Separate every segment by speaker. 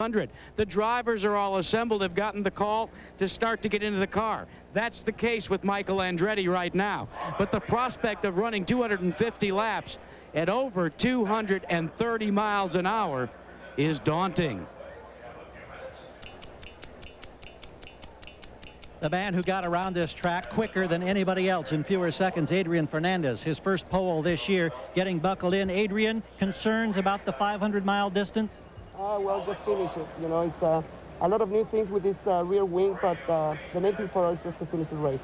Speaker 1: 500. The drivers are all assembled, have gotten the call to start to get into the car. That's the case with Michael Andretti right now. But the prospect of running 250 laps at over 230 miles an hour is daunting.
Speaker 2: The man who got around this track quicker than anybody else in fewer seconds, Adrian Fernandez, his first pole this year, getting buckled in. Adrian, concerns about the 500-mile distance?
Speaker 3: Well, just finish it. You know, it's a lot of new things with this rear wing, but the main thing for us is just to finish the race.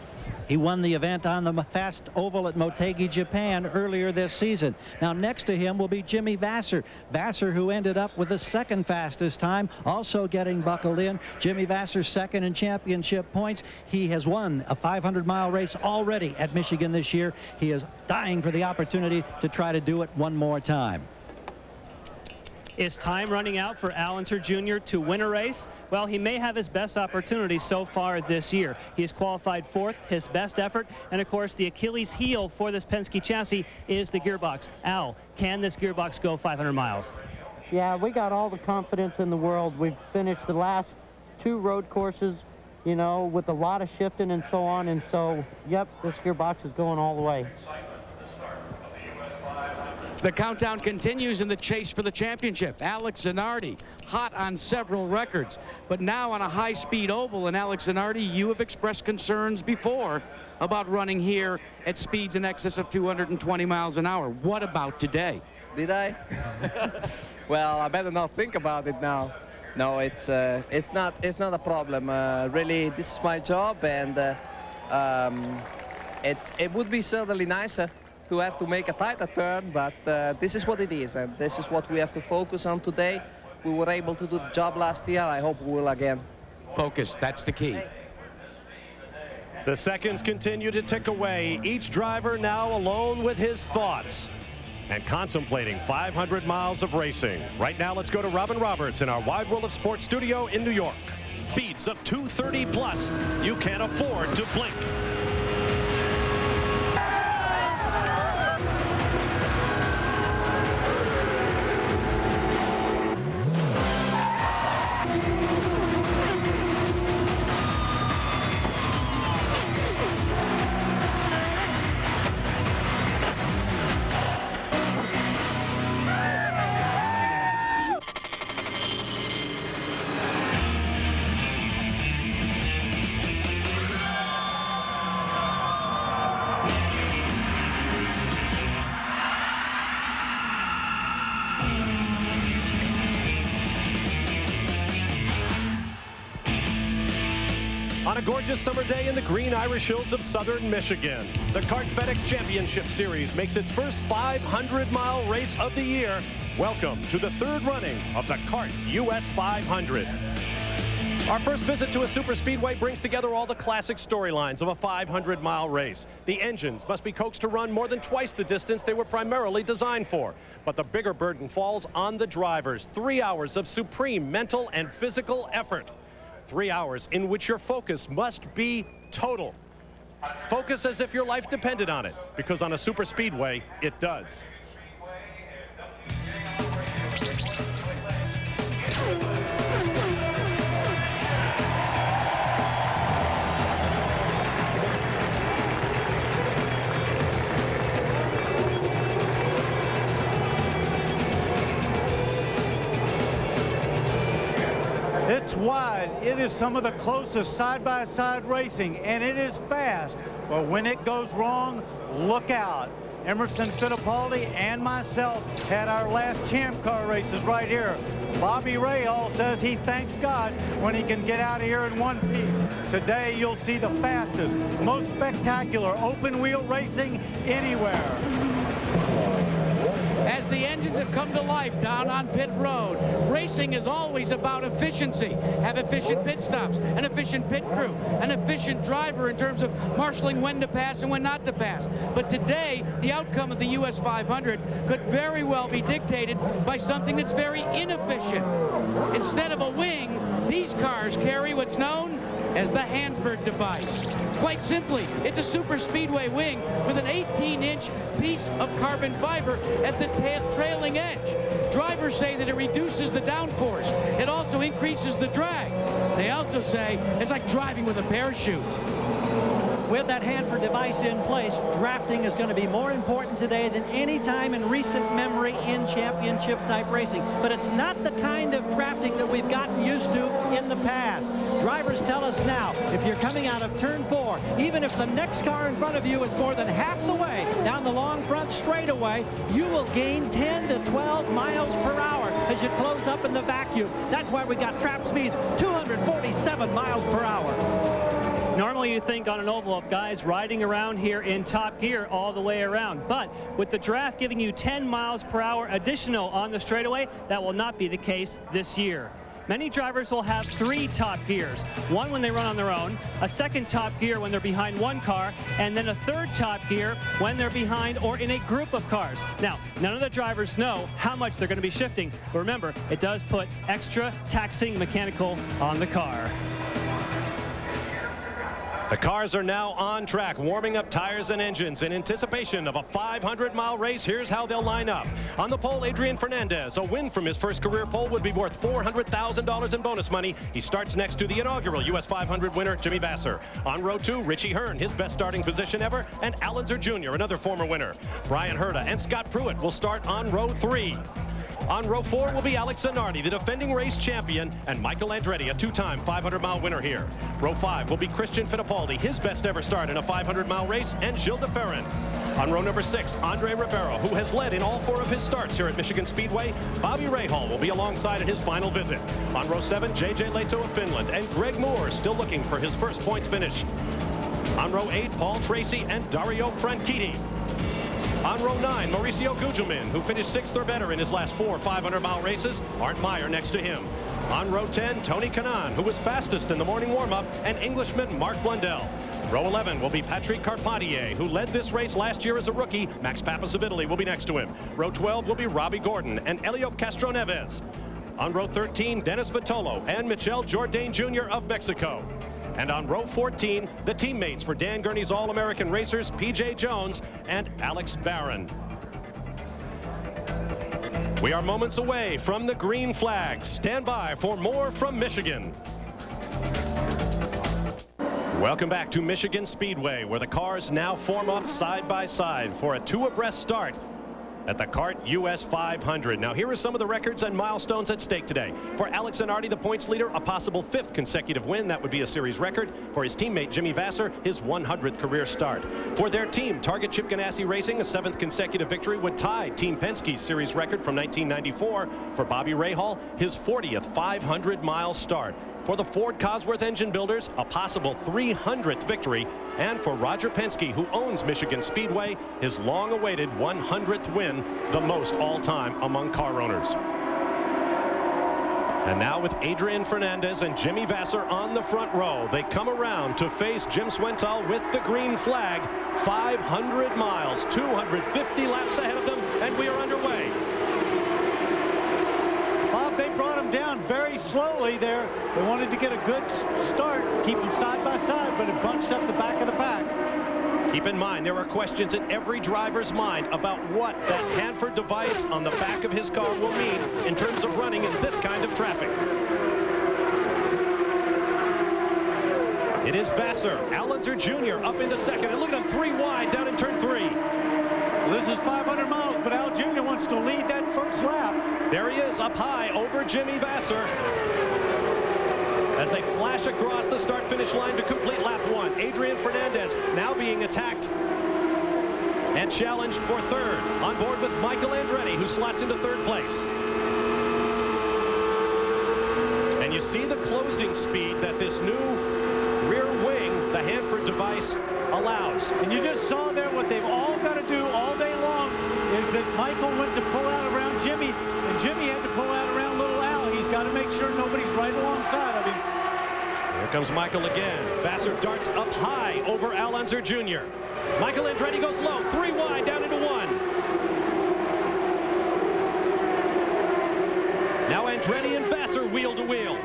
Speaker 2: He won the event on the fast oval at Motegi, Japan earlier this season. Now next to him will be Jimmy Vasser. Vasser, who ended up with the second fastest time, also getting buckled in. Jimmy Vasser second in championship points. He has won a 500-mile race already at Michigan this year. He is dying for the opportunity to try to do it one more time.
Speaker 4: Is time running out for Al Unser Jr. to win a race? Well, he may have his best opportunity so far this year. He's qualified fourth, his best effort, and of course the Achilles heel for this Penske chassis is the gearbox. Al, can this gearbox go 500 miles?
Speaker 5: Yeah, we got all the confidence in the world. We've finished the last two road courses, you know, with a lot of shifting and so on, and so, yep, this gearbox is going all the way.
Speaker 1: The countdown continues in the chase for the championship. Alex Zanardi, hot on several records, but now on a high-speed oval. And Alex Zanardi, you have expressed concerns before about running here at speeds in excess of 220 miles an hour. What about today?
Speaker 6: Did I? Well, I better not think about it now. No, it's not a problem. Really, this is my job, and it would be certainly nicer to have to make a tighter turn, but this is what it is, and this is what we have to focus on today. We were able to do the job last year. I hope we will again.
Speaker 1: Focus, that's the key.
Speaker 7: The seconds continue to tick away, each driver now alone with his thoughts and contemplating 500 miles of racing. Right now, let's go to Robin Roberts in our Wide World of Sports studio in New York. Speeds of 230 plus. You can't afford to blink. On a gorgeous summer day in the green Irish hills of southern Michigan, the CART FedEx Championship Series makes its first 500-mile race of the year. Welcome to the third running of the CART US 500. Our first visit to a superspeedway brings together all the classic storylines of a 500-mile race. The engines must be coaxed to run more than twice the distance they were primarily designed for. But the bigger burden falls on the drivers. 3 hours of supreme mental and physical effort. 3 hours in which your focus must be total. Focus as if your life depended on it, because on a superspeedway, it does.
Speaker 8: It's wide. It is some of the closest side-by-side racing, and it is fast. But when it goes wrong, look out. Emerson Fittipaldi and myself had our last Champ Car races right here. Bobby Rahal says he thanks God when he can get out of here in one piece. Today you'll see the fastest, most spectacular open-wheel racing anywhere.
Speaker 1: As the engines have come to life down on pit road, racing is always about efficiency. Have efficient pit stops, an efficient pit crew, an efficient driver in terms of marshaling when to pass and when not to pass. But today, the outcome of the US 500 could very well be dictated by something that's very inefficient. Instead of a wing, these cars carry what's known as the Hanford device. Quite simply, it's a super speedway wing with an 18-inch piece of carbon fiber at the trailing edge. Drivers say that it reduces the downforce. It also increases the drag. They also say it's like driving with a parachute.
Speaker 2: With that Hanford device in place, drafting is going to be more important today than any time in recent memory in championship type racing. But it's not the kind of drafting that we've gotten used to in the past. Drivers tell us now, if you're coming out of turn 4, even if the next car in front of you is more than half the way down the long front straightaway, you will gain 10 to 12 miles per hour as you close up in the vacuum. That's why we got trap speeds 247 miles per hour.
Speaker 4: Normally you think on an oval of guys riding around here in top gear all the way around, but with the draft giving you 10 miles per hour additional on the straightaway, that will not be the case this year. Many drivers will have 3 top gears, one when they run on their own, a second top gear when they're behind one car, and then a third top gear when they're behind or in a group of cars. Now, none of the drivers know how much they're going to be shifting, but remember, it does put extra taxing mechanical on the car.
Speaker 7: The cars are now on track, warming up tires and engines in anticipation of a 500-mile race. Here's how they'll line up. On the pole, Adrian Fernandez. A win from his first career pole would be worth $400,000 in bonus money. He starts next to the inaugural US 500 winner, Jimmy Vasser. On row 2, Richie Hearn, his best starting position ever, and Allenzer Jr., another former winner. Brian Herta and Scott Pruitt will start on row 3. On row 4 will be Alex Zanardi, the defending race champion, and Michael Andretti, a 2-time 500-mile winner here. Row 5 will be Christian Fittipaldi, his best ever start in a 500-mile race, and Gilles de Ferran. On row number 6, Andre Ribeiro, who has led in all 4 of his starts here at Michigan Speedway. Bobby Rahal will be alongside in his final visit. On row 7, J.J. Leto of Finland, and Greg Moore still looking for his first points finish. On row 8, Paul Tracy and Dario Franchitti. On row 9, Mauricio Gugelmin, who finished 6th or better in his last 4 500-mile races. Art Meyer next to him. On row 10, Tony Kanaan, who was fastest in the morning warm-up, and Englishman Mark Blundell. Row 11 will be Patrick Carpentier, who led this race last year as a rookie. Max Pappas of Italy will be next to him. Row 12 will be Robbie Gordon and Elio Castroneves. On row 13, Dennis Vitolo and Michel Jourdain Jr. of Mexico. And on row 14, the teammates for Dan Gurney's All-American racers, P.J. Jones and Alex Barron. We are moments away from the green flag. Stand by for more from Michigan. Welcome back to Michigan Speedway, where the cars now form up side by side for a 2-abreast start at the CART US 500. Now, here are some of the records and milestones at stake today. For Alex Zanardi, the points leader, a possible 5th consecutive win. That would be a series record. For his teammate, Jimmy Vasser, his 100th career start. For their team, Target Chip Ganassi Racing, a 7th consecutive victory would tie Team Penske's series record from 1994. For Bobby Rahal, his 40th 500-mile start. For the Ford Cosworth Engine Builders, a possible 300th victory. And for Roger Penske, who owns Michigan Speedway, his long-awaited 100th win, the most all-time among car owners. And now with Adrian Fernandez and Jimmy Vasser on the front row, they come around to face Jim Swenthal with the green flag. 500 miles, 250 laps ahead of them, and we are underway.
Speaker 8: Bob, they brought him down very slowly there. They wanted to get a good start, keep them side by side, but it bunched up the back of the pack.
Speaker 7: Keep in mind, there are questions in every driver's mind about what that Hanford device on the back of his car will mean in terms of running in this kind of traffic. It is Vasser, Allenzer Jr. up into second, and look at him 3 wide down in turn 3.
Speaker 8: Well, this is 500 miles, but Al Jr. wants to lead that first lap.
Speaker 7: There he is, up high over Jimmy Vasser as they flash across the start-finish line to complete lap 1. Adrian Fernandez now being attacked and challenged for 3rd. On board with Michael Andretti, who slots into 3rd place. And you see the closing speed that this new rear wing, the Hanford device, allows.
Speaker 8: And you just saw there what they've all got to do all day long is that Michael went to pull out around Jimmy, and Jimmy had to pull out around little Al. He's got to make sure nobody's right alongside of him.
Speaker 7: Here comes Michael again. Vasser darts up high over Allenzer Jr. Michael Andretti goes low, 3 wide down into 1. Now Andretti and Vasser wheel to wheel.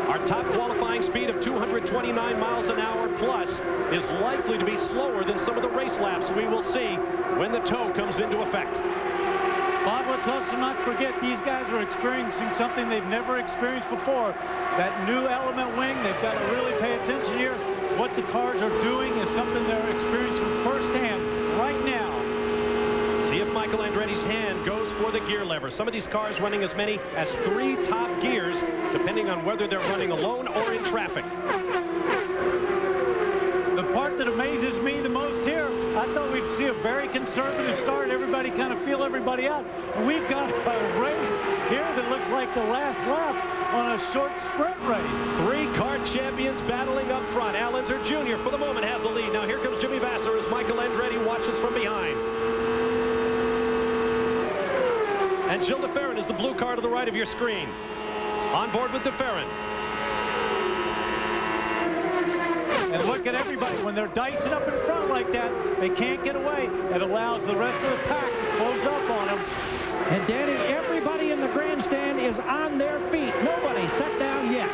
Speaker 7: Our top qualifying speed of 229 miles an hour plus is likely to be slower than some of the race laps we will see when the tow comes into effect.
Speaker 8: Bob, what let's also not forget these guys are experiencing something they've never experienced before. That new element wing, they've got to really pay attention here. What the cars are doing is something they're experiencing firsthand right now.
Speaker 7: See if Michael Andretti's hand goes for the gear lever. Some of these cars running as many as 3 top gears, depending on whether they're running alone or in traffic.
Speaker 8: The part that amazes me the most here, I thought we'd see a very conservative start. Everybody kind of feel everybody out. And we've got a race here that looks like the last lap on a short sprint race.
Speaker 7: 3 kart champions battling up front. Al Unser Jr. for the moment has the lead. Now here comes Jimmy Vasser as Michael Andretti watches from behind. And Gilles de Ferran is the blue car to the right of your screen. On board with de Ferran.
Speaker 8: And look at everybody. When they're dicing up in front like that, they can't get away. It allows the rest of the pack to close up on them.
Speaker 2: And Danny, everybody in the grandstand is on their feet. Nobody sat down yet.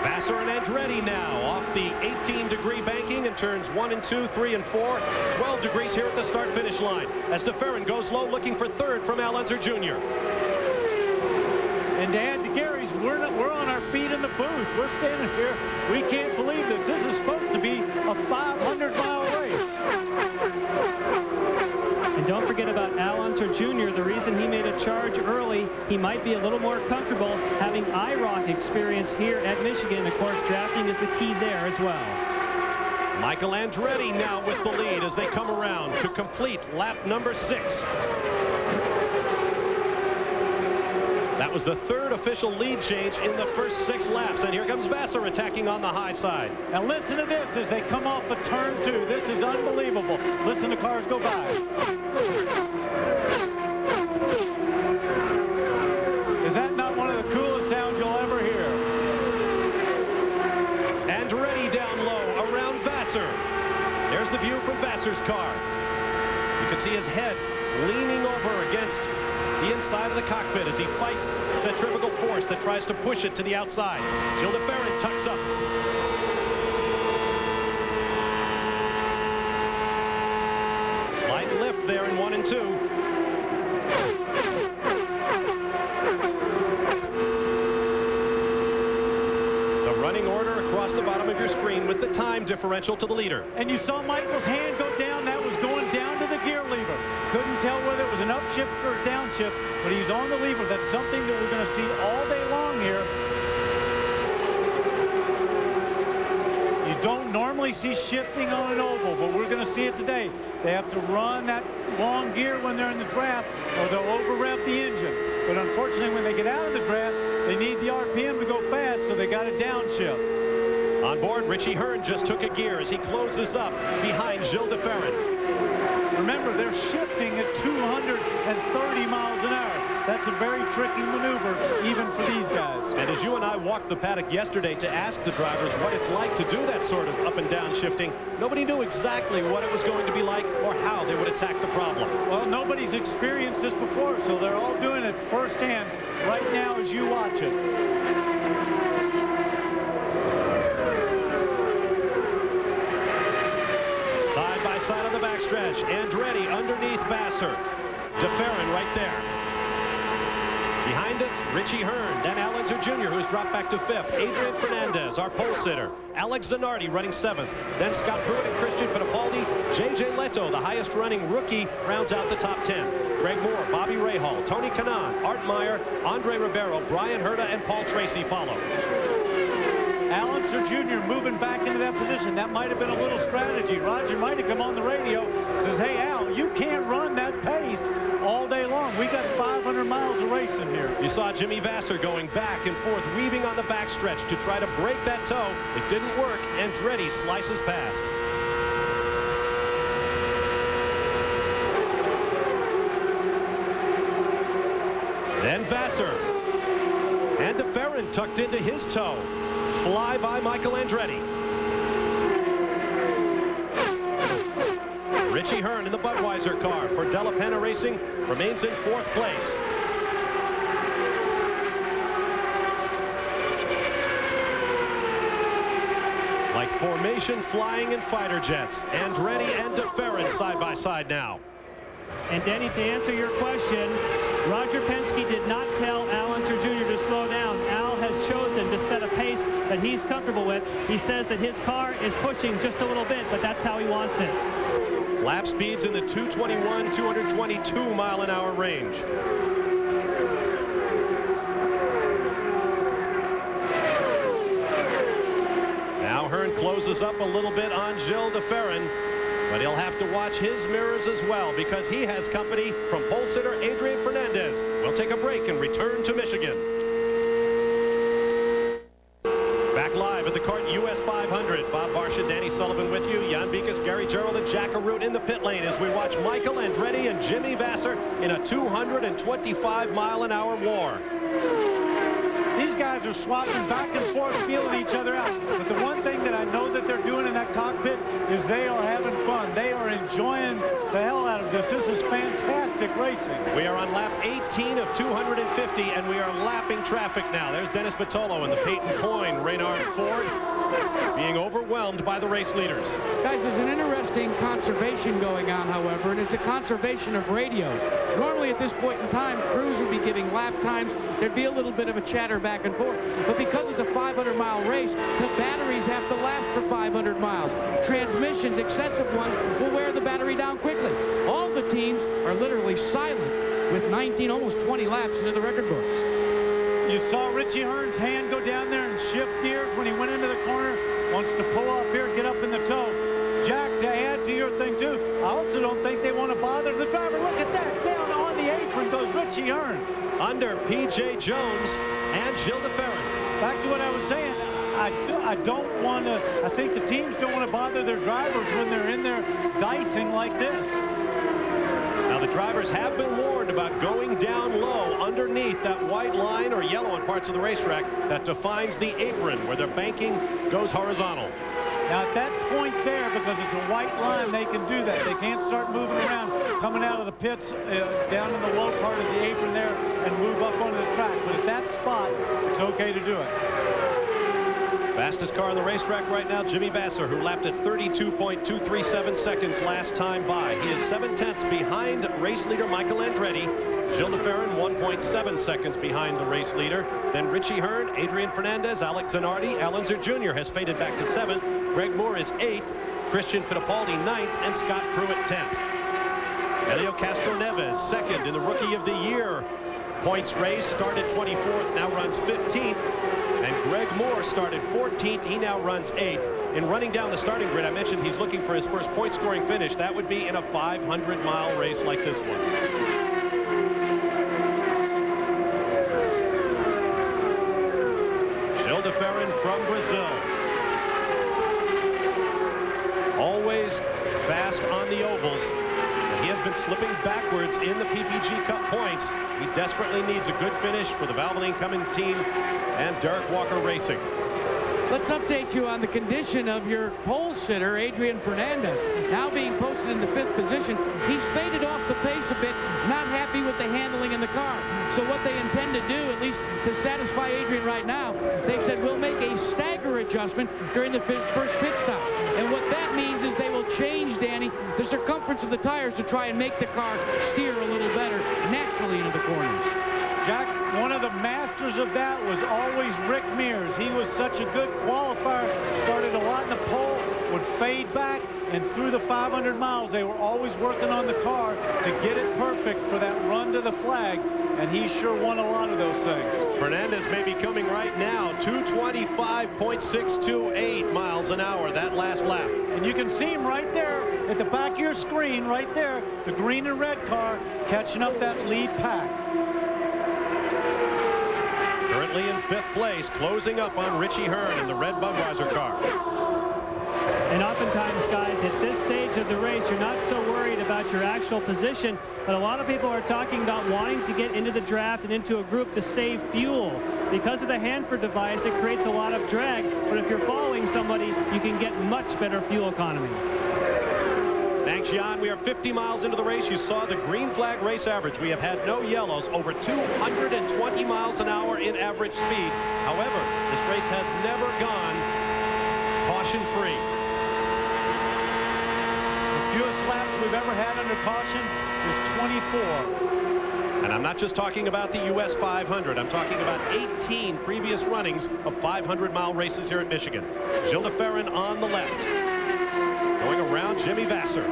Speaker 7: Vasser and Andretti now off the 18-degree banking and turns 1 and 2, 3 and 4. 12 degrees here at the start-finish line as de Ferran goes low looking for third from Al Unser Jr.
Speaker 8: And to add to Gary's, we're on our feet in the booth. We're standing here. We can't believe this. This is supposed to be a 500-mile race.
Speaker 4: And don't forget about Al Unser Jr. The reason he made a charge early, he might be a little more comfortable having IROC experience here at Michigan. Of course, drafting is the key there as well.
Speaker 7: Michael Andretti now with the lead as they come around to complete lap number 6. That was the 3rd official lead change in the first 6 laps. And here comes Vasser attacking on the high side.
Speaker 8: Now listen to this as they come off of turn 2. This is unbelievable. Listen to cars go by. Is that not one of the coolest sounds you'll ever hear?
Speaker 7: Andretti down low around Vasser. There's the view from Vasser's car. You can see his head leaning over against the inside of the cockpit as he fights centrifugal force that tries to push it to the outside. Gilles de Ferran tucks up. Slight lift there in 1 and 2. The running order across the bottom of your screen with the time differential to the leader.
Speaker 8: And you saw Michael's hand go down. That was going down to the gear lever. Couldn't tell whether it was an upshift or a downshift, but he's on the lever. That's something that we're going to see all day long here. You don't normally see shifting on an oval, but we're going to see it today. They have to run that long gear when they're in the draft, or they'll over-rev the engine. But unfortunately, when they get out of the draft, they need the RPM to go fast, so they got a downshift.
Speaker 7: On board, Richie Hearn just took a gear as he closes up behind Gilles de Ferran.
Speaker 8: Remember, they're shifting at 230 miles an hour. That's a very tricky maneuver, even for these guys.
Speaker 7: And as you and I walked the paddock yesterday to ask the drivers what it's like to do that sort of up and down shifting, nobody knew exactly what it was going to be like or how they would attack the problem.
Speaker 8: Well, nobody's experienced this before, so they're all doing it firsthand right now as you watch it.
Speaker 7: Side by side on the backstretch. Andretti underneath Vasser. De Ferran right there. Behind us, Richie Hearn, then Al Unser Jr., who's dropped back to 5th. Adrian Fernandez, our pole sitter. Alex Zanardi running 7th. Then Scott Pruitt and Christian Fittipaldi. J.J. Leto, the highest running rookie, rounds out the top 10. Greg Moore, Bobby Rahal, Tony Kanaan, Art Meyer, Andre Ribeiro, Brian Herta, and Paul Tracy follow.
Speaker 8: Al Unser Jr. moving back into that position. That might have been a little strategy. Roger might have come on the radio, says, hey, Al, you can't run that pace all day long. We got 500 miles of racing here.
Speaker 7: You saw Jimmy Vasser going back and forth, weaving on the backstretch to try to break that toe. It didn't work. Andretti slices past. Then Vasser. And de Ferran tucked into his toe. Fly by Michael Andretti. Richie Hearn in the Budweiser car for Della Penna Racing remains in 4th place. Like formation flying in fighter jets. Andretti and de Ferran side by side now.
Speaker 4: And Danny, to answer your question, Roger Penske did not tell Al Unser Jr. to slow down. Al has chosen to set a pace that he's comfortable with. He says that his car is pushing just a little bit, but that's how he wants it.
Speaker 7: Lap speeds in the 221, 222 mile an hour range. Now Hearn closes up a little bit on Gilles de Ferran, but he'll have to watch his mirrors as well because he has company from pole sitter Adrian Fernandez. We'll take a break and return to Michigan. Back live at the CART US 500. Bob Barsha, Danny Sullivan with you. Jan Beekes, Gary Gerould, and Jack Arute in the pit lane as we watch Michael Andretti and Jimmy Vasser in a 225 mile an hour war.
Speaker 8: These guys are swapping back and forth, feeling each other out. But the one thing that I know that they're doing in that cockpit is they are having fun. They are enjoying the hell out of this. This is fantastic racing.
Speaker 7: We are on lap 18 of 250, and we are lapping traffic now. There's Dennis Vitolo and the Peyton Coyne Reynard Ford being overwhelmed by the race leaders.
Speaker 1: Guys, there's an interesting conservation going on, however, and it's a conservation of radios. Normally at this point in time, crews would be giving lap times. There'd be a little bit of a chatter back and forth. But because it's a 500-mile race, the batteries have to last for 500 miles. Transmissions, excessive ones, will wear the battery down quickly. All the teams are literally silent with 19, almost 20 laps into the record books.
Speaker 8: You saw Richie Hearn's hand go down there and shift gears when he went into the corner. Wants to pull off here, get up in the toe. Jack, to add to your thing, too, I also don't think they want to bother the driver. Look at that. Down on the apron goes Richie Hearn.
Speaker 7: Under P.J. Jones and Gilles de Ferran.
Speaker 8: Back to what I was saying. I don't want to, I think the teams don't want to bother their drivers when they're in there dicing like this.
Speaker 7: Now the drivers have been warned about going down low underneath that white line or yellow on parts of the racetrack that defines the apron where their banking goes horizontal.
Speaker 8: Now at that point there, because it's a white line, they can do that. They can't start moving around, coming out of the pits down in the low part of the apron there and move up onto the track. But at that spot, it's okay to do it.
Speaker 7: Fastest car on the racetrack right now, Jimmy Vasser, who lapped at 32.237 seconds last time by. He is 7/10 behind race leader Michael Andretti. Gilles de Ferran 1.7 seconds behind the race leader. Then Richie Hearn, Adrian Fernandez, Alex Zanardi, Al Unser Jr. has faded back to 7th. Greg Moore is 8th. Christian Fittipaldi 9th, and Scott Pruitt 10th. Helio Castro Neves 2nd in the Rookie of the Year points race, started 24th, now runs 15th. And Greg Moore started 14th. He now runs 8th. In running down the starting grid, I mentioned he's looking for his first point-scoring finish. That would be in a 500-mile race like this one. Gilles de Ferran from Brazil. Always fast on the ovals. He has been slipping backwards in the PPG Cup points. He desperately needs a good finish for the Valvoline Cummins team and Derek Walker Racing.
Speaker 1: Let's update you on the condition of your pole sitter, Adrian Fernandez. Now being posted in the 5th position. He's faded off the pace a bit, not happy with the handling in the car. So what they intend to do, at least to satisfy Adrian right now, they've said we'll make a stagger adjustment during the first pit stop. And what that means is they will change, Danny, the circumference of the tires to try and make the car steer a little better naturally into the corners.
Speaker 8: Jack, one of the masters of that was always Rick Mears. He was such a good qualifier, started a lot in the pole, would fade back, and through the 500 miles, they were always working on the car to get it perfect for that run to the flag, and he sure won a lot of those things.
Speaker 7: Fernandez may be coming right now, 225.628 miles an hour, that last lap.
Speaker 8: And you can see him right there at the back of your screen, right there, the green and red car catching up that lead pack.
Speaker 7: Currently in 5th place, closing up on Richie Hearn in the red Budweiser car.
Speaker 4: And oftentimes, guys, at this stage of the race, you're not so worried about your actual position, but a lot of people are talking about wanting to get into the draft and into a group to save fuel. Because of the Hanford device, it creates a lot of drag, but if you're following somebody, you can get much better fuel economy.
Speaker 7: Thanks, Jan. We are 50 miles into the race. You saw the green flag race average. We have had no yellows, over 220 miles an hour in average speed. However, this race has never gone caution-free.
Speaker 8: If laps we've ever had under caution is 24.
Speaker 7: And I'm not just talking about the US 500. I'm talking about 18 previous runnings of 500-mile races here at Michigan. Gilles de Ferran on the left, going around Jimmy Vasser.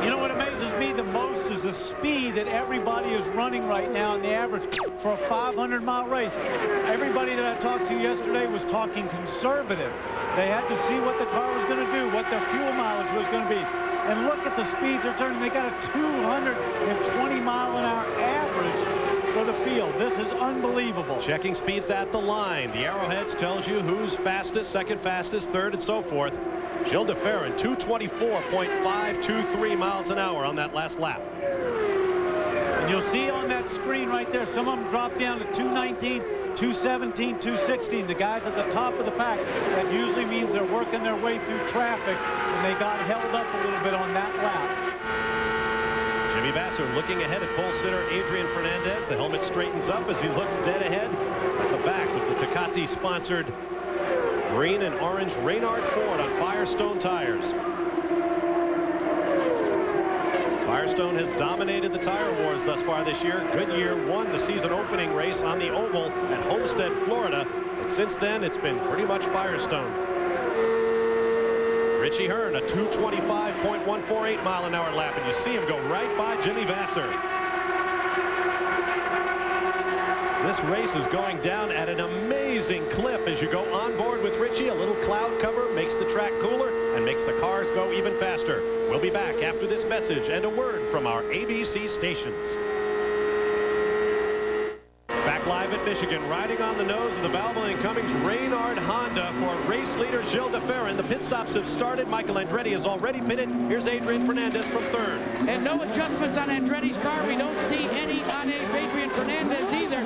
Speaker 8: You know what amazes me the most is the speed that everybody is running right now in the average for a 500-mile race. Everybody that I talked to yesterday was talking conservative. They had to see what the car was going to do, what their fuel mileage was going to be. And look at the speeds they're turning. They got a 220-mile-an-hour average for the field. This is unbelievable.
Speaker 7: Checking speeds at the line. The arrowheads tells you who's fastest, second fastest, third, and so forth. Gilles de Ferran, 224.523 miles an hour on that last lap.
Speaker 8: And you'll see on that screen right there, some of them drop down to 219, 217, 216. The guys at the top of the pack, that usually means they're working their way through traffic, and they got held up a little bit on that lap.
Speaker 7: Jimmy Vasser looking ahead at pole sitter Adrian Fernandez. The helmet straightens up as he looks dead ahead at the back of the Tecate-sponsored green and orange Reynard Ford on Firestone tires. Firestone has dominated the tire wars thus far this year. Goodyear won the season opening race on the oval at Homestead, Florida. But since then, it's been pretty much Firestone. Richie Hearn, a 225.148 mile an hour lap, and you see him go right by Jimmy Vasser. This race is going down at an amazing clip as you go on board with Richie. A little cloud cover makes the track cooler and makes the cars go even faster. We'll be back after this message and a word from our ABC stations. Back live at Michigan, riding on the nose of the Valvoline Cummings Reynard Honda for race leader Gilles de Ferran. The pit stops have started. Michael Andretti is already pitted. Here's Adrian Fernandez from third.
Speaker 1: And no adjustments on Andretti's car. We don't see any on Adrian Fernandez either.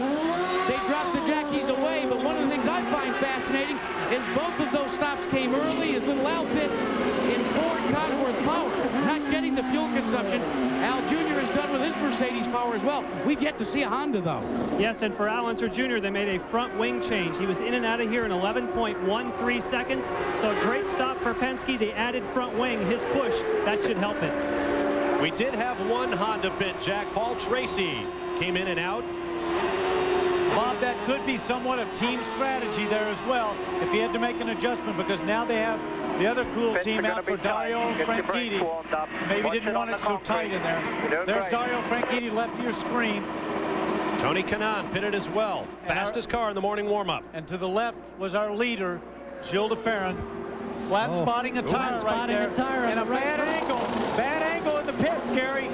Speaker 1: They dropped the jackies away, but one of the things I find fascinating is both of those stops came early as little Al pits in Ford Cosworth Power, not getting the fuel consumption. Al Jr. is done with his Mercedes power as well. We've yet to see a Honda, though.
Speaker 4: Yes, and for Al Unser Jr., they made a front wing change. He was in and out of here in 11.13 seconds, so a great stop for Penske. The added front wing, his push, that should help it.
Speaker 7: We did have one Honda pit, Jack. Paul Tracy came in and out.
Speaker 8: Bob, that could be somewhat of team strategy there as well if he had to make an adjustment, because now they have the other cool team out for Dario Franchitti. Maybe didn't want it so tight in there. There's Dario Franchitti left of your screen.
Speaker 7: Tony Kanaan pitted as well. Fastest car in the morning warm-up.
Speaker 8: And to the left was our leader, Gilles de Ferran. Flat spotting a tire right there. And a bad angle in the pits, Gary.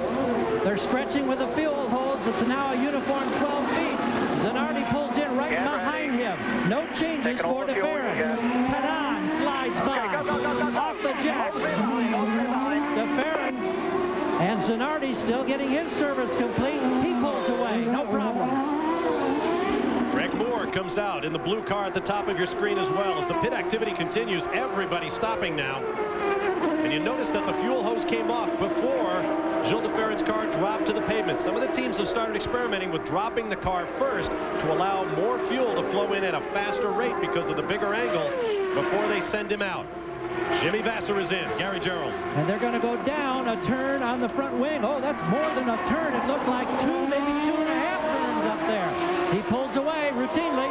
Speaker 2: They're stretching with the fuel hose. It's now a uniform 12 feet. Zanardi pulls in right behind him. No changes for de Ferran. Kanaan slides by. Off the jacks. De Ferran and Zanardi still getting his service complete. He pulls away. No problem.
Speaker 7: Greg Moore comes out in the blue car at the top of your screen as well. As the pit activity continues, everybody stopping now. And you notice that the fuel hose came off before Gilles de Ferran's car dropped to the pavement. Some of the teams have started experimenting with dropping the car first to allow more fuel to flow in at a faster rate because of the bigger angle before they send him out. Jimmy Vasser is in. Gary Gerould.
Speaker 2: And they're going to go down a turn on the front wing. Oh, that's more than a turn. It looked like two, maybe 2.5 turns up there. He pulls away routinely.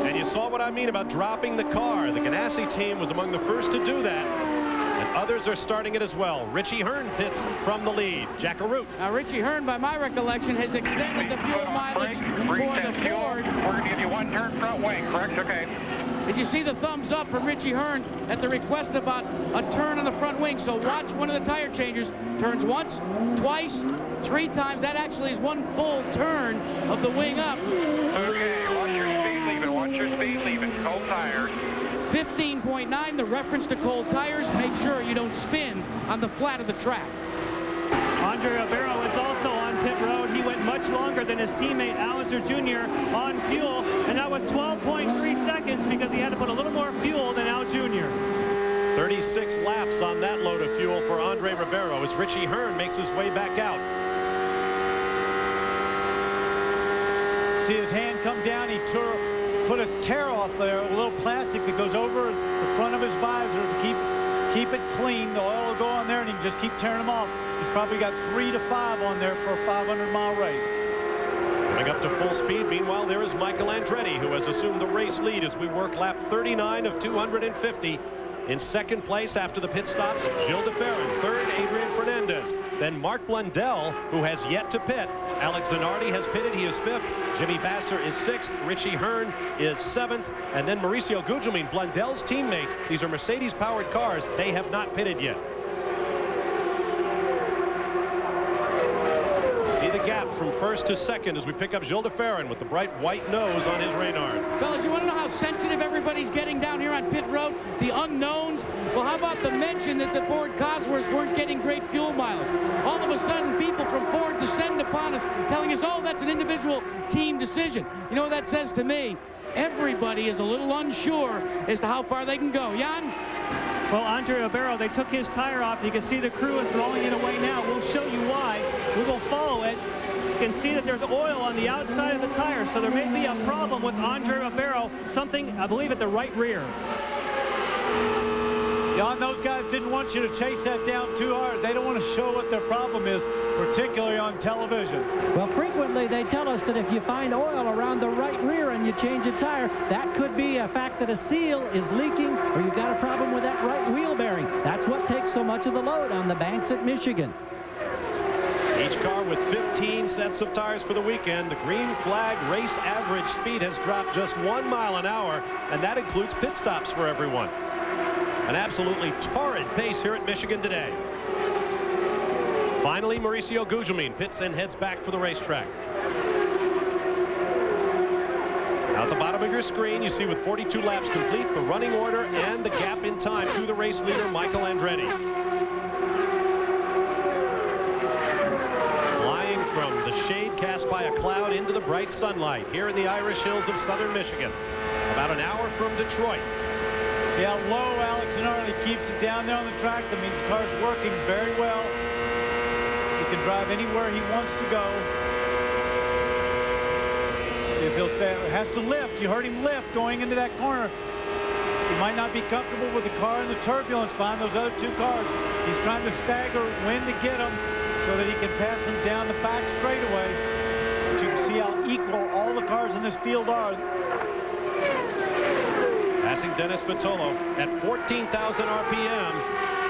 Speaker 7: And you saw what I mean about dropping the car. The Ganassi team was among the first to do that. And others are starting it as well. Richie Hearn pits from the lead. Jack Arute.
Speaker 1: Now, Richie Hearn, by my recollection, has extended the fuel mileage for the Ford.
Speaker 9: We're going to give you one turn front wing, correct? Okay.
Speaker 1: Did you see the thumbs up from Richie Hearn at the request about a turn on the front wing? So watch one of the tire changers. Turns once, twice, 3 times. That actually is one full turn of the wing up.
Speaker 9: Okay, watch your speed leaving. Watch your speed leaving. Cold tires.
Speaker 1: 15.9, the reference to cold tires. Make sure you don't spin on the flat of the track.
Speaker 4: Andre Ribeiro is also on pit road. He went much longer than his teammate Al Unser Jr. on fuel, and that was 12.3 seconds because he had to put a little more fuel than Al Jr.
Speaker 7: 36 laps on that load of fuel for Andre Ribeiro as Richie Hearn makes his way back out.
Speaker 8: See his hand come down. He put a tear off there, a little plastic that goes over the front of his visor to keep keep it clean. The oil will go on there and he can just keep tearing them off. He's probably got 3 to 5 on there for a 500-mile race.
Speaker 7: Coming up to full speed. Meanwhile, there is Michael Andretti, who has assumed the race lead as we work lap 39 of 250. In second place after the pit stops, Gilles de Ferran. Third, Adrian Fernandez. Then Mark Blundell, who has yet to pit. Alex Zanardi has pitted. He is 5th. Jimmy Vasser is 6th. Richie Hearn is 7th. And then Mauricio Gugelmin, Blundell's teammate. These are Mercedes-powered cars. They have not pitted yet. See the gap from first to second as we pick up Gilles de Ferran with the bright white nose on his Reynard.
Speaker 1: Fellas, you want to know how sensitive everybody's getting down here on pit road? The unknowns? Well, how about the mention that the Ford Cosworths weren't getting great fuel mileage? All of a sudden, people from Ford descend upon us telling us, oh, that's an individual team decision. You know what that says to me? Everybody is a little unsure as to how far they can go. Jan?
Speaker 4: Well, Andre Ribeiro, they took his tire off. You can see the crew is rolling it away now. We'll show you why. We will follow it. You can see that there's oil on the outside of the tire, so there may be a problem with Andre Ribeiro, something, I believe, at the right rear.
Speaker 8: Jan, those guys didn't want you to chase that down too hard. They don't want to show what their problem is, particularly on television.
Speaker 2: Well, frequently they tell us that if you find oil around the right rear and you change a tire, that could be a fact that a seal is leaking or you've got a problem with that right wheel bearing. That's what takes so much of the load on the banks at Michigan.
Speaker 7: Each car with 15 sets of tires for the weekend. The green flag race average speed has dropped just 1 mile an hour, and that includes pit stops for everyone. An absolutely torrid pace here at Michigan today. Finally, Mauricio Gugelmin pits and heads back for the racetrack. Now at the bottom of your screen, you see with 42 laps complete, the running order and the gap in time to the race leader, Michael Andretti. Flying from the shade cast by a cloud into the bright sunlight here in the Irish Hills of southern Michigan. About an hour from Detroit.
Speaker 8: See how low Alex Zanardi keeps it down there on the track. That means the car's working very well. He can drive anywhere he wants to go. See if he'll stay. Has to lift. You heard him lift going into that corner. He might not be comfortable with the car and the turbulence behind those other 2 cars. He's trying to stagger when to get them so that he can pass them down the back straightaway. But you can see how equal all the cars in this field are.
Speaker 7: Passing Dennis Vitolo at 14,000 RPM.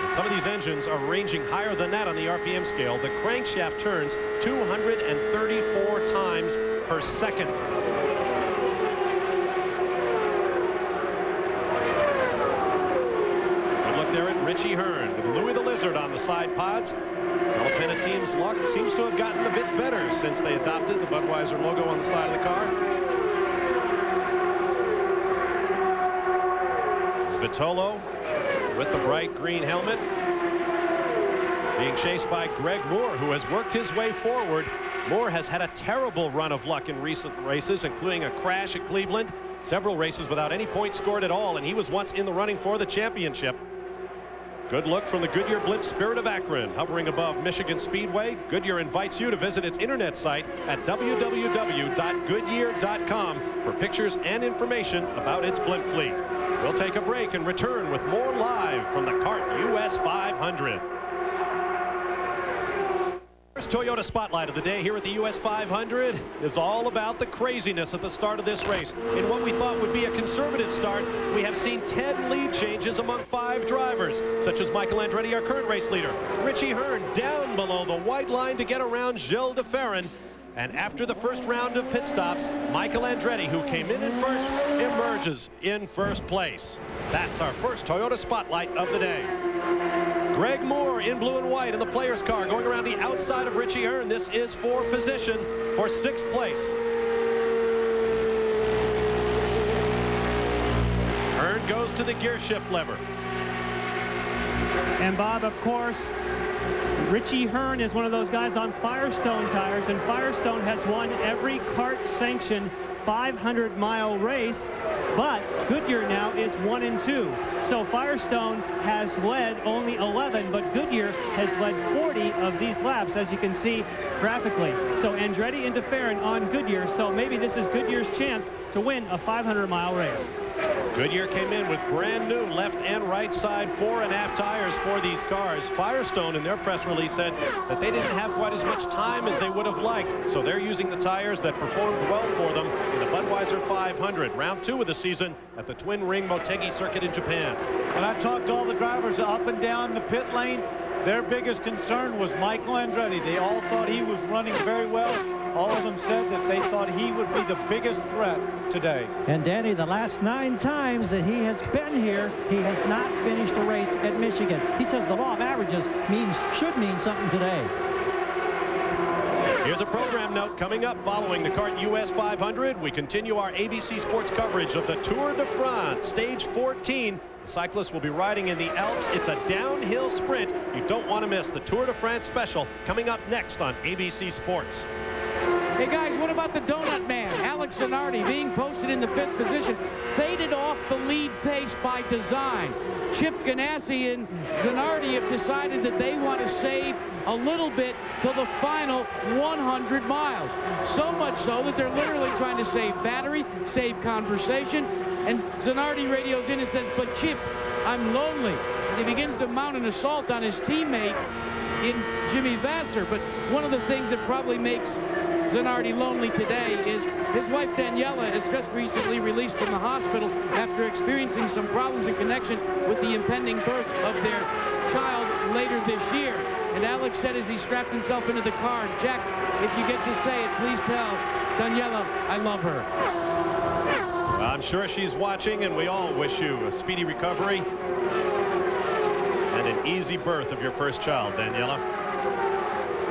Speaker 7: And some of these engines are ranging higher than that on the RPM scale. The crankshaft turns 234 times per second. Good look there at Richie Hearn with Louis the Lizard on the side pods. Della team's luck seems to have gotten a bit better since they adopted the Budweiser logo on the side of the car. Vitolo with the bright green helmet being chased by Greg Moore, who has worked his way forward. Moore has had a terrible run of luck in recent races, including a crash at Cleveland, several races without any points scored at all, and he was once in the running for the championship. Good look from the Goodyear blimp Spirit of Akron, hovering above Michigan Speedway. Goodyear invites you to visit its internet site at www.goodyear.com for pictures and information about its blimp fleet. We'll take a break and return with more live from the CART US 500. First Toyota Spotlight of the day here at the US 500 is all about the craziness at the start of this race. In what we thought would be a conservative start, we have seen 10 lead changes among 5 drivers, such as Michael Andretti, our current race leader. Richie Hearn down below the white line to get around Gilles de Ferran. And after the first round of pit stops, Michael Andretti, who came in first, emerges in first place. That's our first Toyota Spotlight of the day. Greg Moore in blue and white in the player's car going around the outside of Richie Hearn. This is for position for 6th place. Hearn goes to the gear shift lever.
Speaker 4: And Bob, of course, Richie Hearn is one of those guys on Firestone tires, and Firestone has won every CART sanctioned 500-mile race, but Goodyear now is 1-2. So Firestone has led only 11, but Goodyear has led 40 of these laps, as you can see graphically. So Andretti and DeFerrin on Goodyear, so maybe this is Goodyear's chance to win a 500-mile race.
Speaker 7: Goodyear came in with brand new left and right side 4.5 tires for these cars. Firestone in their press release said that they didn't have quite as much time as they would have liked, so they're using the tires that performed well for them in the Budweiser 500, round 2 of the season at the Twin Ring Motegi circuit in Japan.
Speaker 8: When I talked to all the drivers up and down the pit lane, their biggest concern was Michael Andretti. They all thought he was running very well. All of them said that they thought he would be the biggest threat today.
Speaker 2: And Danny, the last 9 times that he has been here, he has not finished a race at Michigan. He says the law of averages should mean something today.
Speaker 7: Here's a program note coming up following the CART US 500. We continue our ABC Sports coverage of the Tour de France, stage 14. The cyclists will be riding in the Alps. It's a downhill sprint. You don't want to miss the Tour de France special coming up next on ABC Sports.
Speaker 1: Hey guys, what about the donut man? Alex Zanardi being posted in the 5th position, faded off the lead pace by design. Chip Ganassi and Zanardi have decided that they want to save a little bit till the final 100 miles. So much so that they're literally trying to save battery, save conversation. And Zanardi radios in and says, but Chip, I'm lonely, as he begins to mount an assault on his teammate in Jimmy Vasser. But one of the things that probably makes Zanardi lonely today is his wife Daniela is just recently released from the hospital after experiencing some problems in connection with the impending birth of their child later this year. And Alex said as he strapped himself into the car, Jack, if you get to say it, please tell Daniela I love her.
Speaker 7: Well, I'm sure she's watching, and we all wish you a speedy recovery and an easy birth of your first child, Daniela.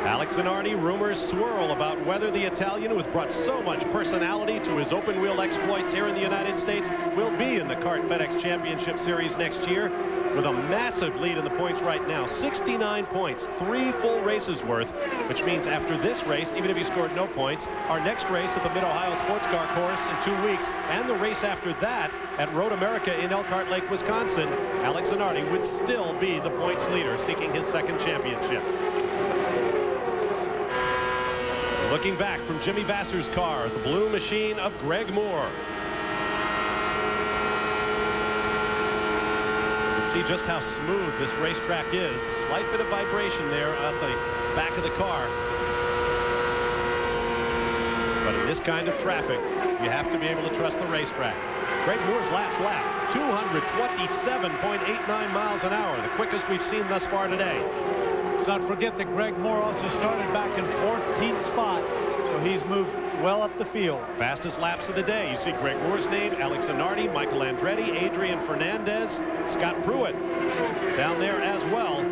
Speaker 7: Alex Zanardi, rumors swirl about whether the Italian, who has brought so much personality to his open wheel exploits here in the United States, will be in the CART FedEx Championship Series next year with a massive lead in the points right now. 69 points, 3 full races worth, which means after this race, even if he scored no points, our next race at the Mid-Ohio Sports Car Course in 2 weeks, and the race after that at Road America in Elkhart Lake, Wisconsin, Alex Zanardi would still be the points leader, seeking his 2nd championship. Looking back from Jimmy Vasser's car, the blue machine of Greg Moore. You can see just how smooth this racetrack is. A slight bit of vibration there at the back of the car. But in this kind of traffic, you have to be able to trust the racetrack. Greg Moore's last lap, 227.89 miles an hour, the quickest we've seen thus far today.
Speaker 8: Let's not forget that Greg Moore also started back in 14th spot, so he's moved well up the field.
Speaker 7: Fastest laps of the day. You see Greg Moore's name, Alex Zanardi, Michael Andretti, Adrian Fernandez, Scott Pruitt down there as well.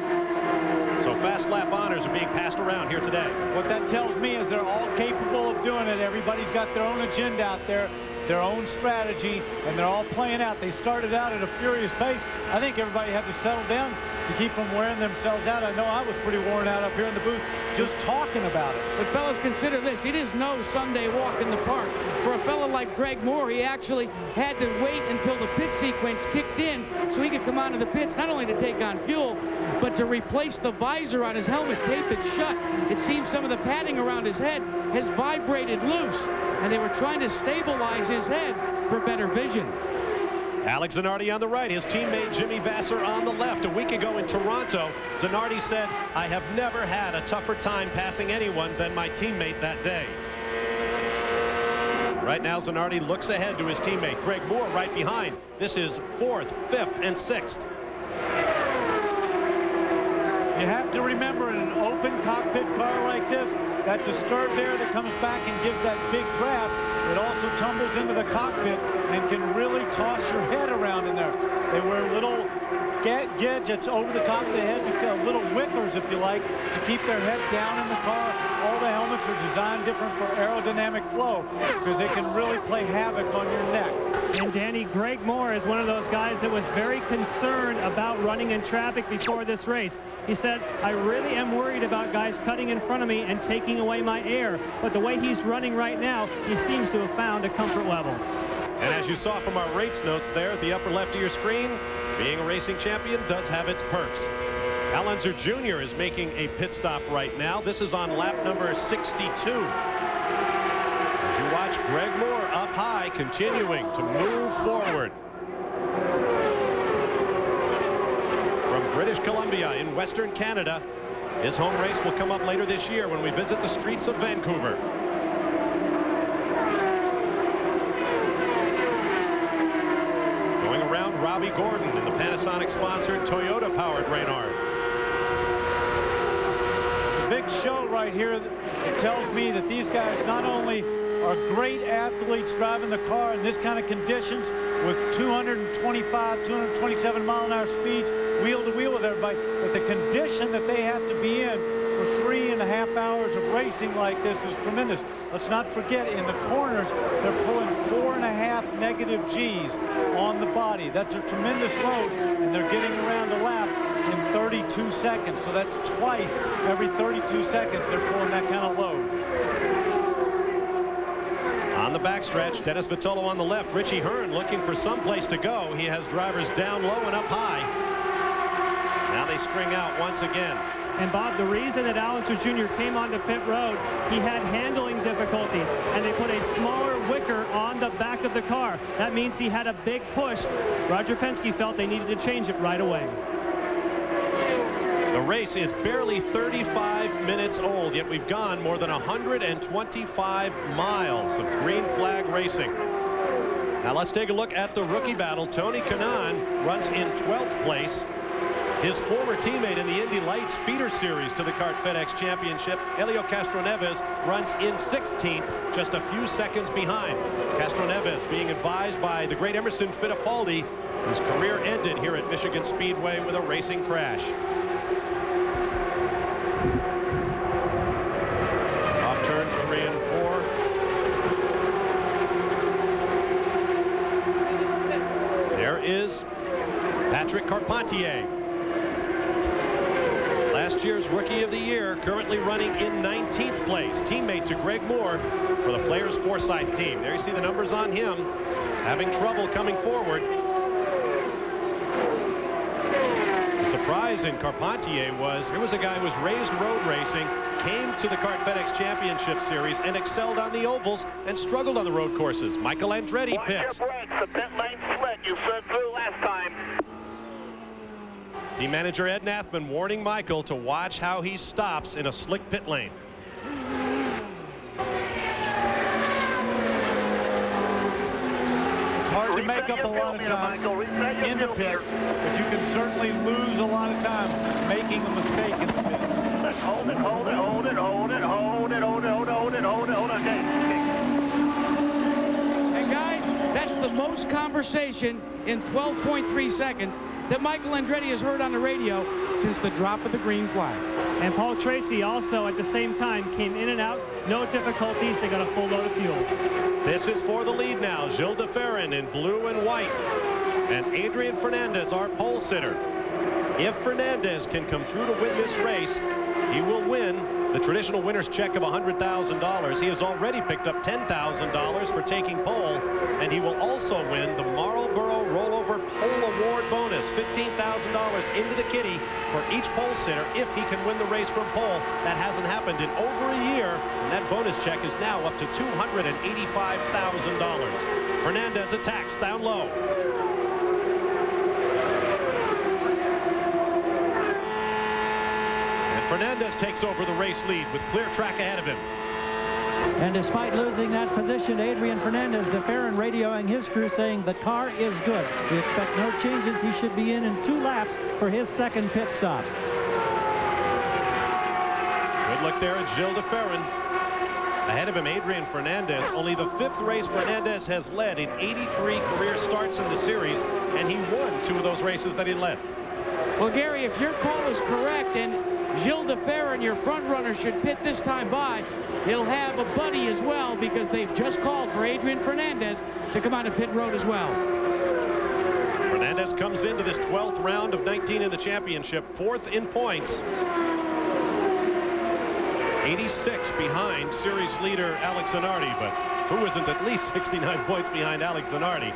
Speaker 7: So fast lap honors are being passed around here today.
Speaker 8: What that tells me is they're all capable of doing it. Everybody's got their own agenda out there, their own strategy, and they're all playing out. They started out at a furious pace. I think everybody had to settle down to keep from wearing themselves out. I know I was pretty worn out up here in the booth just talking about it.
Speaker 1: But fellas, consider this. It is no Sunday walk in the park. For a fella like Greg Moore, he actually had to wait until the pit sequence kicked in so he could come onto the pits, not only to take on fuel, but to replace the visor on his helmet, tape it shut. It seems some of the padding around his head has vibrated loose, and they were trying to stabilize his head for better vision.
Speaker 7: Alex Zanardi on the right, his teammate Jimmy Vasser on the left. A week ago in Toronto, Zanardi said, I have never had a tougher time passing anyone than my teammate that day. Right now, Zanardi looks ahead to his teammate, Greg Moore, right behind. This is 4th, 5th, and 6th.
Speaker 8: You have to remember, in an open cockpit car like this, that disturbed air that comes back and gives that big draft, it also tumbles into the cockpit and can really toss your head around in there. They wear little gadgets over the top of the head, little whippers, if you like, to keep their head down in the car. All the helmets are designed different for aerodynamic flow because they can really play havoc on your neck.
Speaker 4: And Danny, Greg Moore is one of those guys that was very concerned about running in traffic before this race. He said, I really am worried about guys cutting in front of me and taking away my air. But the way he's running right now, he seems to have found a comfort level.
Speaker 7: And as you saw from our race notes there at the upper left of your screen, being a racing champion does have its perks. Al Unser Jr. is making a pit stop right now. This is on lap number 62. As you watch Greg Moore up high, continuing to move forward. From British Columbia in Western Canada, his home race will come up later this year when we visit the streets of Vancouver. Going around, Robbie Gordon in the Panasonic-sponsored Toyota-powered Reynard.
Speaker 8: Big show right here. It tells me that these guys not only are great athletes driving the car in this kind of conditions with 225, 227 mile-an-hour speeds, wheel to wheel with everybody, but the condition that they have to be in for 3.5 hours of racing like this is tremendous. Let's not forget, in the corners, they're pulling 4.5 negative G's on the body. That's a tremendous load, and they're getting around a lap in 32 seconds. So that's twice every 32 seconds they're pulling that kind of load.
Speaker 7: On the backstretch, Dennis Vitolo on the left. Richie Hearn looking for some place to go. He has drivers down low and up high. Now they string out once again.
Speaker 4: And Bob, the reason that Al Unser Jr. came onto pit road, he had handling difficulties, and they put a smaller wicker on the back of the car. That means he had a big push. Roger Penske felt they needed to change it right away.
Speaker 7: The race is barely 35 minutes old, yet we've gone more than 125 miles of green flag racing. Now let's take a look at the rookie battle. Tony Kanaan runs in 12th place. His former teammate in the Indy Lights feeder series to the CART FedEx Championship, Helio Castroneves, runs in 16th, just a few seconds behind. Castroneves being advised by the great Emerson Fittipaldi, whose career ended here at Michigan Speedway with a racing crash. Off turns 3 and 4. There is Patrick Carpentier. Last year's Rookie of the Year, currently running in 19th place. Teammate to Greg Moore for the Players Forsyth team. There you see the numbers on him, having trouble coming forward. The surprise in Carpentier was, here was a guy who was raised road racing, came to the CART FedEx Championship Series and excelled on the ovals and struggled on the road courses. Michael Andretti pits.
Speaker 9: Watch your brakes, the pit lane slick. You slid through last time.
Speaker 7: Team manager Ed Nathman warning Michael to watch how he stops in a slick pit lane.
Speaker 8: It's hard to make up a lot of time in the pits, but you can certainly lose a lot of time making a mistake in the pits.
Speaker 9: Hold it, hold it, hold it, hold it, hold it, hold it, hold it, hold it, hold it, hold it. Okay.
Speaker 1: And guys, that's the most conversation in 12.3 seconds that Michael Andretti has heard on the radio since the drop of the green flag.
Speaker 4: And Paul Tracy also at the same time came in and out, no difficulties. They got a full load of fuel.
Speaker 7: This is for the lead now. Gilles de Ferran in blue and white, and Adrian Fernandez, our pole sitter. If Fernandez can come through to win this race, he will win the traditional winner's check of $100,000. He has already picked up $10,000 for taking pole, and he will also win the Marlboro Rollover Pole Award bonus, $15,000 into the kitty for each pole sitter if he can win the race from pole. That hasn't happened in over a year, and that bonus check is now up to $285,000. Fernandez attacks down low. Fernandez takes over the race lead with clear track ahead of him.
Speaker 2: And despite losing that position, Adrian Fernandez, de Ferran radioing his crew saying the car is good. We expect no changes. He should be in 2 laps for his second pit stop.
Speaker 7: Good look there at Gilles de Ferran. Ahead of him, Adrian Fernandez. Only the 5th race Fernandez has led in 83 career starts in the series, and he won 2 of those races that he led.
Speaker 1: Well, Gary, if your call is correct and Gilles de Ferran, your front runner, should pit this time by, he'll have a buddy as well because they've just called for Adrian Fernandez to come on to pit road as well.
Speaker 7: Fernandez comes into this 12th round of 19 in the championship, 4th in points. 86 behind series leader Alex Zanardi, but who isn't at least 69 points behind Alex Zanardi,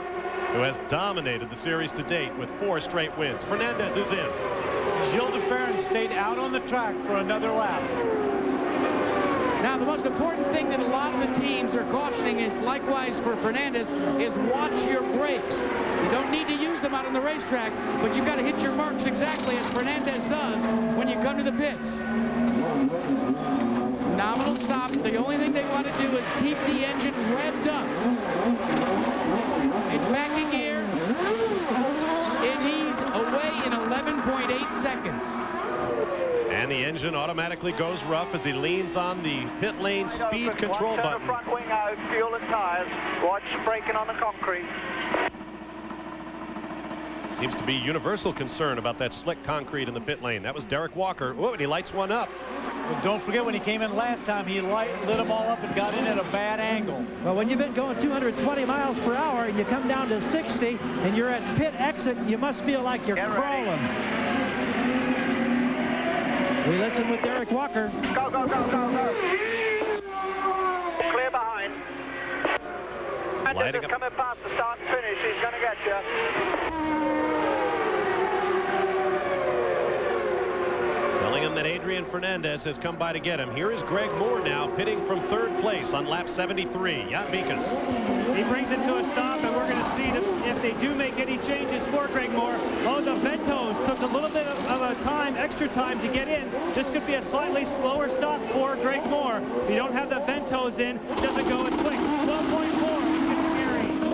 Speaker 7: who has dominated the series to date with 4 straight wins. Fernandez is in.
Speaker 8: Gilles de Ferran stayed out on the track for another lap.
Speaker 1: Now, the most important thing that a lot of the teams are cautioning is, likewise for Fernandez, is watch your brakes. You don't need to use them out on the racetrack, but you've got to hit your marks exactly as Fernandez does when you come to the pits. Nominal stop. The only thing they want to do is keep the engine revved up. It's back in gear, and he's away in 11.8 seconds.
Speaker 7: And the engine automatically goes rough as he leans on the pit lane speed control button.
Speaker 9: Front wing out, fuel and tires. Watch braking on the concrete.
Speaker 7: Seems to be universal concern about that slick concrete in the pit lane. That was Derek Walker. Oh, and he lights one up.
Speaker 8: But don't forget, when he came in last time, he lit them all up and got in at a bad angle.
Speaker 2: Well, when you've been going 220 miles per hour and you come down to 60 and you're at pit exit, you must feel like you're crawling. We listen with Derek Walker.
Speaker 9: Go, go, go, go, go. Clear behind. Fernandez is coming past the start and finish. He's going to get you.
Speaker 7: Telling him that Adrian Fernandez has come by to get him. Here is Greg Moore now pitting from 3rd place on lap 73. Jan Beekes.
Speaker 4: He brings it to a stop, and we're going to see if they do make any changes for Greg Moore. Oh, the Ventos took a little bit of a time, extra time to get in. This could be a slightly slower stop for Greg Moore. If you don't have the Ventos in, it doesn't go as quick. 12.4.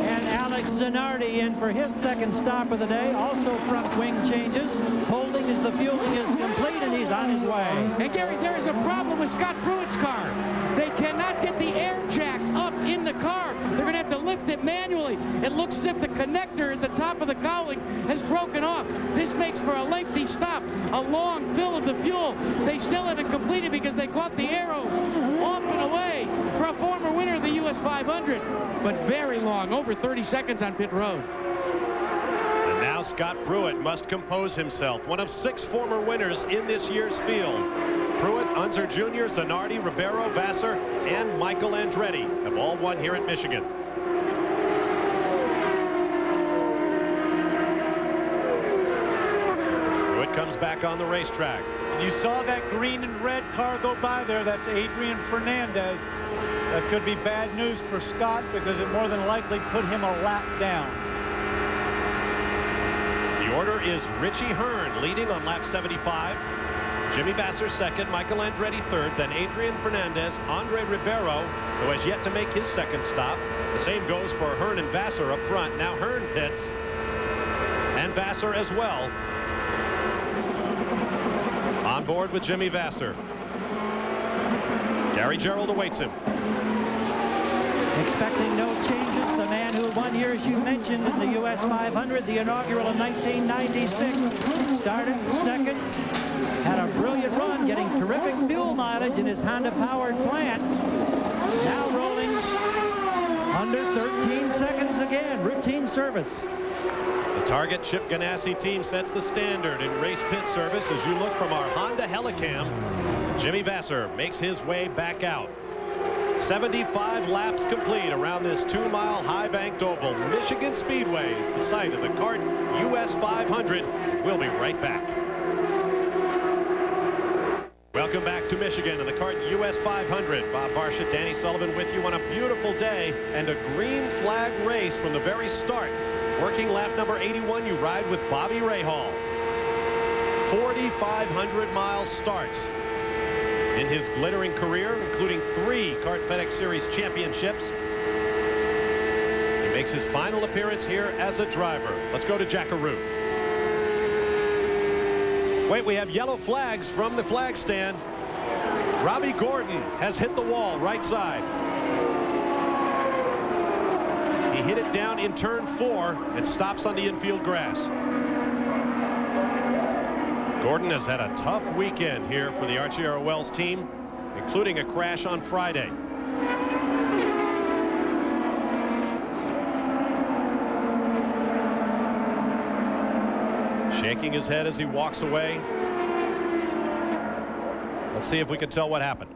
Speaker 2: And Alex Zanardi in for his 2nd stop of the day. Also front wing changes. Holding as the fueling is complete, and he's on his way.
Speaker 1: And Gary, there is a problem with Scott Pruitt's car. They cannot get the air jack up in the car. They're going to have to lift it manually. It looks as if the connector at the top of the cowling has broken off. This makes for a lengthy stop, a long fill of the fuel. They still haven't completed because they caught the arrows off and away for a former winner of the US 500. But very long, over 30 seconds on pit road.
Speaker 7: And now Scott Pruitt must compose himself. One of 6 former winners in this year's field. Pruitt, Unser Jr., Zanardi, Ribeiro, Vassar, and Michael Andretti have all won here at Michigan. Pruitt comes back on the racetrack.
Speaker 8: You saw that green and red car go by there. That's Adrian Fernandez. That could be bad news for Scott because it more than likely put him a lap down.
Speaker 7: The order is Richie Hearn leading on lap 75. Jimmy Vassar 2nd, Michael Andretti 3rd, then Adrian Fernandez, Andre Ribeiro, who has yet to make his 2nd stop. The same goes for Hearn and Vassar up front. Now Hearn pits, and Vassar as well. On board with Jimmy Vassar. Gary Gerould awaits him.
Speaker 2: Expecting no changes, the man who won here, as you mentioned, in the US 500, the inaugural in 1996. Started 2nd, had a brilliant run, getting terrific fuel mileage in his Honda-powered plant. Now rolling under 13 seconds again, routine service.
Speaker 7: The Target Chip Ganassi team sets the standard in race pit service as you look from our Honda Helicam. Jimmy Vassar makes his way back out. 75 laps complete around this 2-mile high-banked oval. Michigan Speedway is the site of the CART US 500. We'll be right back. Welcome back to Michigan and the CART US 500. Bob Varsha, Danny Sullivan with you on a beautiful day and a green flag race from the very start. Working lap number 81, you ride with Bobby Rahal. 4,500-mile starts in his glittering career, including 3 CART FedEx Series championships. He makes his final appearance here as a driver. Let's go to Jackaroo. Wait, we have yellow flags from the flag stand. Robbie Gordon has hit the wall right side. He hit it down in turn 4 and stops on the infield grass. Gordon has had a tough weekend here for the Arciero Wells team, including a crash on Friday. Shaking his head as he walks away. Let's see if we can tell what happened.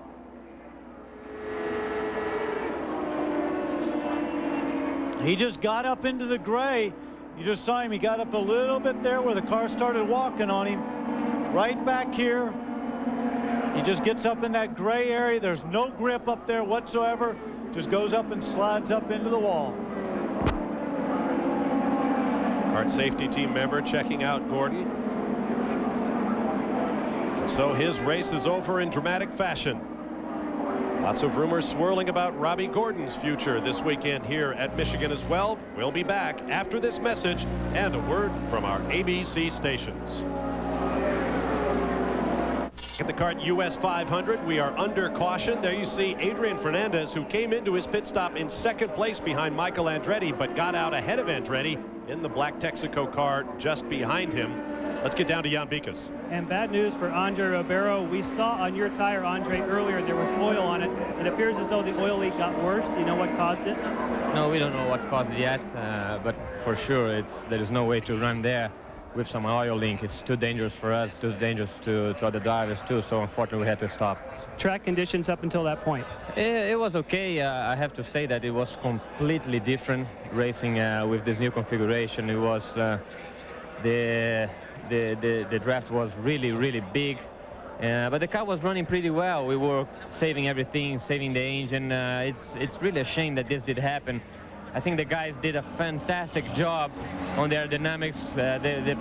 Speaker 8: He just got up into the gray. You just saw him. He got up a little bit there where the car started walking on him. Right back here. He just gets up in that gray area. There's no grip up there whatsoever. Just goes up and slides up into the wall.
Speaker 7: Kart safety team member checking out Gordon. And so his race is over in dramatic fashion. Lots of rumors swirling about Robbie Gordon's future this weekend here at Michigan as well. We'll be back after this message and a word from our ABC stations. At the Kart US 500, we are under caution. There you see Adrian Fernandez, who came into his pit stop in second place behind Michael Andretti, but got out ahead of Andretti in the black Texaco car just behind him. Let's get down to Jan Bikas.
Speaker 4: And bad news for Andre Ribeiro. We saw on your tire, Andre, earlier there was oil on it. It appears as though the oil leak got worse. Do you know what caused it?
Speaker 10: No, we don't know what caused it yet, but for sure there is no way to run there with some oil leak. It's too dangerous for us, too dangerous to other drivers too, so unfortunately we had to stop.
Speaker 4: Track conditions up until that point?
Speaker 10: It was okay. I have to say that it was completely different racing with this new configuration. It was the draft was really big, but the car was running pretty well. We were saving everything, saving the engine. It's really a shame that this did happen. I think the guys did a fantastic job on the aerodynamics. The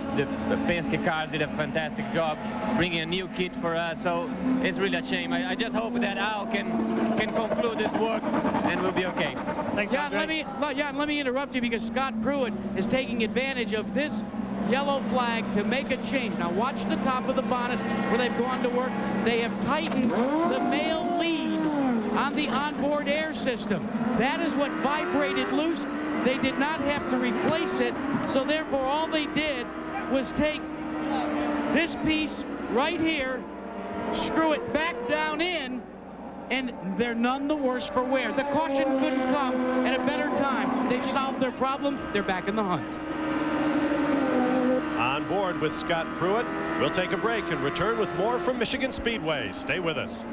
Speaker 10: Penske cars did a fantastic job bringing a new kit for us. So it's really a shame. I just hope that Al can conclude this work and we'll be okay.
Speaker 4: Thanks,
Speaker 1: Jan, let me interrupt you because Scott Pruitt is taking advantage of this yellow flag to make a change. Now watch the top of the bonnet where they've gone to work. They have tightened the male lead on the onboard air system. That is what vibrated loose. They did not have to replace it, so therefore all they did was take this piece right here, screw it back down in, and they're none the worse for wear. The caution couldn't come at a better time. They've solved their problem. They're back in the hunt.
Speaker 7: On board with Scott Pruitt. We'll take a break and return with more from Michigan Speedway. Stay with us.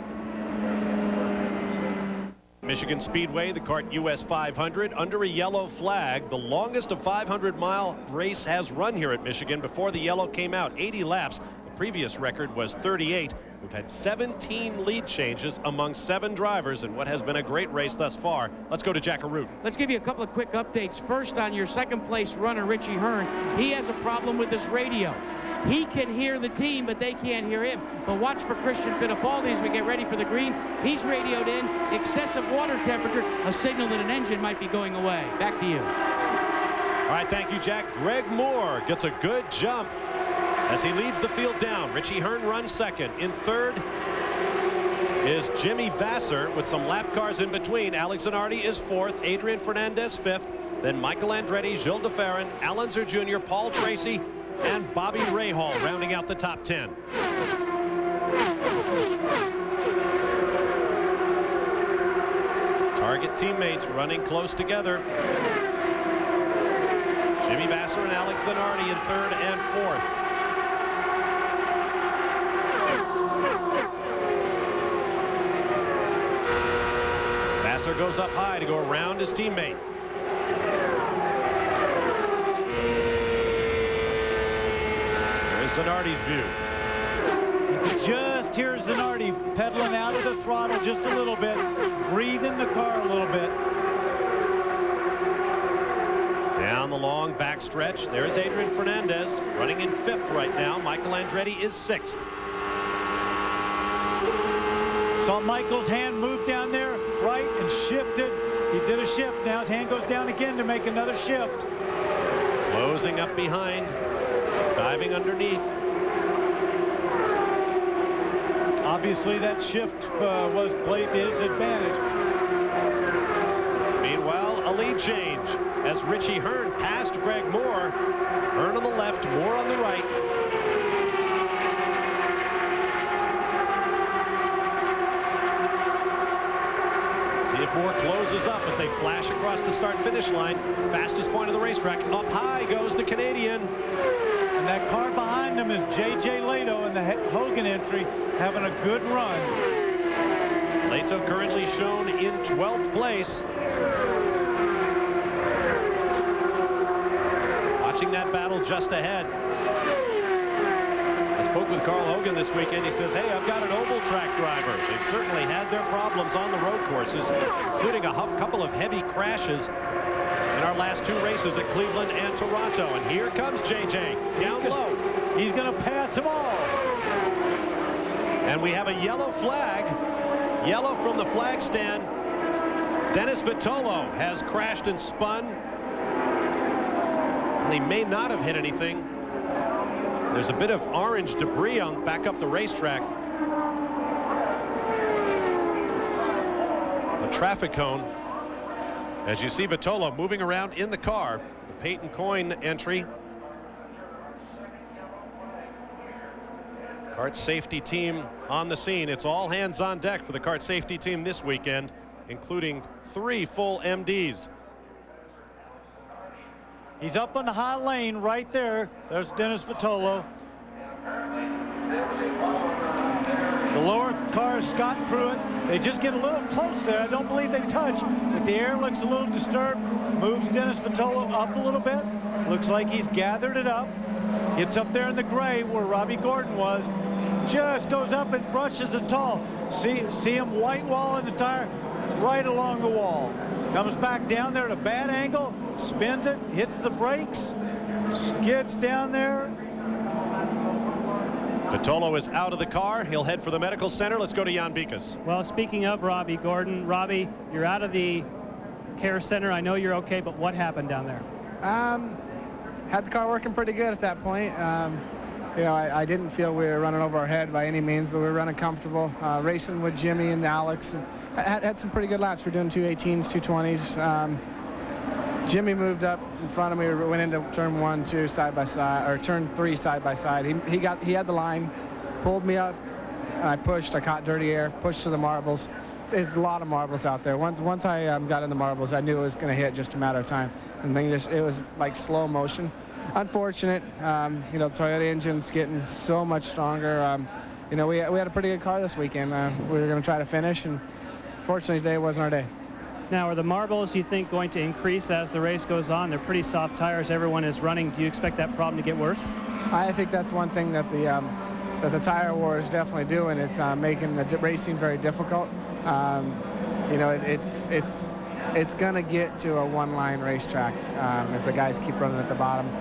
Speaker 7: Michigan Speedway, the Kart US 500 under a yellow flag. The longest a 500-mile race has run here at Michigan before the yellow came out. 80 laps. The previous record was 38. We've had 17 lead changes among 7 drivers in what has been a great race thus far. Let's go to Jack Arute.
Speaker 1: Let's give you a couple of quick updates. First, on your second place runner, Richie Hearn, he has a problem with this radio. He can hear the team, but they can't hear him. But watch for Christian Fittipaldi as we get ready for the green. He's radioed in excessive water temperature, a signal that an engine might be going away. Back to you.
Speaker 7: All right, thank you, Jack. Greg Moore gets a good jump as he leads the field down. Richie Hearn runs second. In third is Jimmy Vasser with some lap cars in between. Alex Zanardi is fourth. Adrian Fernandez fifth. Then Michael Andretti, Gilles de Ferran, Al Unser Jr., Paul Tracy, and Bobby Rahal rounding out the top 10. Target teammates running close together. Jimmy Vasser and Alex Zanardi in third and fourth. Vasser goes up high to go around his teammate. Zanardi's view.
Speaker 8: You can just hear Zanardi pedaling out of the throttle just a little bit, breathing the car a little bit.
Speaker 7: Down the long back stretch, there's Adrian Fernandez running in fifth right now. Michael Andretti is sixth.
Speaker 8: Saw Michael's hand move down there right and shifted. He did a shift. Now his hand goes down again to make another shift.
Speaker 7: Closing up behind. Diving underneath.
Speaker 8: Obviously that shift was played to his advantage.
Speaker 7: Meanwhile, a lead change as Richie Hearn passed Greg Moore. Hearn on the left, Moore on the right. See if Moore closes up as they flash across the start-finish line. Fastest point of the racetrack. Up high goes the Canadian.
Speaker 8: And that car behind behind them is J.J. Lato in the Hogan entry, having a good run.
Speaker 7: Lato currently shown in 12th place. Watching that battle just ahead. I spoke with Carl Hogan this weekend. He says, hey, I've got an oval track driver. They've certainly had their problems on the road courses, including a couple of heavy crashes in our last 2 races at Cleveland and Toronto. And here comes JJ down low.
Speaker 8: He's going to pass them all.
Speaker 7: And we have a yellow flag. Yellow from the flag stand. Dennis Vitolo has crashed and spun. And he may not have hit anything. There's a bit of orange debris on back up the racetrack. A traffic cone. As you see Vitolo moving around in the car. The Peyton Coyne entry. Kart safety team on the scene. It's all hands on deck for the kart safety team this weekend, including 3 full MDs.
Speaker 8: He's up on the high lane right there. There's Dennis Vitolo. The lower car is Scott Pruitt. They just get a little close there. I don't believe they touch, but the air looks a little disturbed. Moves Dennis Vitolo up a little bit. Looks like he's gathered it up. Gets up there in the gray where Robbie Gordon was. Just goes up and brushes the tall. See him white walling the tire right along the wall. Comes back down there at a bad angle, spins it, hits the brakes, skids down there.
Speaker 7: Vitolo is out of the car. He'll head for the medical center. Let's go to Jan Bikas.
Speaker 4: Well, speaking of Robbie Gordon, Robbie, you're out of the care center. I know you're okay, but what happened down there?
Speaker 11: Had the car working pretty good at that point. You know, I didn't feel we were running over our head by any means, but we were running comfortable, racing with Jimmy and Alex. And had some pretty good laps. We're doing 218s, 220s. Jimmy moved up in front of me. We went into turn 1, 2 side by side, or turn 3 side by side. He had the line, pulled me up, and I pushed. I caught dirty air, pushed to the marbles. It's a lot of marbles out there. Once I got in the marbles, I knew it was going to hit, just a matter of time. And then it was like slow motion. Unfortunate. You know, Toyota engine's getting so much stronger. You know, we had a pretty good car this weekend. We were going to try to finish, and fortunately today wasn't our day.
Speaker 4: Now, are the marbles, you think, going to increase as the race goes on? They're pretty soft tires. Everyone is running. Do you expect that problem to get worse?
Speaker 11: I think that's one thing that the tire war is definitely doing. It's making the racing very difficult. You know, it's going to get to a one-line racetrack if the guys keep running at the bottom.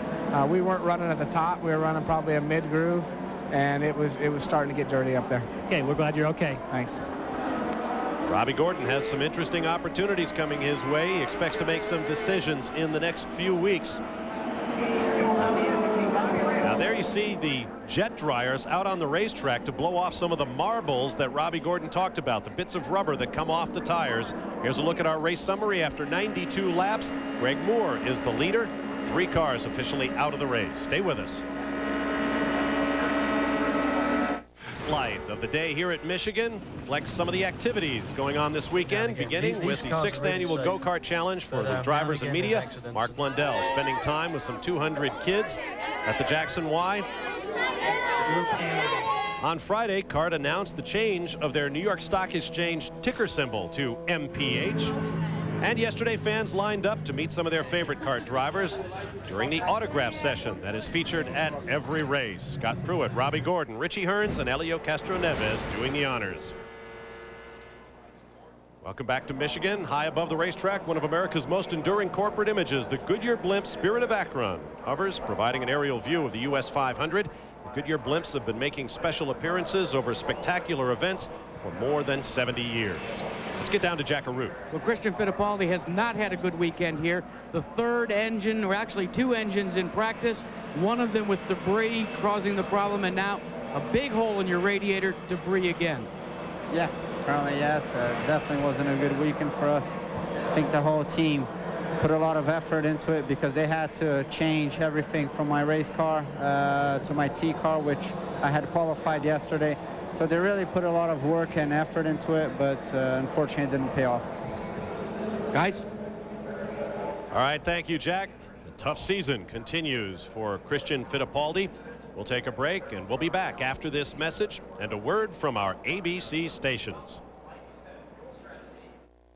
Speaker 11: We weren't running at the top. We were running probably a mid-groove, and it was starting to get dirty up there.
Speaker 4: Okay, we're glad you're okay.
Speaker 11: Thanks.
Speaker 7: Robbie Gordon has some interesting opportunities coming his way. He expects to make some decisions in the next few weeks. Now there you see the jet dryers out on the racetrack to blow off some of the marbles that Robbie Gordon talked about, the bits of rubber that come off the tires. Here's a look at our race summary after 92 laps. Greg Moore is the leader. 3 cars officially out of the race. Stay with us. Light of the day here at Michigan reflects some of the activities going on this weekend, beginning with the 6th annual Go-Kart Challenge for the drivers and media. Mark Blundell spending time with some 200 kids at the Jackson Y. On Friday, CART announced the change of their New York Stock Exchange ticker symbol to MPH. And yesterday, fans lined up to meet some of their favorite kart drivers during the autograph session that is featured at every race. Scott Pruitt, Robbie Gordon, Richie Hearns, and Helio Castroneves doing the honors. Welcome back to Michigan. High above the racetrack, one of America's most enduring corporate images, the Goodyear Blimp Spirit of Akron hovers, providing an aerial view of the US 500. The Goodyear Blimps have been making special appearances over spectacular events for more than 70 years. Let's get down to Jack Arute.
Speaker 1: Well, Christian Fittipaldi has not had a good weekend here. The 3rd engine, or actually 2 engines in practice, one of them with debris causing the problem, and now a big hole in your radiator, debris again.
Speaker 5: Yeah, currently yes. Definitely wasn't a good weekend for us. I think the whole team put a lot of effort into it because they had to change everything from my race car to my T car, which I had qualified yesterday. So they really put a lot of work and effort into it, but unfortunately it didn't pay off.
Speaker 1: Guys?
Speaker 7: All right, thank you, Jack. The tough season continues for Christian Fittipaldi. We'll take a break, and we'll be back after this message and a word from our ABC stations.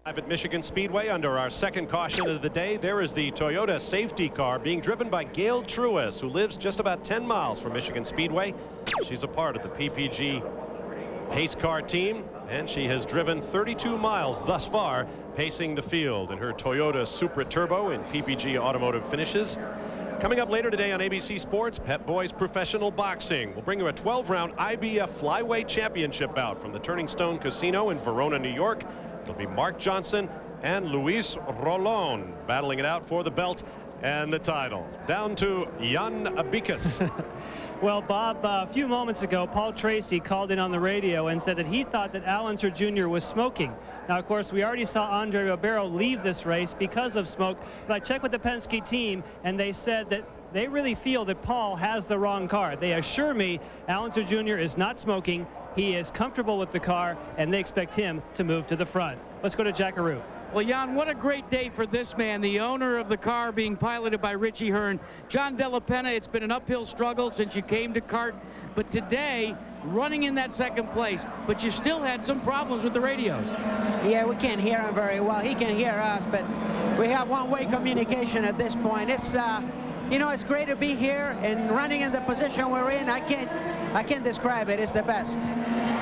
Speaker 7: Live at Michigan Speedway under our second caution of the day, there is the Toyota safety car being driven by Gail Truess, who lives just about 10 miles from Michigan Speedway. She's a part of the PPG pace car team, and she has driven 32 miles thus far, pacing the field in her Toyota Supra Turbo in PPG Automotive finishes. Coming up later today on ABC Sports, Pep Boys Professional Boxing. We'll bring you a 12-round IBF Flyweight Championship bout from the Turning Stone Casino in Verona, New York. It'll be Mark Johnson and Luis Rolon battling it out for the belt and the title. Down to Jan Abikas.
Speaker 4: Well, Bob, a few moments ago, Paul Tracy called in on the radio and said that he thought that Al Unser Jr. was smoking. Now, of course, we already saw Andre Ribeiro leave this race because of smoke, but I checked with the Penske team, and they said that they really feel that Paul has the wrong car. They assure me Al Unser Jr. is not smoking. He is comfortable with the car, and they expect him to move to the front. Let's go to Jack Arute.
Speaker 1: Well, Jan, what a great day for this man, the owner of the car being piloted by Richie Hearn. John Della Penna, it's been an uphill struggle since you came to kart, but today, running in that second place, but you still had some problems with the radios.
Speaker 12: Yeah, we can't hear him very well. He can hear us, but we have one-way communication at this point. It's, you know, it's great to be here and running in the position we're in. I can't describe it. It's the best.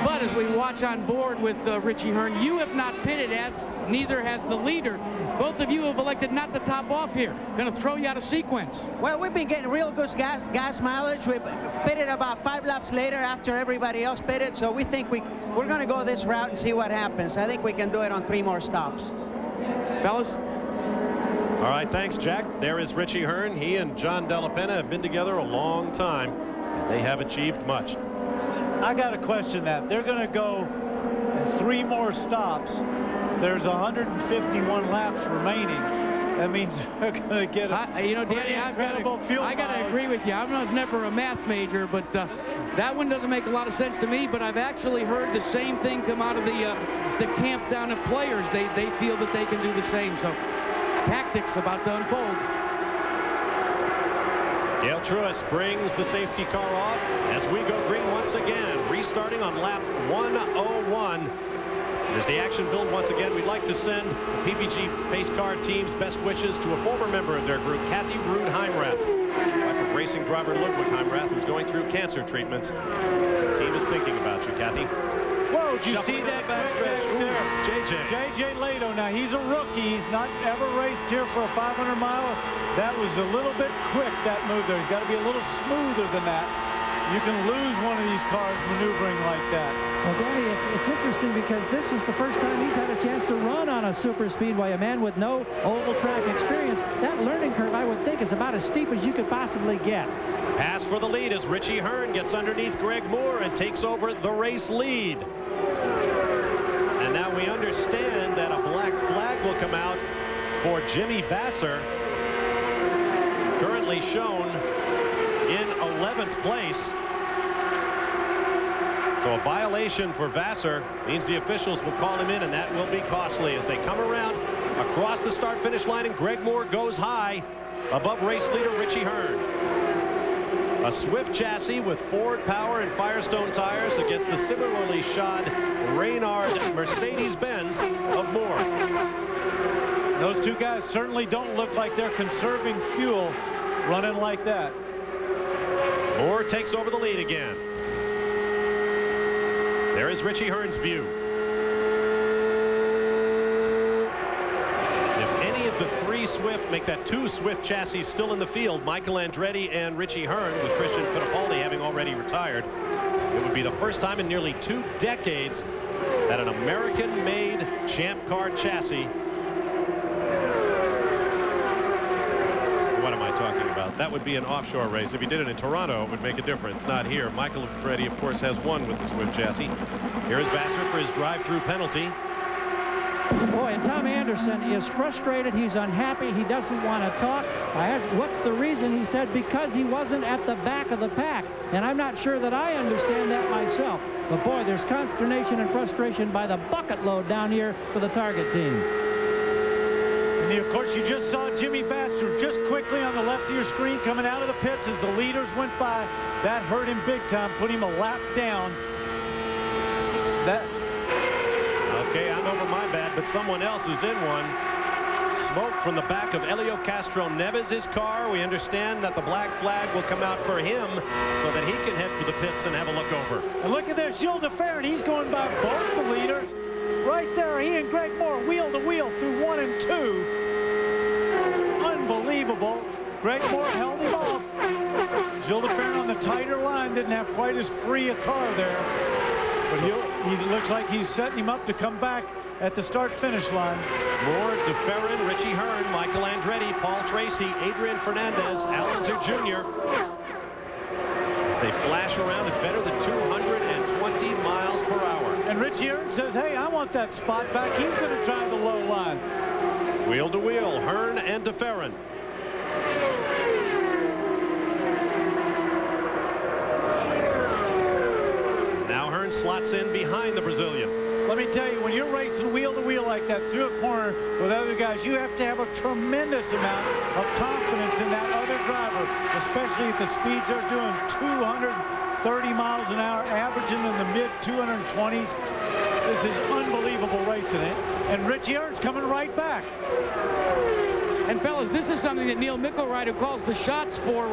Speaker 1: But as we watch on board with Richie Hearn, you have not pitted, as neither has the leader. Both of you have elected not to top off here. Going to throw you out of sequence.
Speaker 12: Well, we've been getting real good gas mileage. We pitted about 5 laps later after everybody else pitted, so we think we're going to go this route and see what happens. I think we can do it on 3 more stops.
Speaker 1: Fellas?
Speaker 7: All right, thanks, Jack. There is Richie Hearn. He and John Della Penna have been together a long time. They have achieved much.
Speaker 8: I got to question that. They're going to go 3 more stops. There's 151 laps remaining. That means they're going to get a
Speaker 1: you know, Danny,
Speaker 8: incredible fuel
Speaker 1: I got to agree with you. I was never a math major, but that one doesn't make a lot of sense to me. But I've actually heard the same thing come out of the camp down at Players. They feel that they can do the same. So tactics about to unfold.
Speaker 7: Gail Truess brings the safety car off as we go green once again, restarting on lap 101. As the action build once again, we'd like to send the PPG pace car team's best wishes to a former member of their group, Kathy Ruud Heimrath, wife of racing driver Ludwig Heimrath, who's going through cancer treatments. The team is thinking about you, Kathy.
Speaker 8: Whoa, did you see that backstretch there? JJ Lado. Now, he's a rookie. He's not ever raced here for a 500 miler. That was a little bit quick, that move there. He's got to be a little smoother than that. You can lose one of these cars maneuvering like that.
Speaker 2: Well, Danny, it's interesting because this is the first time he's had a chance to run on a super speedway. A man with no oval track experience. That learning curve, I would think, is about as steep as you could possibly get.
Speaker 7: Pass for the lead as Richie Hearn gets underneath Greg Moore and takes over the race lead. And now we understand that a black flag will come out for Jimmy Vasser, currently shown in 11th place. So a violation for Vasser means the officials will call him in, and that will be costly as they come around across the start-finish line, and Greg Moore goes high above race leader Richie Hearn. A Swift chassis with Ford power and Firestone tires against the similarly shod Reynard Mercedes-Benz of Moore.
Speaker 8: Those two guys certainly don't look like they're conserving fuel running like that.
Speaker 7: Moore takes over the lead again. There is Richie Hearn's view. If any of the 3 Swift make that 2 Swift chassis still in the field, Michael Andretti and Richie Hearn, with Christian Fittipaldi having already retired, it would be the first time in nearly 2 decades that an American-made Champ Car chassis. What am I talking about? That would be an offshore race. If he did it in Toronto, it would make a difference. Not here. Michael Andretti, of course, has won with the Swift chassis. Here is Vasser for his drive-through penalty.
Speaker 2: Boy, and Tom Anderson is frustrated. He's unhappy. He doesn't want to talk. What's the reason? He said because he wasn't at the back of the pack. And I'm not sure that I understand that myself. But boy, there's consternation and frustration by the bucket load down here for the Target team.
Speaker 8: And of course, you just saw Jimmy Vasser just quickly on the left of your screen coming out of the pits as the leaders went by. That hurt him big time, put him a lap down.
Speaker 7: Okay, I'm over my bad, but someone else is in one. Smoke from the back of Helio Castro Neves' car. We understand that the black flag will come out for him so that he can head for the pits and have a look over.
Speaker 8: And look at this, Gilles de Ferran, he's going by both the leaders. Right there, he and Greg Moore wheel to wheel through 1 and 2. Unbelievable. Greg Moore held him off. Gilles de Ferran on the tighter line didn't have quite as free a car there. But he looks like he's setting him up to come back at the start-finish line.
Speaker 7: Moore, de Ferran, Richie Hearn, Michael Andretti, Paul Tracy, Adrian Fernandez, Alonso Jr. as they flash around at better than 220 miles per hour.
Speaker 8: And Richie Hearn says, hey, I want that spot back. He's going to drive the low line.
Speaker 7: Wheel to wheel, Hearn and de Ferran. Now Hearn slots in behind the Brazilian.
Speaker 8: Let me tell you, when you're racing wheel to wheel like that through a corner with other guys, you have to have a tremendous amount of confidence in that other driver, especially at the speeds they're doing, 230 miles an hour, averaging in the mid 220s. This is unbelievable racing, and Richie Hearn's coming right back.
Speaker 1: And fellas, this is something that Neil Mickelride, who calls the shots for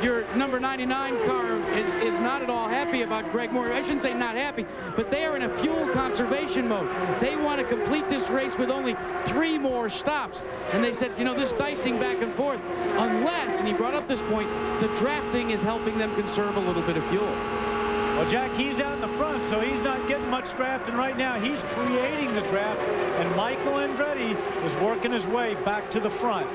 Speaker 1: your number 99 car, is not at all happy about Greg Moore. I shouldn't say not happy, but they are in a fuel conservation mode. They want to complete this race with only 3 more stops. And they said, you know, this dicing back and forth, unless, and he brought up this point, the drafting is helping them conserve a little bit of fuel.
Speaker 8: Well, Jack, he's out in the front, so he's not getting much drafting right now. He's creating the draft, and Michael Andretti is working his way back to the front.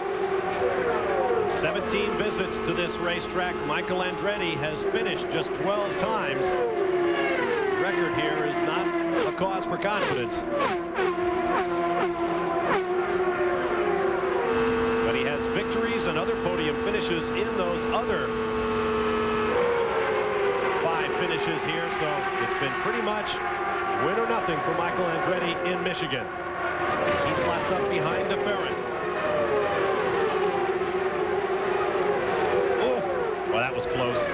Speaker 7: 17 visits to this racetrack. Michael Andretti has finished just 12 times. The record here is not a cause for confidence. But he has victories and other podium finishes in those other 5 finishes here, so it's been pretty much win or nothing for Michael Andretti in Michigan as he slots up behind de Ferran. Oh, well, that was close.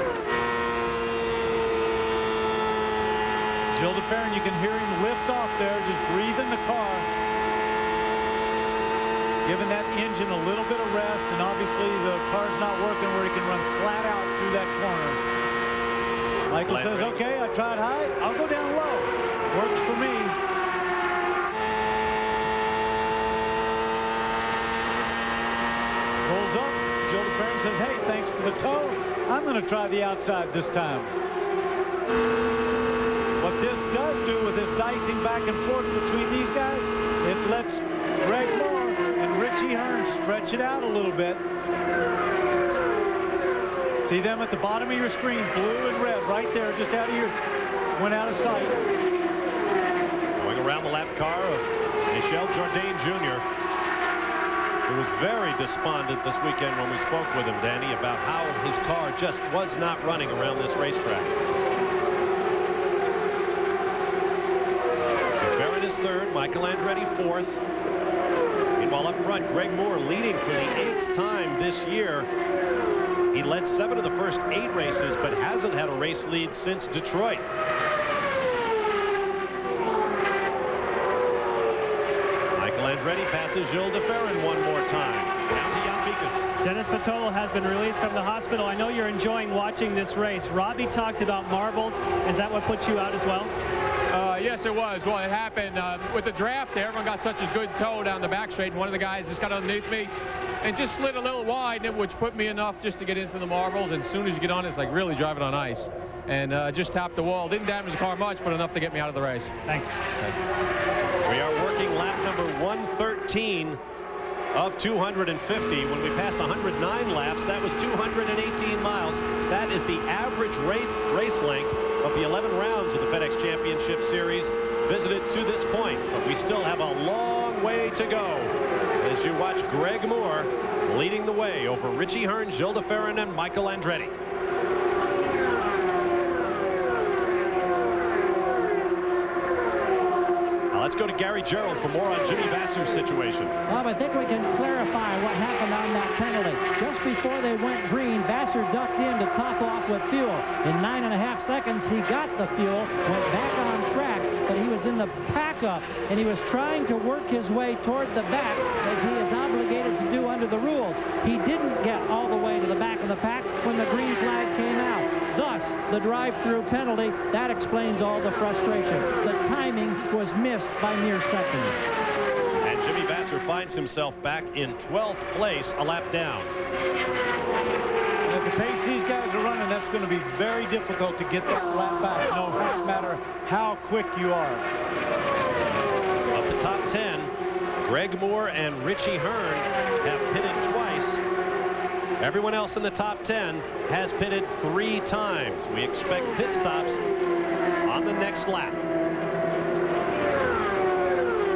Speaker 8: Gilles de Ferran, you can hear him lift off there, just breathing the car, giving that engine a little bit of rest, and obviously the car's not working where he can run flat out through that corner. Michael says, okay, I tried high, I'll go down low. Works for me. Pulls up, Gilles de Ferran says, hey, thanks for the tow. I'm going to try the outside this time. What this does do with this dicing back and forth between these guys, it lets Greg Moore and Richie Hearn stretch it out a little bit. See them at the bottom of your screen, blue and red, right there, just out of your, went out of sight.
Speaker 7: Going around the lap car of Michel Jourdain Jr., who was very despondent this weekend when we spoke with him, Danny, about how his car just was not running around this racetrack. Ferran is 3rd, Michael Andretti 4th. Meanwhile, up front, Greg Moore leading for the 8th time this year. He led 7 of the first 8 races, but hasn't had a race lead since Detroit. Michael Andretti passes Gilles de Ferran one more time. Down to Jan Bikus.
Speaker 4: Dennis Fatolo has been released from the hospital. I know you're enjoying watching this race. Robbie talked about marbles. Is that what put you out as well?
Speaker 13: Yes, it was. Well, it happened with the draft. Everyone got such a good tow down the back straight, and one of the guys just got underneath me and just slid a little wide, which put me enough just to get into the marbles. And as soon as you get on, it's like really driving on ice. And just tapped the wall. Didn't damage the car much, but enough to get me out of the race.
Speaker 4: Thanks.
Speaker 7: We are working lap number 113 of 250. When we passed 109 laps, that was 218 miles. That is the average race length of the 11 rounds of the FedEx Championship Series visited to this point. But we still have a long way to go as you watch Greg Moore leading the way over Richie Hearn, Gilles de Ferran, and Michael Andretti. Let's go to Gary Gerald for more on Jimmy Vasser's situation.
Speaker 2: Well, I think we can clarify what happened on that penalty. Just before they went green, Vasser ducked in to top off with fuel. In 9.5 seconds, he got the fuel, went back on track, but he was in the pack up, and he was trying to work his way toward the back, as he is obligated to do under the rules. He didn't get all the way to the back of the pack when the green flag came out. Thus, the drive-through penalty. That explains all the frustration. The timing was missed by mere seconds.
Speaker 7: And Jimmy Vasser finds himself back in 12th place, a lap down.
Speaker 8: And at the pace these guys are running, that's going to be very difficult to get that lap back, no matter how quick you are.
Speaker 7: Of the top 10, Greg Moore and Richie Hearn have pitted twice. Everyone else in the top 10 has pitted 3 times. We expect pit stops on the next lap.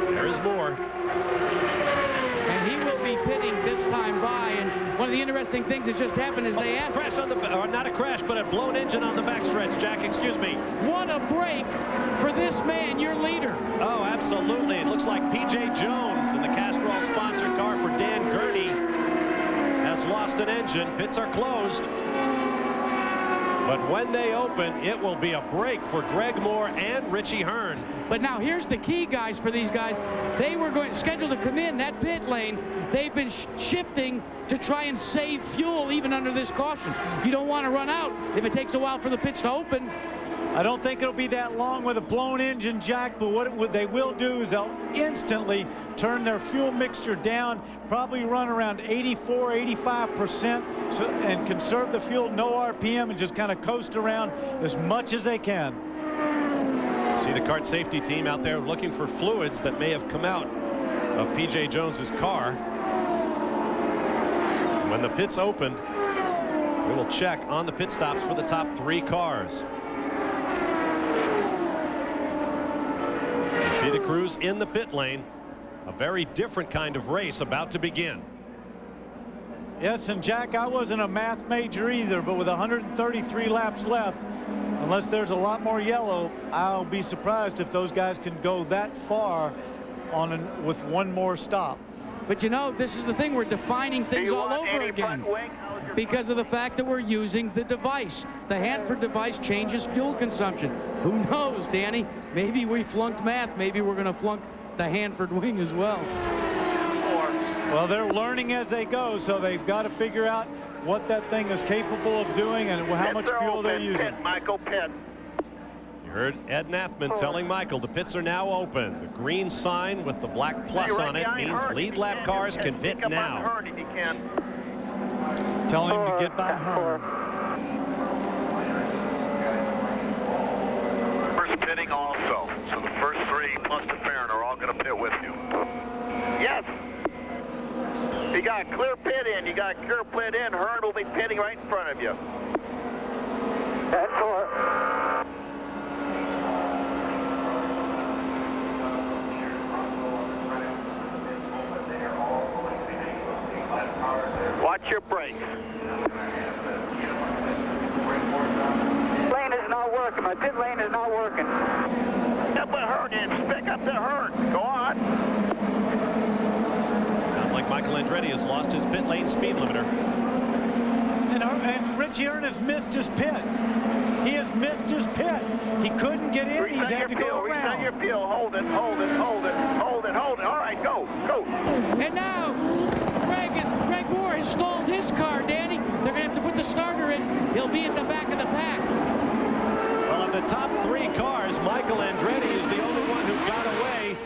Speaker 7: There is Moore.
Speaker 1: And he will be pitting this time by. And one of the interesting things that just happened is they asked...
Speaker 7: Crash on the... Or not a crash, but a blown engine on the backstretch. Jack, excuse me.
Speaker 1: What a break for this man, your leader.
Speaker 7: Oh, absolutely. It looks like P.J. Jones in the Castrol sponsored car for Dan Gurney has lost an engine. Pits are closed. But when they open, it will be a break for Greg Moore and Richie Hearn.
Speaker 1: But now here's the key, guys, for these guys. They were scheduled to come in that pit lane. They've been shifting to try and save fuel even under this caution. You don't want to run out if it takes a while for the pits to open.
Speaker 8: I don't think it'll be that long with a blown engine, Jack, but what they will do is they'll instantly turn their fuel mixture down, probably run around 84, 85%, and conserve the fuel, no RPM, and just kind of coast around as much as they can.
Speaker 7: See the kart safety team out there looking for fluids that may have come out of P.J. Jones's car. When the pits open, we will check on the pit stops for the top 3 cars. See the crews in the pit lane. A very different kind of race about to begin.
Speaker 8: Yes, and Jack, I wasn't a math major either, but with 133 laps left, unless there's a lot more yellow, I'll be surprised if those guys can go that far with one more stop.
Speaker 1: But you know, this is the thing, we're defining things all over again because of the fact that we're using the device. The Hanford device changes fuel consumption. Who knows, Danny? Maybe we flunked math. Maybe we're going to flunk the Hanford wing as well.
Speaker 8: Well, they're learning as they go, so they've got to figure out what that thing is capable of doing and how much fuel they're using.
Speaker 9: Pit, Michael, pit.
Speaker 7: You heard Ed Nathman telling Michael the pits are now open. The green sign with the black plus on it means lead lap cars can pit now.
Speaker 8: Tell him to get by Hearn.
Speaker 9: First pitting also. So the first 3 plus the Farron are all going to pit with you. Yes. You got a clear pit in. You got a clear pit in. Hearn will be pitting right in front of you. That's 4. Watch your brakes. Lane is not working. My pit lane is not working. Up the Hearn in. Pick up the Hearn. Go on.
Speaker 7: Sounds like Michael Andretti has lost his pit lane speed limiter.
Speaker 8: And Richie Hearn has missed his pit. He has missed his pit. He couldn't get in. He's had to go around.
Speaker 9: Reset your fuel. Hold it. Hold it. Hold it. Hold it. Hold it. All right, go. Go.
Speaker 1: And now Greg Moore has stalled his car, Danny. They're going to have to put the starter in. He'll be in the back of the pack.
Speaker 7: Well, of the top 3 cars, Michael Andretti is the only one who got away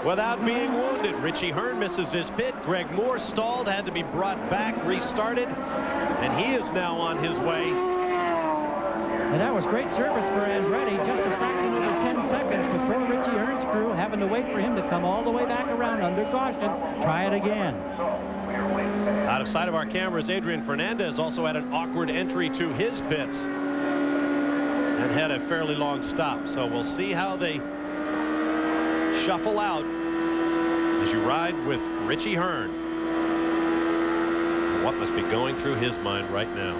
Speaker 7: without being wounded. Richie Hearn misses his pit. Greg Moore stalled, had to be brought back, restarted, and he is now on his way.
Speaker 2: And that was great service for Andretti, just a fraction over 10 seconds before Richie Hearn's crew having to wait for him to come all the way back around under caution. Try it again.
Speaker 7: Out of sight of our cameras, Adrian Fernandez also had an awkward entry to his pits and had a fairly long stop. So we'll see how they shuffle out as you ride with Richie Hearn. What must be going through his mind right now?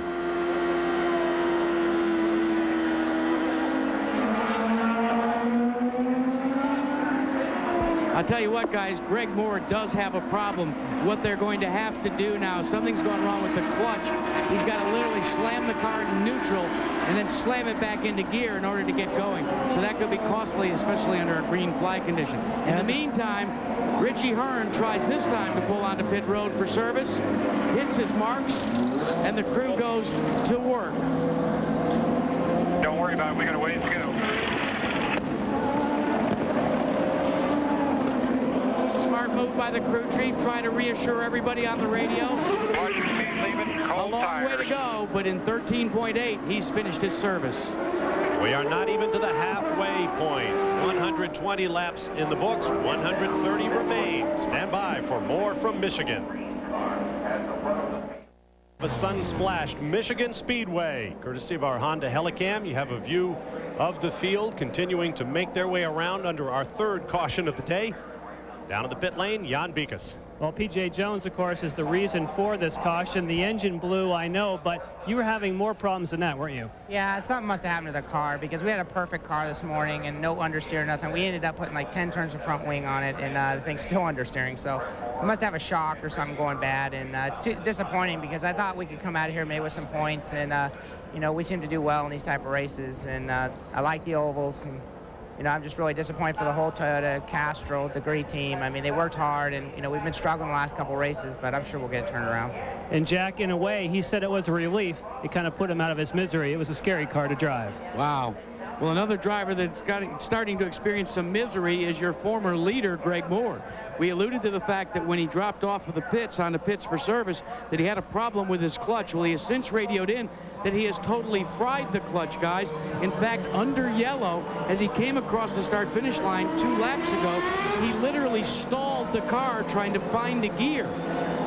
Speaker 1: tell you what, guys, Greg Moore does have a problem. What they're going to have to do now, something's going wrong with the clutch. He's got to literally slam the car in neutral and then slam it back into gear in order to get going. So that could be costly, especially under a green flag condition. In the meantime, Richie Hearn tries this time to pull onto pit road for service, hits his marks, and the crew goes to work.
Speaker 9: Don't worry about it. We got a ways to go.
Speaker 1: Smart move by the crew chief, trying to reassure everybody on the radio.
Speaker 9: Watch your speed leaving.
Speaker 1: A long way to go, but in 13.8, he's finished his service.
Speaker 7: We are not even to the halfway point. 120 laps in the books, 130 remain. Stand by for more from Michigan. A sun-splashed Michigan Speedway. Courtesy of our Honda Helicam, you have a view of the field continuing to make their way around under our third caution of the day. Down in the pit lane, Jan Beekes.
Speaker 4: Well, P.J. Jones, of course, is the reason for this caution. The engine blew, I know, but you were having more problems than that, weren't you?
Speaker 14: Yeah, something must have happened to the car because we had a perfect car this morning and no understeer, nothing. We ended up putting like 10 turns of front wing on it, and the thing's still understeering. So we must have a shock or something going bad, and it's too disappointing because I thought we could come out of here maybe with some points, and you know, we seem to do well in these type of races, and I like the ovals. And you know, I'm just really disappointed for the whole Toyota Castrol Degree team. I mean, they worked hard, and, you know, we've been struggling the last couple races, but I'm sure we'll get it turned around.
Speaker 4: And Jack, in a way, he said it was a relief. It kind of put him out of his misery. It was a scary car to drive.
Speaker 1: Wow. Well, another driver that's starting to experience some misery is your former leader, Greg Moore. We alluded to the fact that when he dropped off of the pits on the pits for service, that he had a problem with his clutch. Well, he has since radioed in that he has totally fried the clutch, guys. In fact, under yellow, as he came across the start-finish line 2 laps ago, he literally stalled the car trying to find a gear.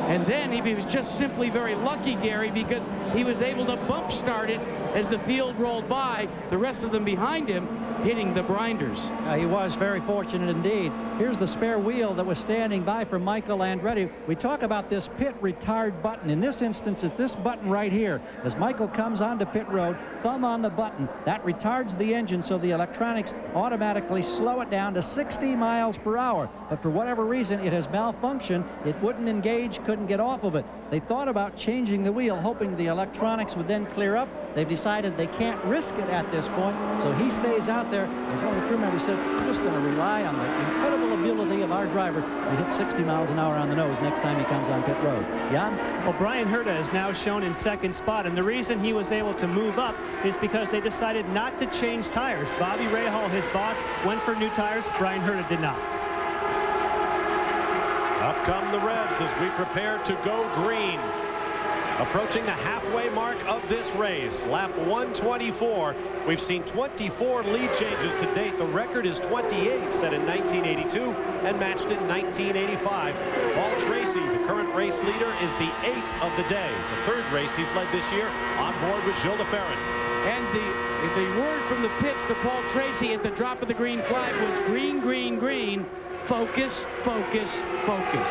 Speaker 1: And then he was just simply very lucky, Gary, because he was able to bump start it as the field rolled by, the rest of them behind him hitting the grinders.
Speaker 2: He was very fortunate indeed. Here's the spare wheel that was standing by for Michael Andretti. We talk about this pit retard button. In this instance, it's this button right here. As Michael comes onto pit road, thumb on the button. That retards the engine, so the electronics automatically slow it down to 60 miles per hour. But for whatever reason, it has malfunctioned. It wouldn't engage, couldn't get off of it. They thought about changing the wheel, hoping the electronics would then clear up. They've decided they can't risk it at this point, so he stays out there. As one of the crew members said, we're just going to rely on the incredible ability of our driver to hit 60 miles an hour on the nose next time he comes on pit road. Jan?
Speaker 4: Well, Brian Herta is now shown in second spot, and the reason he was able to move up is because they decided not to change tires. Bobby Rahal, his boss, went for new tires. Brian Herta did not.
Speaker 7: Up come the Revs as we prepare to go green. Approaching the halfway mark of this race, lap 124. We've seen 24 lead changes to date. The record is 28, set in 1982 and matched in 1985. Paul Tracy, the current race leader, is the 8th of the day. The 3rd race he's led this year, on board with Gilles de Ferran.
Speaker 1: And the word from the pits to Paul Tracy at the drop of the green flag was green, green, green. Focus, focus, focus.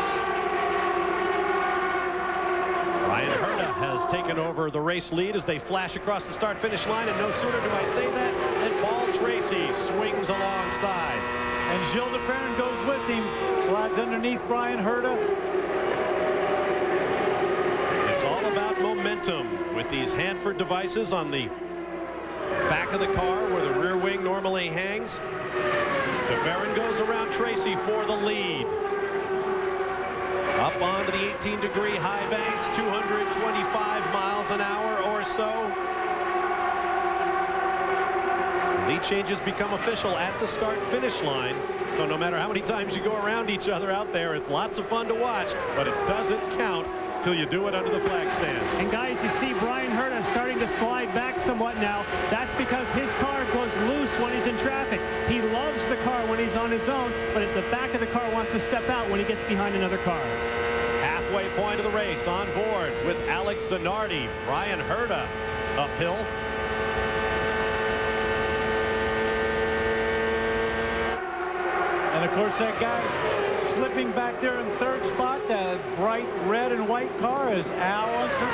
Speaker 7: Brian Herta has taken over the race lead as they flash across the start-finish line, and no sooner do I say that than Paul Tracy swings alongside.
Speaker 8: And Gilles de Ferran goes with him, slides underneath Brian Herta.
Speaker 7: It's all about momentum with these Hanford devices on the back of the car where the rear wing normally hangs. De Ferran goes around Tracy for the lead. Up onto the 18-degree high banks, 225 miles an hour or so. Lead changes become official at the start-finish line. So no matter how many times you go around each other out there, it's lots of fun to watch, but it doesn't count till you do it under the flag stand.
Speaker 4: And guys, you see Brian Herta starting to slide back somewhat now. That's because his car goes loose when he's in traffic. He loves the car when he's on his own, but at the back of the car wants to step out when he gets behind another car.
Speaker 7: Halfway point of the race, on board with Alex Zanardi. Brian Herta uphill.
Speaker 8: And of course, that guy's slipping back there in 3rd spot. That bright red and white car is Al Unser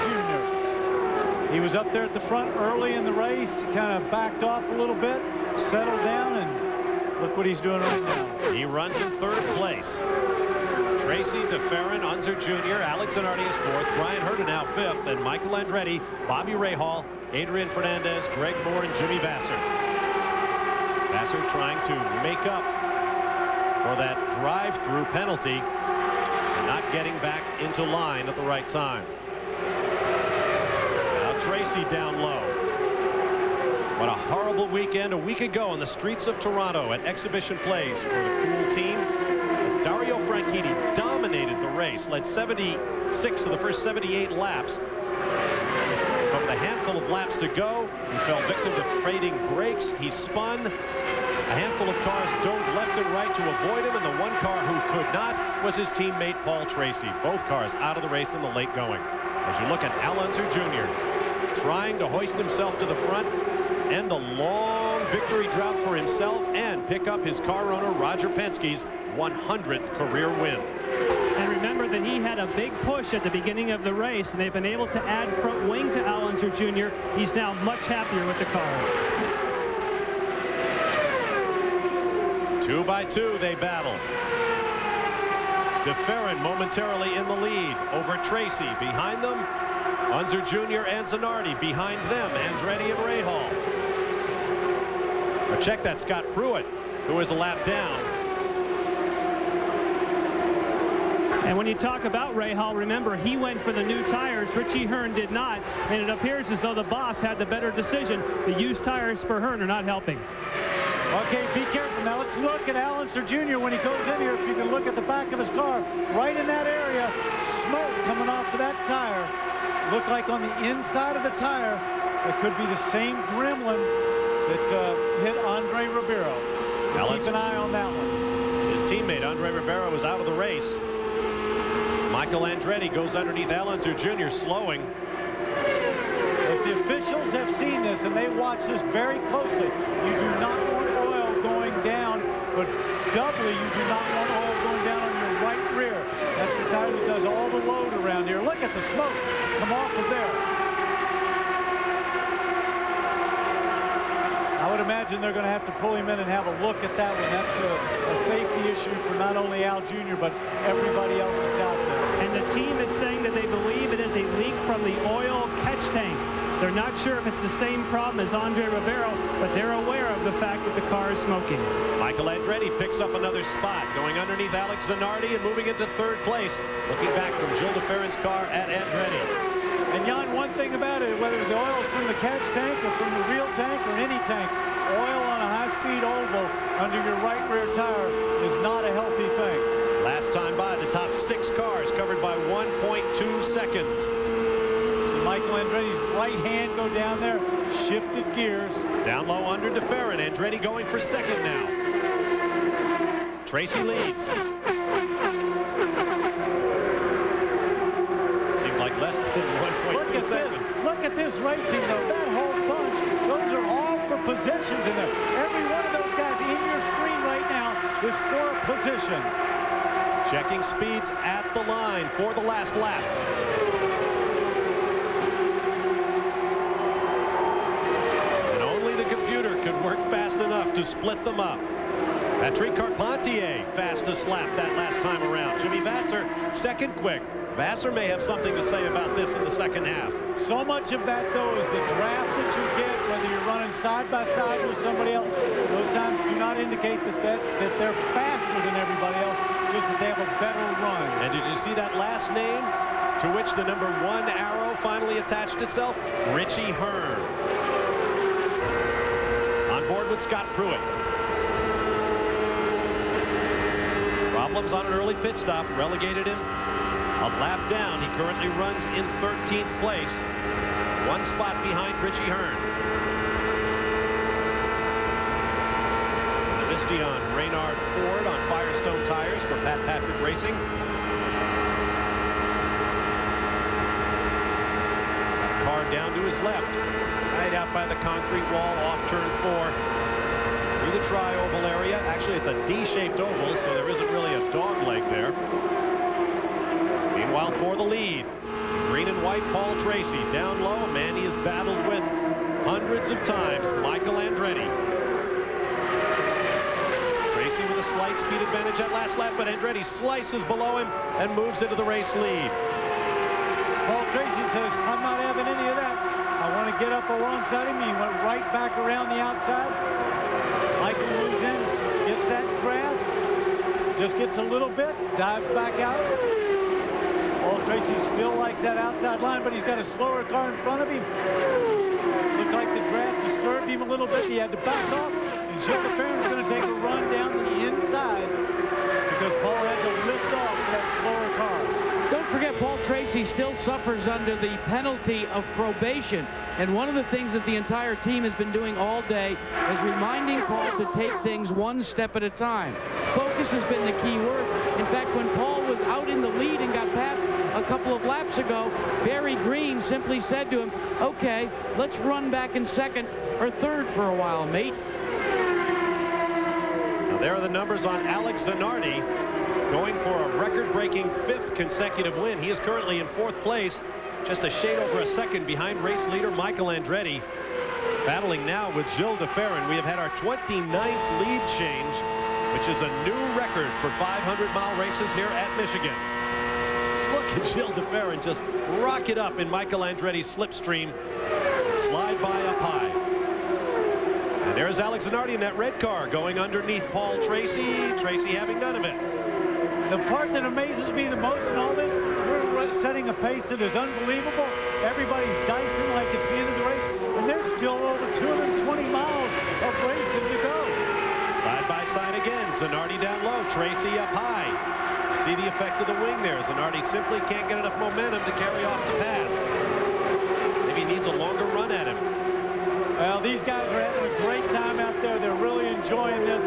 Speaker 8: Jr. He was up there at the front early in the race, kind of backed off a little bit, settled down, and look what he's doing right now.
Speaker 7: He runs in 3rd place. Tracy, DeFerrin, Unser Jr., Alex Zanardi is 4th, Brian Herdenow 5th, and Michael Andretti, Bobby Rahal, Adrian Fernandez, Greg Moore, and Jimmy Vasser. Vasser trying to make up for that drive-through penalty for not getting back into line at the right time. Now Tracy down low. What a horrible weekend a week ago on the streets of Toronto at Exhibition Plays for the Cool team. As Dario Franchitti dominated the race, led 76 of the first 78 laps. But with a handful of laps to go, he fell victim to fading brakes. He spun. A handful of cars dove left and right to avoid him, and the one car who could not was his teammate Paul Tracy. Both cars out of the race in the late going. As you look at Al Unser Jr. trying to hoist himself to the front, end a long victory drought for himself and pick up his car owner Roger Penske's 100th career win.
Speaker 4: And remember that he had a big push at the beginning of the race, and they've been able to add front wing to Al Unser Jr. He's now much happier with the car.
Speaker 7: 2 by 2 they battle. DeFerrin momentarily in the lead over Tracy. Behind them, Unser Jr. and Zanardi. Behind them, Andretti and Rahal. But check that Scott Pruitt, who is a lap down.
Speaker 4: And when you talk about Rahal, remember he went for the new tires. Richie Hearn did not, and it appears as though the boss had the better decision. The used tires for Hearn are not helping.
Speaker 8: Okay, be careful. Now let's look at Al Unser Jr. when he goes in here. If you can look at the back of his car, right in that area, smoke coming off of that tire. Looked like on the inside of the tire, it could be the same gremlin that hit Andre Ribeiro. Keep an eye on that one.
Speaker 7: His teammate Andre Ribeiro was out of the race. Michael Andretti goes underneath Al Unser Jr. slowing.
Speaker 8: If the officials have seen this and they watch this very closely, you do not want oil going down, but doubly you do not want oil going down on your right rear. That's the tire that does all the load around here. Look at the smoke come off of there. I would imagine they're going to have to pull him in and have a look at that one. That's a safety issue for not only Al Jr., but everybody else that's out there.
Speaker 4: And the team is saying that they believe it is a leak from the oil catch tank. They're not sure if it's the same problem as Andre Ribeiro, but they're aware of the fact that the car is smoking.
Speaker 7: Michael Andretti picks up another spot, going underneath Alex Zanardi and moving into 3rd place, looking back from Gilles DeFerrin's car at Andretti.
Speaker 8: And Jan, one thing about it, whether the oil is from the catch tank or from the real tank or any tank, oil on a high-speed oval under your right rear tire is not a healthy thing.
Speaker 7: Last time by, the top 6 cars covered by 1.2 seconds.
Speaker 8: See Michael Andretti's right hand go down there, shifted gears.
Speaker 7: Down low under DeFerrin. Andretti going for 2nd now. Tracy leads. Seemed like less than 1.2 seconds.
Speaker 8: Look at this racing, though. That whole bunch, those are all for positions in there. Every one of those guys in your screen right now is for a position.
Speaker 7: Checking speeds at the line for the last lap. And only the computer could work fast enough to split them up. Patrick Carpentier fastest lap that last time around. Jimmy Vasser 2nd quick. Vasser may have something to say about this in the 2nd half.
Speaker 8: So much of that, though, is the draft that you get, whether you're running side by side with somebody else. Those times do not indicate that they're faster than everybody else, just that they have a better run.
Speaker 7: And did you see that last name to which the number 1 arrow finally attached itself? Richie Hearn. On board with Scott Pruitt. Problems on an early pit stop relegated him a lap down. He currently runs in 13th place, 1 spot behind Richie Hearn. The Visteon Reynard Ford on Firestone tires for Pat Patrick Racing. Got a car down to his left, right out by the concrete wall off turn 4. Through the tri-oval area. Actually, it's a D-shaped oval, so there isn't really a dog leg there. Meanwhile, for the lead, green and white Paul Tracy. Down low, a man he has battled with hundreds of times, Michael Andretti. Tracy Tracy with a slight speed advantage at last lap, but Andretti slices below him and moves into the race lead.
Speaker 8: Paul Tracy says, I'm not having any of that. I want to get up alongside him. He went right back around the outside. Michael moves in, gets that draft, just gets a little bit, dives back out. Paul Tracy still likes that outside line, but he's got a slower car in front of him. Looked like the draft disturbed him a little bit. He had to back off, and Gilles de Ferran's going to take a run down the inside because Paul had to lift off that slower car.
Speaker 1: Don't forget, Paul Tracy still suffers under the penalty of probation. And one of the things that the entire team has been doing all day is reminding Paul to take things one step at a time. Focus has been the key word. In fact, when Paul was out in the lead and got past a couple of laps ago, Barry Green simply said to him, okay, let's run back in second or third for a while, mate.
Speaker 7: Now, there are the numbers on Alex Zanardi, going for a record-breaking 5th consecutive win. He is currently in 4th place, just a shade over a second behind race leader Michael Andretti. Battling now with Gilles de Ferran. We have had our 29th lead change, which is a new record for 500-mile races here at Michigan. Look at Gilles de Ferran just rocket up in Michael Andretti's slipstream and slide by up high. And there's Alex Zanardi in that red car going underneath Paul Tracy. Tracy having none of it.
Speaker 8: The part that amazes me the most in all this, we're setting a pace that is unbelievable. Everybody's dicing like it's the end of the race, and there's still over 220 miles of racing to go.
Speaker 7: Side by side again, Zanardi down low, Tracy up high. You see the effect of the wing there. Zanardi simply can't get enough momentum to carry off the pass. Maybe he needs a longer run at him.
Speaker 8: Well, these guys are having a great time out there. They're really enjoying this.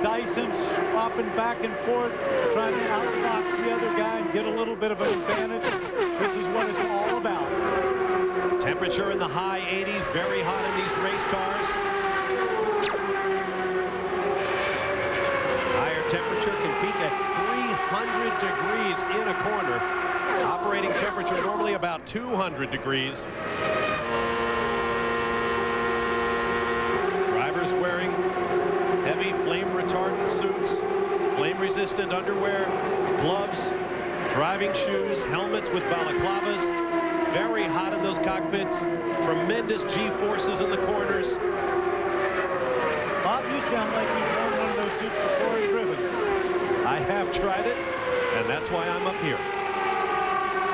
Speaker 8: Dyson swapping back and forth, trying to outfox the other guy and get a little bit of an advantage. This is what it's all about.
Speaker 7: Temperature in the high 80s, very hot in these race cars. Higher temperature can peak at 300 degrees in a corner. Operating temperature normally about 200 degrees. Drivers wearing heavy flame retardant suits, flame resistant underwear, gloves, driving shoes, helmets with balaclavas. Very hot in those cockpits. Tremendous G-forces in the corners.
Speaker 8: Bob, you sound like you've worn one of those suits before and driven.
Speaker 7: I have tried it, and that's why I'm up here.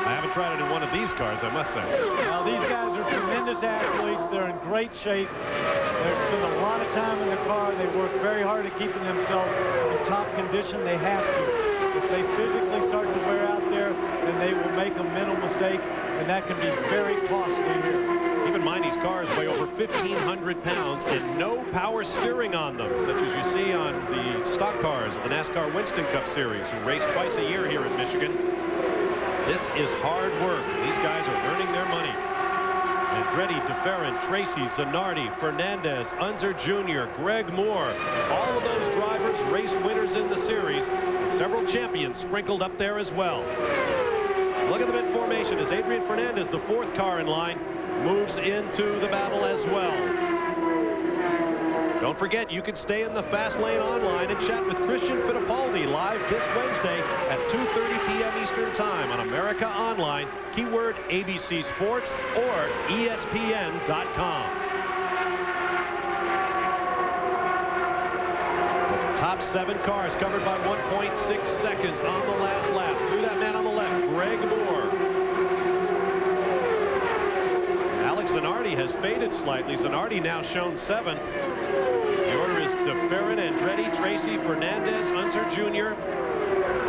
Speaker 7: I haven't tried it in one of these cars, I must say.
Speaker 8: Now, these guys are tremendous athletes. They're in great shape. They spend a lot of time in the car. They work very hard at keeping themselves in top condition. They have to. If they physically start to wear out there, then they will make a mental mistake, and that can be very costly here.
Speaker 7: Keep in mind, these cars weigh over 1,500 pounds and no power steering on them, such as you see on the stock cars of the NASCAR Winston Cup Series, who race twice a year here in Michigan. This is hard work. These guys are earning their money. Andretti, de Ferran, Tracy, Zanardi, Fernandez, Unser Jr., Greg Moore. All of those drivers, race winners in the series, and several champions sprinkled up there as well. Look at the mid formation as Adrian Fernandez, the 4th car in line, moves into the battle as well. Don't forget, you can stay in the Fast Lane online and chat with Christian Fittipaldi live this Wednesday at 2:30 p.m. Eastern Time on America Online, keyword ABC Sports or ESPN.com. The top 7 cars covered by 1.6 seconds on the last lap. Through that man on the left, Greg Moore. Alex Zanardi has faded slightly. Zanardi now shown 7th. The order is de Ferran, Andretti, Tracy, Fernandez, Unser Jr.,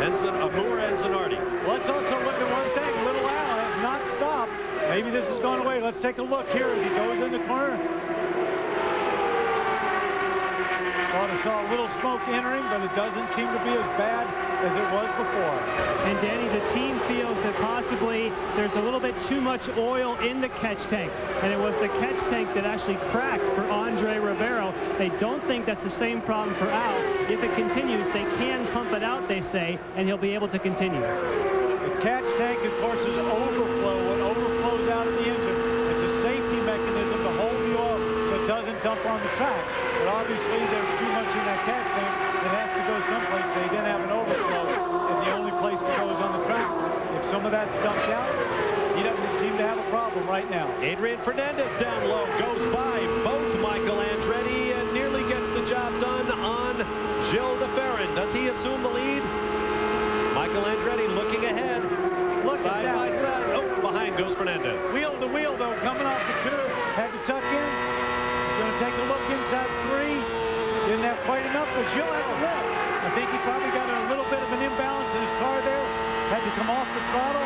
Speaker 7: and Moore and Zanardi.
Speaker 8: Let's also look at one thing. Little Al has not stopped. Maybe this has gone away. Let's take a look here as he goes in the corner. Thought I saw a little smoke entering, but it doesn't seem to be as bad as it was before.
Speaker 4: And Danny, the team feels that possibly there's a little bit too much oil in the catch tank, and it was the catch tank that actually cracked for Andre Ribeiro. They don't think that's the same problem for Al. If it continues, they can pump it out, they say, and he'll be able to continue.
Speaker 8: The catch tank, of course, is overflow. What overflows out of the engine, it's a safety mechanism to hold the oil so it doesn't dump on the track. But obviously, there's too much in that catch tank. it has to go someplace. They then have an overflow, and the only place to go is on the track. If some of that's dumped out, he doesn't seem to have a problem right now.
Speaker 7: Adrian Fernandez down low goes by both Michael Andretti and nearly gets the job done on Gilles de Ferran. Does he assume the lead? Michael Andretti looking ahead.
Speaker 8: Look
Speaker 7: side
Speaker 8: at that.
Speaker 7: by side. Oh, behind goes Fernandez.
Speaker 8: Wheel to wheel, though, coming off the two. Had to tuck in. He's going to take a look inside three. Didn't have quite enough, but Gilles had a lift. I think he probably got a little bit of an imbalance in his car there. Had to come off the throttle.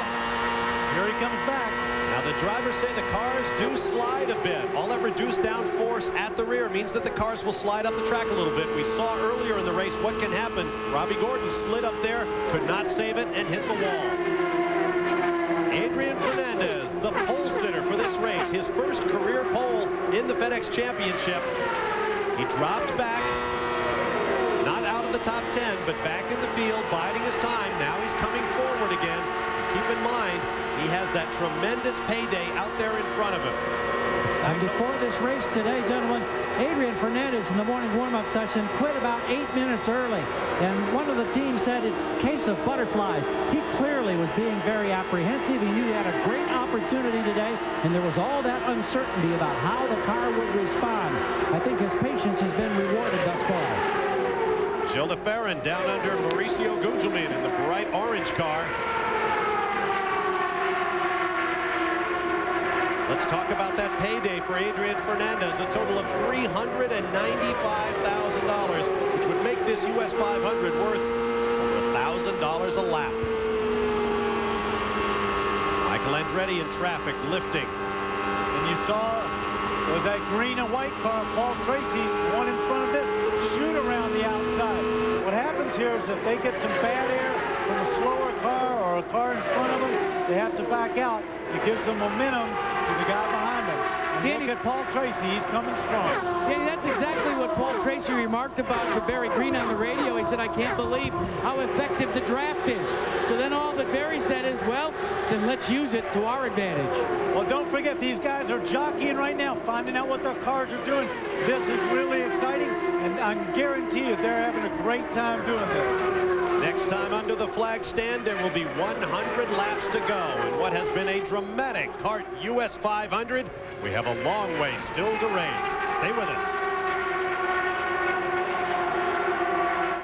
Speaker 8: Here he comes back.
Speaker 7: Now the drivers say the cars do slide a bit. All that reduced down force at the rear means that the cars will slide up the track a little bit. We saw earlier in the race what can happen. Robbie Gordon slid up there, could not save it, and hit the wall. Adrian Fernandez, the pole sitter for this race, his first career pole in the FedEx Championship. He dropped back, not out of the top 10, but back in the field, biding his time. Now he's coming forward again. Keep in mind, he has that tremendous payday out there in front of him.
Speaker 2: And before this race today, gentlemen, Adrian Fernandez in the morning warm-up session quit about 8 minutes early. And one of the teams said it's a case of butterflies. He clearly was being very apprehensive. He knew he had a great opportunity today, and there was all that uncertainty about how the car would respond. I think his patience has been rewarded thus far.
Speaker 7: Gilles de Ferran down under Mauricio Gugelmin in the bright orange car. Let's talk about that payday for Adrian Fernandez, a total of $395,000, which would make this US 500 worth over $1,000 a lap. Michael Andretti in traffic, lifting.
Speaker 8: And you saw, was that green and white car, Paul Tracy, one in front of this, shoot around the outside. What happens here is if they get some bad air from a slower car or a car in front of them, they have to back out. It gives them momentum to the guy behind them. And look at Paul Tracy, he's coming strong.
Speaker 1: Yeah, that's exactly what Paul Tracy remarked about to Barry Green on the radio. He said, I can't believe how effective the draft is. So then all that Barry said is, well, then let's use it to our advantage.
Speaker 8: Well, don't forget, these guys are jockeying right now, finding out what their cars are doing. This is really exciting, and I guarantee you they're having a great time doing this.
Speaker 7: Next time under the flag stand, there will be 100 laps to go in what has been a dramatic CART US 500. We have a long way still to race. Stay with us.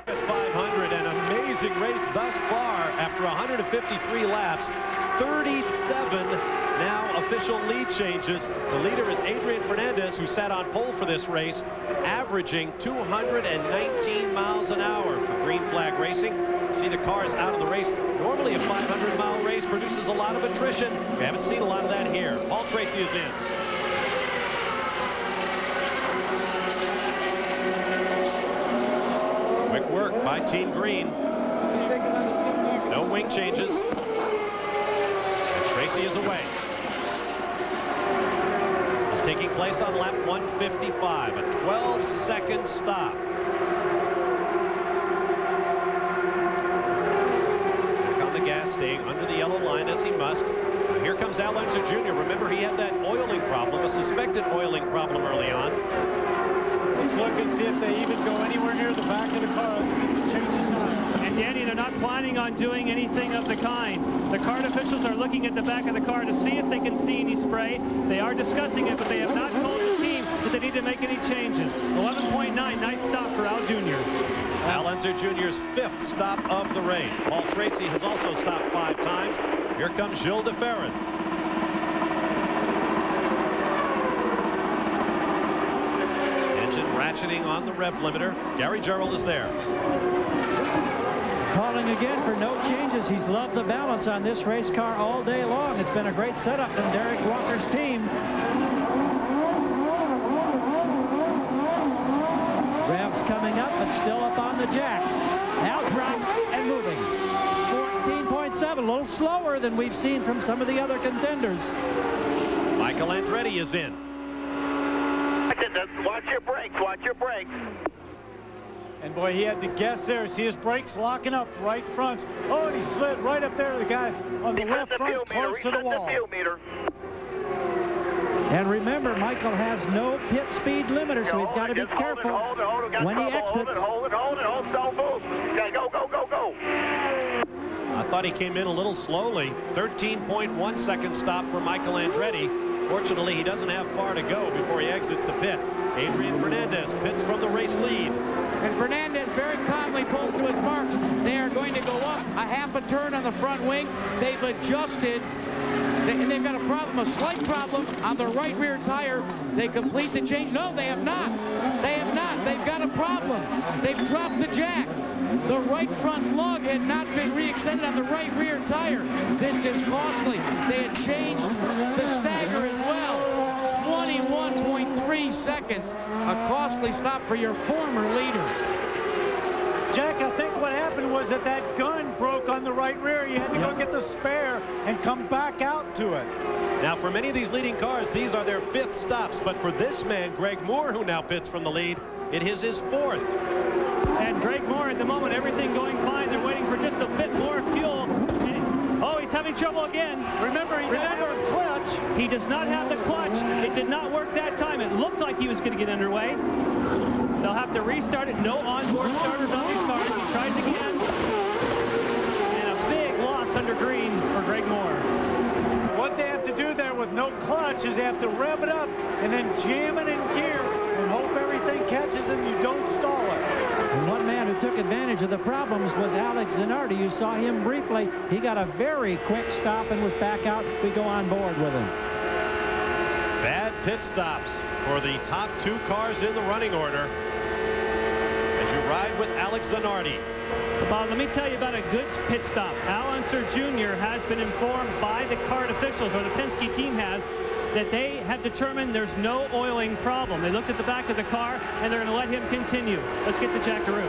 Speaker 7: US 500, an amazing race thus far after 153 laps. 37 now official lead changes. The leader is Adrian Fernandez, who sat on pole for this race, averaging 219 miles an hour for Green Flag Racing. See the cars out of the race. Normally a 500-mile race produces a lot of attrition. We haven't seen a lot of that here. Paul Tracy is in. Quick work by Team Green. No wing changes. And Tracy is away. It's taking place on lap 155, a 12-second stop. Gas, staying under the yellow line as he must. Here comes Al Unser Jr. Remember, he had that oiling problem, a suspected oiling problem early on.
Speaker 8: Let's look and see if they even go anywhere near the back of the car.
Speaker 4: And Danny, they're not planning on doing anything of the kind. The CART officials are looking at the back of the car to see if they can see any spray. They are discussing it, but they have not told the team that they need to make any changes. 11.9, nice stop for Al Jr.
Speaker 7: Al Unser Jr.'s 5th stop of the race. Paul Tracy has also stopped 5 times. Here comes Gilles de Ferran. Engine ratcheting on the rev limiter. Gary Gerould is there.
Speaker 2: Calling again for no changes. He's loved the balance on this race car all day long. It's been a great setup from Derek Walker's team. Revs coming up, but still up on the jack. Now drops and moving. 14.7, a little slower than we've seen from some of the other contenders.
Speaker 7: Michael Andretti is in.
Speaker 9: Watch your brakes, watch your brakes.
Speaker 8: And boy, he had to guess there. See his brakes locking up right front. Oh, and he slid right up there. The guy on the left front close to the wall.
Speaker 2: And remember, Michael has no pit speed limiter, so he's got to be careful when he exits.
Speaker 9: Hold it, don't move. Okay, go.
Speaker 7: I thought he came in a little slowly. 13.1 second stop for Michael Andretti. Fortunately, he doesn't have far to go before he exits the pit. Adrian Fernandez pits from the race lead.
Speaker 1: And Fernandez very calmly pulls to his marks. They are going to go up a half a turn on the front wing. They've adjusted. And they've got a problem, a slight problem on the right rear tire. They complete the change. No, they have not. They have not. They've got a problem. They've dropped the jack. The right front lug had not been re-extended on the right rear tire. This is costly. They had changed the stagger as well. 21.3 seconds. A costly stop for your former leader.
Speaker 8: Jack, I think what happened was that gun broke on the right rear. You had to go get the spare and come back out to it.
Speaker 7: Now, for many of these leading cars, these are their 5th stops. But for this man, Greg Moore, who now pits from the lead, it is his 4th.
Speaker 4: And Greg Moore, at the moment, everything going fine. They're waiting for just a bit more fuel. Oh, he's having trouble again.
Speaker 8: Remember, he doesn't have a clutch.
Speaker 4: He does not have the clutch. It did not work that time. It looked like he was going to get underway. They'll have to restart it. No onboard starters on these cars. He tries again. And a big loss under green for Greg Moore.
Speaker 8: What they have to do there with no clutch is they have to rev it up and then jam it in gear and hope everything catches and you don't stall it.
Speaker 2: And one man who took advantage of the problems was Alex Zanardi. You saw him briefly. He got a very quick stop and was back out. We go on board with him.
Speaker 7: Bad pit stops for the top 2 cars in the running order as you ride with Alex Zanardi.
Speaker 4: Bob, let me tell you about a good pit stop. Al Unser Jr. has been informed by the CART officials, or the Penske team has, that they have determined there's no oiling problem. They looked at the back of the car, and they're going to let him continue. Let's get to Jackaroo.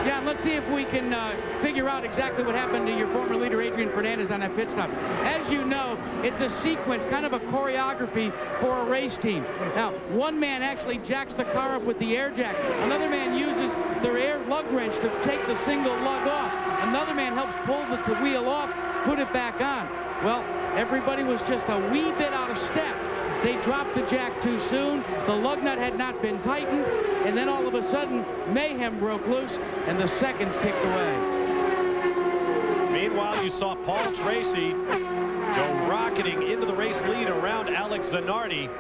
Speaker 1: Yeah, let's see if we can figure out exactly what happened to your former leader, Adrian Fernandez, on that pit stop. As you know, it's a sequence, kind of a choreography for a race team. Now, one man actually jacks the car up with the air jack. Another man uses their air lug wrench to take the single lug off. Another man helps pull the wheel off, put it back on. Well, everybody was just a wee bit out of step. They dropped the jack too soon. The lug nut had not been tightened. And then all of a sudden, mayhem broke loose, and the seconds ticked away.
Speaker 7: Meanwhile, you saw Paul Tracy go rocketing into the race lead around Alex Zanardi.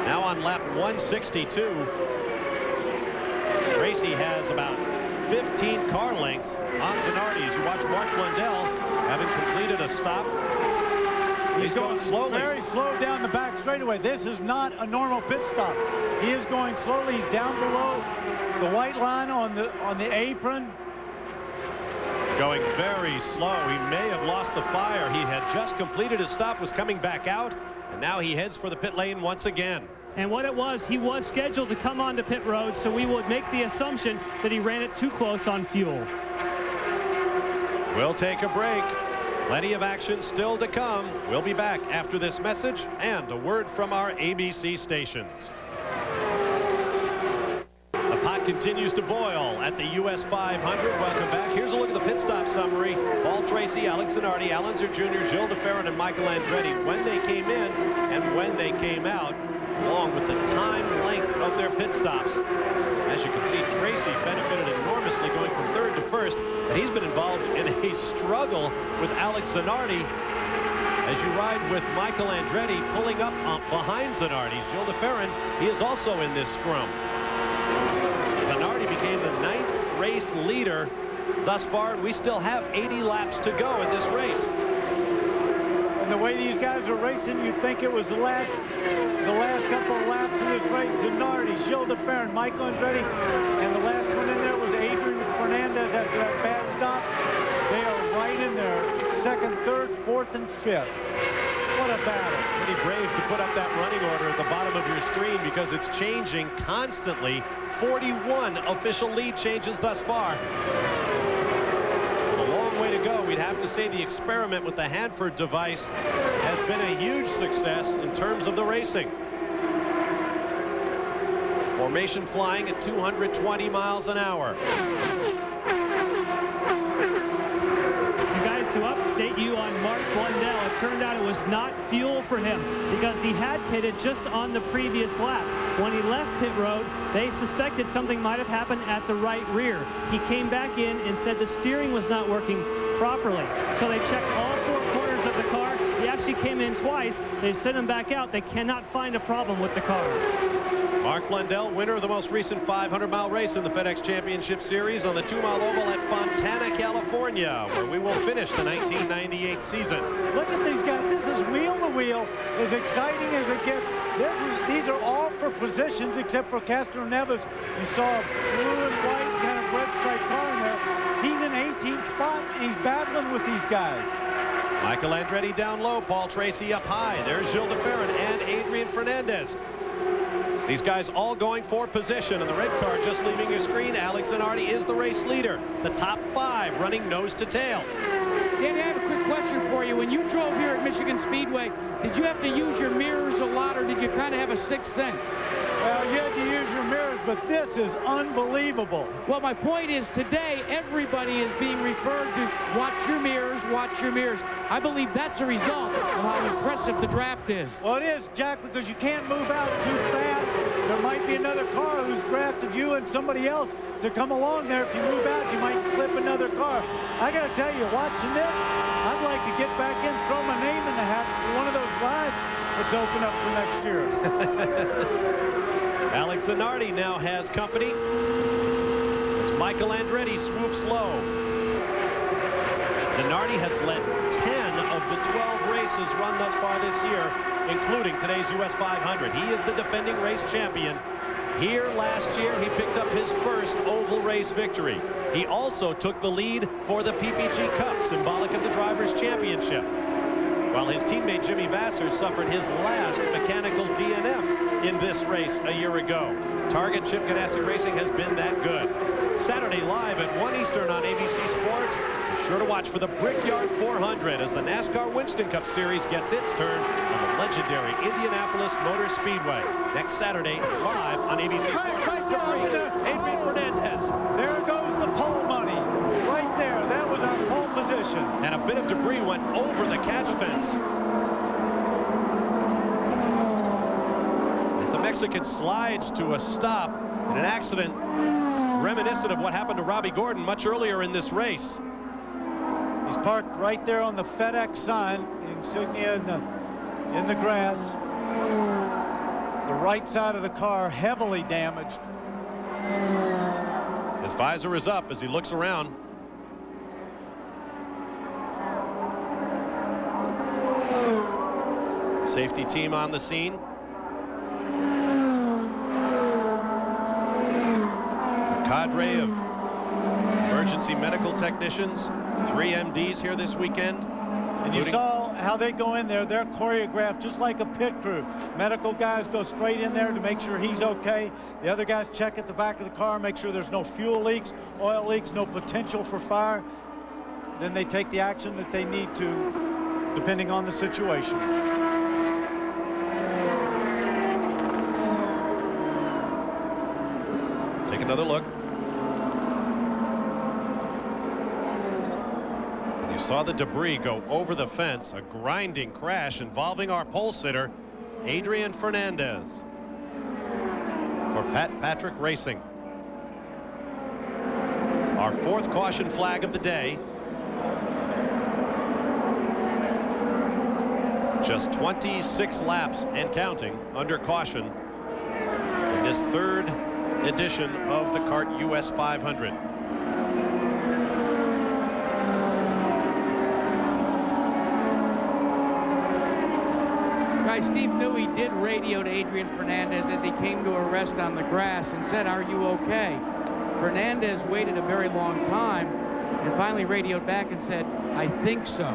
Speaker 7: Now on lap 162. Tracy has about 15 car lengths on Zanardi. As you watch Mark Blundell, having completed a stop. He's going slowly.
Speaker 8: Very slow down the back straightaway. This is not a normal pit stop. He is going slowly. He's down below the white line on the apron.
Speaker 7: Going very slow. He may have lost the fire. He had just completed his stop, was coming back out, and now he heads for the pit lane once again.
Speaker 4: And what it was, he was scheduled to come onto pit road, so we would make the assumption that he ran it too close on fuel.
Speaker 7: We'll take a break. Plenty of action still to come. We'll be back after this message and a word from our ABC stations. The pot continues to boil at the US 500. Welcome back. Here's a look at the pit stop summary. Paul Tracy, Alex Zanardi, Al Unser Jr., Gilles de Ferran, and Michael Andretti, when they came in and when they came out, along with the time length of their pit stops. As you can see, Tracy benefited enormously going from 3rd to 1st, and he's been involved in a struggle with Alex Zanardi. As you ride with Michael Andretti pulling up behind Zanardi, Gilles de Ferran, he is also in this scrum. Zanardi became the 9th race leader thus far, and we still have 80 laps to go in this race.
Speaker 8: And the way these guys are racing, you'd think it was the last couple of laps in this race. Zanardi, Gilles de Ferran, Michael Andretti, and the last one in there was Adrian Fernandez after that bad stop. They are right in there, 2nd, 3rd, 4th, and 5th. What a battle.
Speaker 7: Pretty brave to put up that running order at the bottom of your screen because it's changing constantly. 41 official lead changes thus far. A long way to go. We'd have to say the experiment with the Hanford device has been a huge success in terms of the racing. Formation flying at 220 miles an hour.
Speaker 4: You guys, to update update you on Mark Blundell. It turned out it was not fuel for him because he had pitted just on the previous lap. When he left pit road, they suspected something might have happened at the right rear. He came back in and said the steering was not working properly. So they checked all four corners of the car. He actually came in twice. They sent him back out. They cannot find a problem with the car.
Speaker 7: Mark Blundell, winner of the most recent 500-mile race in the FedEx Championship Series on the 2-mile oval at Fontana, California, where we will finish the 1998 season.
Speaker 8: Look at these guys. This is wheel to wheel, as exciting as it gets. These are all for positions except for Castro Neves. You saw a blue and white kind of red stripe car in there. He's in 18th spot. He's battling with these guys.
Speaker 7: Michael Andretti down low, Paul Tracy up high. There's Gilles de Ferran and Adrian Fernandez. These guys all going for position, and the red car just leaving your screen. Alex Zanardi is the race leader. The top 5 running nose to tail.
Speaker 1: Danny, I have a quick question for you. When you drove here at Michigan Speedway, did you have to use your mirrors a lot, or did you kind of have a sixth sense?
Speaker 8: Well, you had to use your mirrors, but this is unbelievable.
Speaker 1: Well, my point is today everybody is being referred to watch your mirrors, watch your mirrors. I believe that's a result of how impressive the draft is.
Speaker 8: Well, it is, Jack, because you can't move out too fast. There might be another car who's drafted you and somebody else to come along there. If you move out, you might clip another car. I got to tell you, watching this, I'd like to get back in, throw my name in the hat for one of those rides that's open up for next year.
Speaker 7: Alex Zanardi now has company as Michael Andretti swoops low. Zanardi has led 10 of the 12 races run thus far this year, including today's US 500. He is the defending race champion. Here last year, he picked up his first oval race victory. He also took the lead for the PPG Cup, symbolic of the Drivers' Championship, while his teammate Jimmy Vasser suffered his last mechanical DNF in this race a year ago. Target Chip Ganassi Racing has been that good. Saturday live at 1 Eastern on ABC Sports. Be sure to watch for the Brickyard 400 as the NASCAR Winston Cup Series gets its turn on the legendary Indianapolis Motor Speedway. Next Saturday live on ABC Sports.
Speaker 8: Right there, Adrian Fernandez. There goes the pole money. Right there. That was our pole position.
Speaker 7: And a bit of debris went over the catch fence. As the Mexican slides to a stop in an accident reminiscent of what happened to Robbie Gordon much earlier in this race.
Speaker 8: He's parked right there on the FedEx sign, the insignia in the grass. The right side of the car heavily damaged.
Speaker 7: His visor is up as he looks around. Safety team on the scene. A cadre of emergency medical technicians, 3 MDs here this weekend.
Speaker 8: And you saw how they go in there. They're choreographed just like a pit crew. Medical guys go straight in there to make sure he's okay. The other guys check at the back of the car, make sure there's no fuel leaks, oil leaks, no potential for fire. Then they take the action that they need to, depending on the situation.
Speaker 7: Take another look. You saw the debris go over the fence, a grinding crash involving our pole sitter, Adrian Fernandez, for Patrick Racing. Our 4th caution flag of the day. Just 26 laps and counting under caution in this 3rd edition of the CART US 500.
Speaker 1: Steve Newey did radio to Adrian Fernandez as he came to a rest on the grass and said, "Are you okay?" Fernandez waited a very long time and finally radioed back and said, "I think so."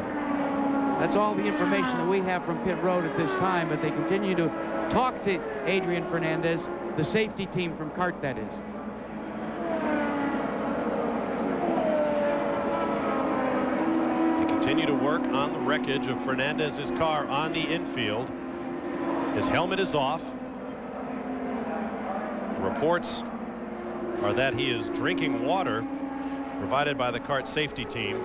Speaker 1: That's all the information that we have from pit road at this time, but they continue to talk to Adrian Fernandez, the safety team from CART, that is.
Speaker 7: They continue to work on the wreckage of Fernandez's car on the infield. His helmet is off. The reports are that he is drinking water provided by the CART safety team.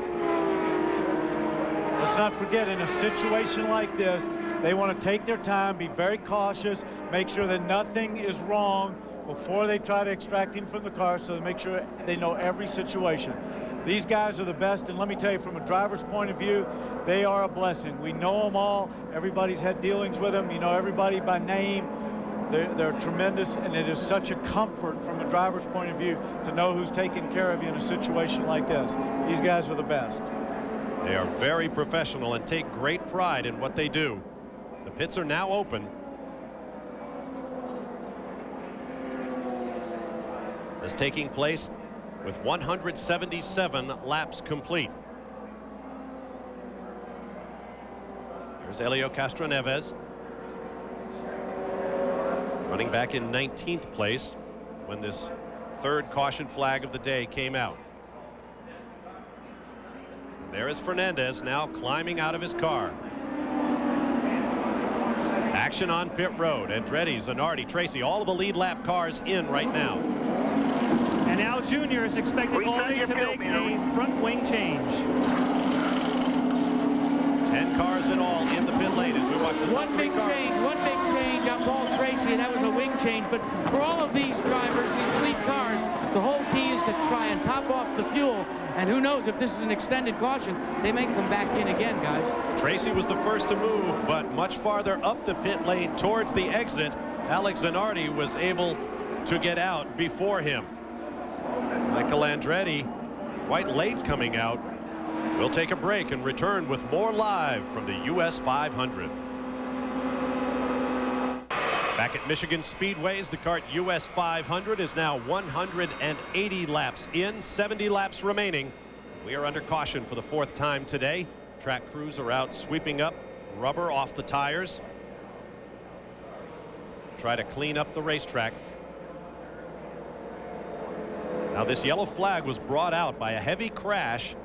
Speaker 8: let's not forget, in a situation like this, they want to take their time, be very cautious, make sure that nothing is wrong before they try to extract him from the car, so they make sure they know every situation. These guys are the best, and let me tell you, from a driver's point of view, they are a blessing. We know them all. Everybody's had dealings with them. You know everybody by name. They're tremendous, and it is such a comfort from a driver's point of view to know who's taking care of you in a situation like this. These guys are the best.
Speaker 7: They are very professional and take great pride in what they do. The pits are now open. This taking place with 177 laps complete. Here's Helio Castroneves, running back in 19th place when this third caution flag of the day came out. And there is Fernandez now climbing out of his car. Action on pit road. Andretti, Zanardi, Tracy, all of the lead lap cars in right now.
Speaker 4: And Al Jr. is expected only to make a front wing change.
Speaker 7: 10 cars in all in the pit lane as we watch the
Speaker 1: One big change on Paul Tracy. That was a wing change. But for all of these drivers, these lead cars, the whole key is to try and top off the fuel. And who knows, if this is an extended caution, they may come back in again, guys.
Speaker 7: Tracy was the first to move, but much farther up the pit lane towards the exit. Alex Zanardi was able to get out before him. Michael Andretti quite late coming out. We'll take a break and return with more live from the US 500. Back at Michigan Speedways, the CART US 500 is now 180 laps in, 70 laps remaining. We are under caution for the 4th time today. Track crews are out sweeping up rubber off the tires. Try to clean up the racetrack. Now this yellow flag was brought out by a heavy crash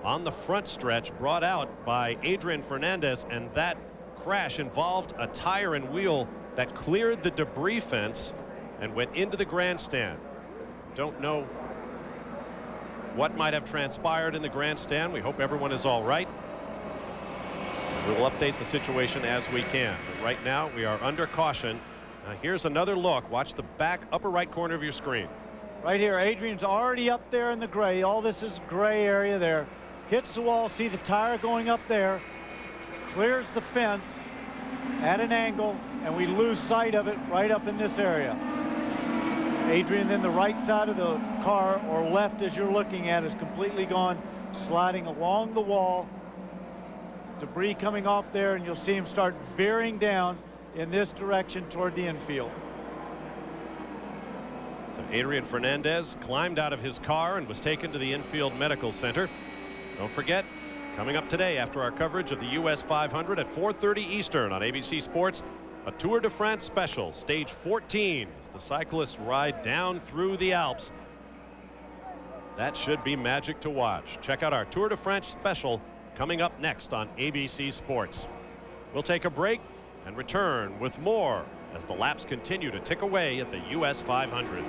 Speaker 7: on the front stretch, brought out by Adrian Fernandez, and that crash involved a tire and wheel that cleared the debris fence and went into the grandstand. Don't know what might have transpired in the grandstand. We hope everyone is all right. We will update the situation as we can. But right now we are under caution. Now here's another look. Watch the back upper right corner of your screen.
Speaker 8: Right here, Adrian's already up there in the gray. All this is gray area there. Hits the wall, see the tire going up there, clears the fence at an angle, and we lose sight of it right up in this area. Adrian, then the right side of the car, or left as you're looking at, is completely gone, sliding along the wall. Debris coming off there, and you'll see him start veering down in this direction toward the infield.
Speaker 7: So Adrian Fernandez climbed out of his car and was taken to the infield medical center. Don't forget, coming up today after our coverage of the US 500 at 4:30 Eastern on ABC Sports, a Tour de France special, stage 14, as the cyclists ride down through the Alps. That should be magic to watch. Check out our Tour de France special coming up next on ABC Sports. We'll take a break and return with more as the laps continue to tick away at the US 500.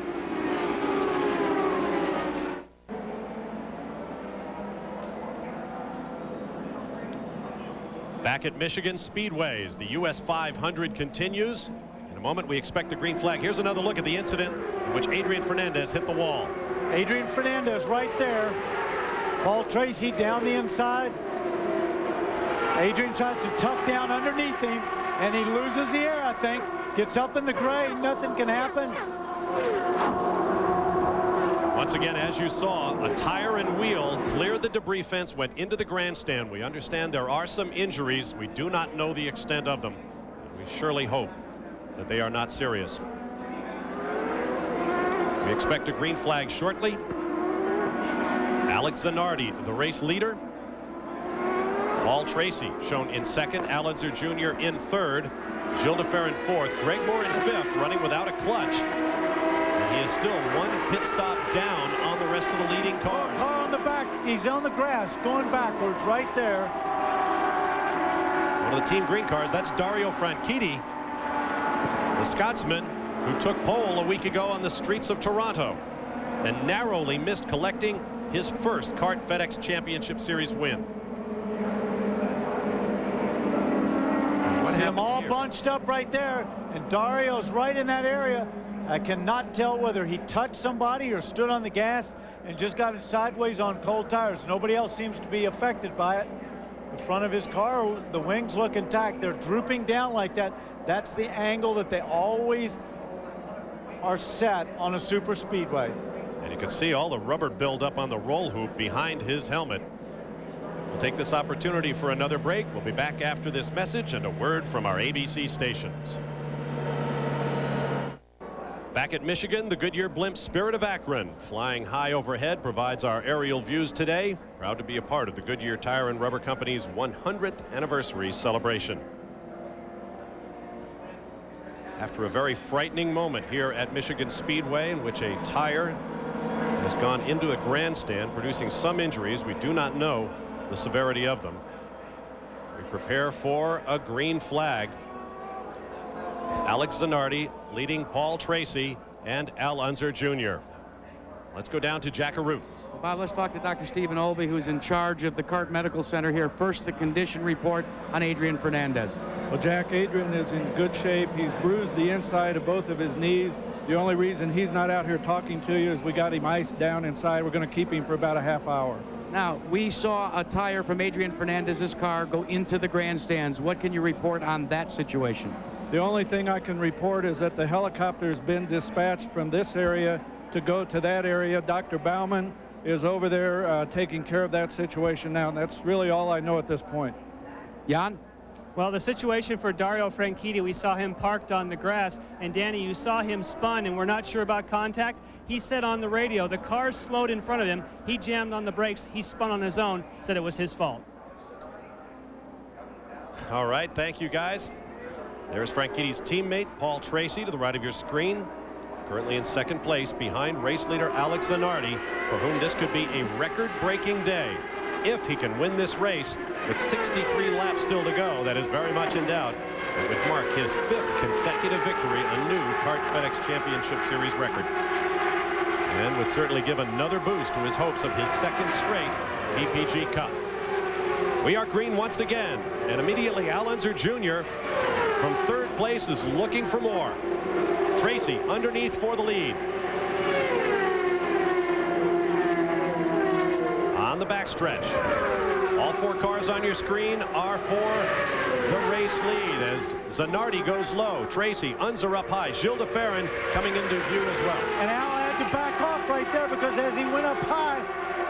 Speaker 7: Back at Michigan Speedways, the US 500 continues. In a moment, we expect the green flag. Here's another look at the incident in which Adrian Fernandez hit the wall.
Speaker 8: Adrian Fernandez right there. Paul Tracy down the inside. Adrian tries to tuck down underneath him, and he loses the air, I think. Gets up in the gray, nothing can happen.
Speaker 7: Once again, as you saw, a tire and wheel cleared the debris fence, went into the grandstand. We understand there are some injuries. We do not know the extent of them. We surely hope that they are not serious. We expect a green flag shortly. Alex Zanardi, the race leader. Paul Tracy shown in second, Alonso Jr. in third, Gilles de Fer in fourth, Greg Moore in fifth, running without a clutch. And he is still one pit stop down on the rest of the leading cars.
Speaker 8: Car on the back, he's on the grass, going backwards right there.
Speaker 7: One of the Team Green cars, that's Dario Franchitti, the Scotsman who took pole a week ago on the streets of Toronto and narrowly missed collecting his first CART FedEx Championship Series win.
Speaker 8: See them
Speaker 1: happens
Speaker 8: all
Speaker 1: here.
Speaker 8: bunched up right there, and Dario's right in that area. I cannot tell whether he touched somebody or stood on the gas and just got it sideways on cold tires. Nobody else seems to be affected by it. The front of his car, the wings look intact. They're drooping down like that. That's the angle that they always are set on a super speedway.
Speaker 7: And you can see all the rubber buildup on the roll hoop behind his helmet. We'll take this opportunity for another break. We'll be back after this message and a word from our ABC stations. Back at Michigan, the Goodyear blimp Spirit of Akron, flying high overhead, provides our aerial views today. Proud to be a part of the Goodyear Tire and Rubber Company's 100th anniversary celebration. After a very frightening moment here at Michigan Speedway, in which a tire has gone into a grandstand, producing some injuries, we do not know the severity of them. We prepare for a green flag. Alex Zanardi leading Paul Tracy and Al Unser Jr. Let's go down to Jackaroo.
Speaker 1: Bob, let's talk to Dr. Stephen Olby, who's in charge of the CART Medical Center here. First, the condition report on Adrian Fernandez.
Speaker 15: Well, Jack, Adrian is in good shape. He's bruised the inside of both of his knees. The only reason he's not out here talking to you is we got him iced down inside. We're going to keep him for about a half hour.
Speaker 1: Now, we saw a tire from Adrian Fernandez's car go into the grandstands. What can you report on that situation?
Speaker 15: The only thing I can report is that the helicopter has been dispatched from this area to go to that area. Dr. Bauman is over there taking care of that situation now, and that's really all I know at this point.
Speaker 1: Jan?
Speaker 4: Well, the situation for Dario Franchitti, we saw him parked on the grass, and Danny, you saw him spun, and we're not sure about contact. He said on the radio the car slowed in front of him. He jammed on the brakes. He spun on his own, said it was his fault.
Speaker 7: All right, thank you, guys. There's Franchitti's teammate, Paul Tracy, to the right of your screen. Currently in second place behind race leader Alex Zanardi, for whom this could be a record-breaking day. If he can win this race with 63 laps still to go, that is very much in doubt. It would mark his 5th consecutive victory, a new CART FedEx Championship Series record. And would certainly give another boost to his hopes of his 2nd straight PPG Cup. We are green once again, and immediately Al Unser Jr. from 3rd place is looking for more. Tracy underneath for the lead. On the backstretch. All 4 cars on your screen are for the race lead as Zanardi goes low. Tracy, Unser up high. Gilles de Ferran coming into view as well.
Speaker 8: And Al had to back off right there because as he went up high,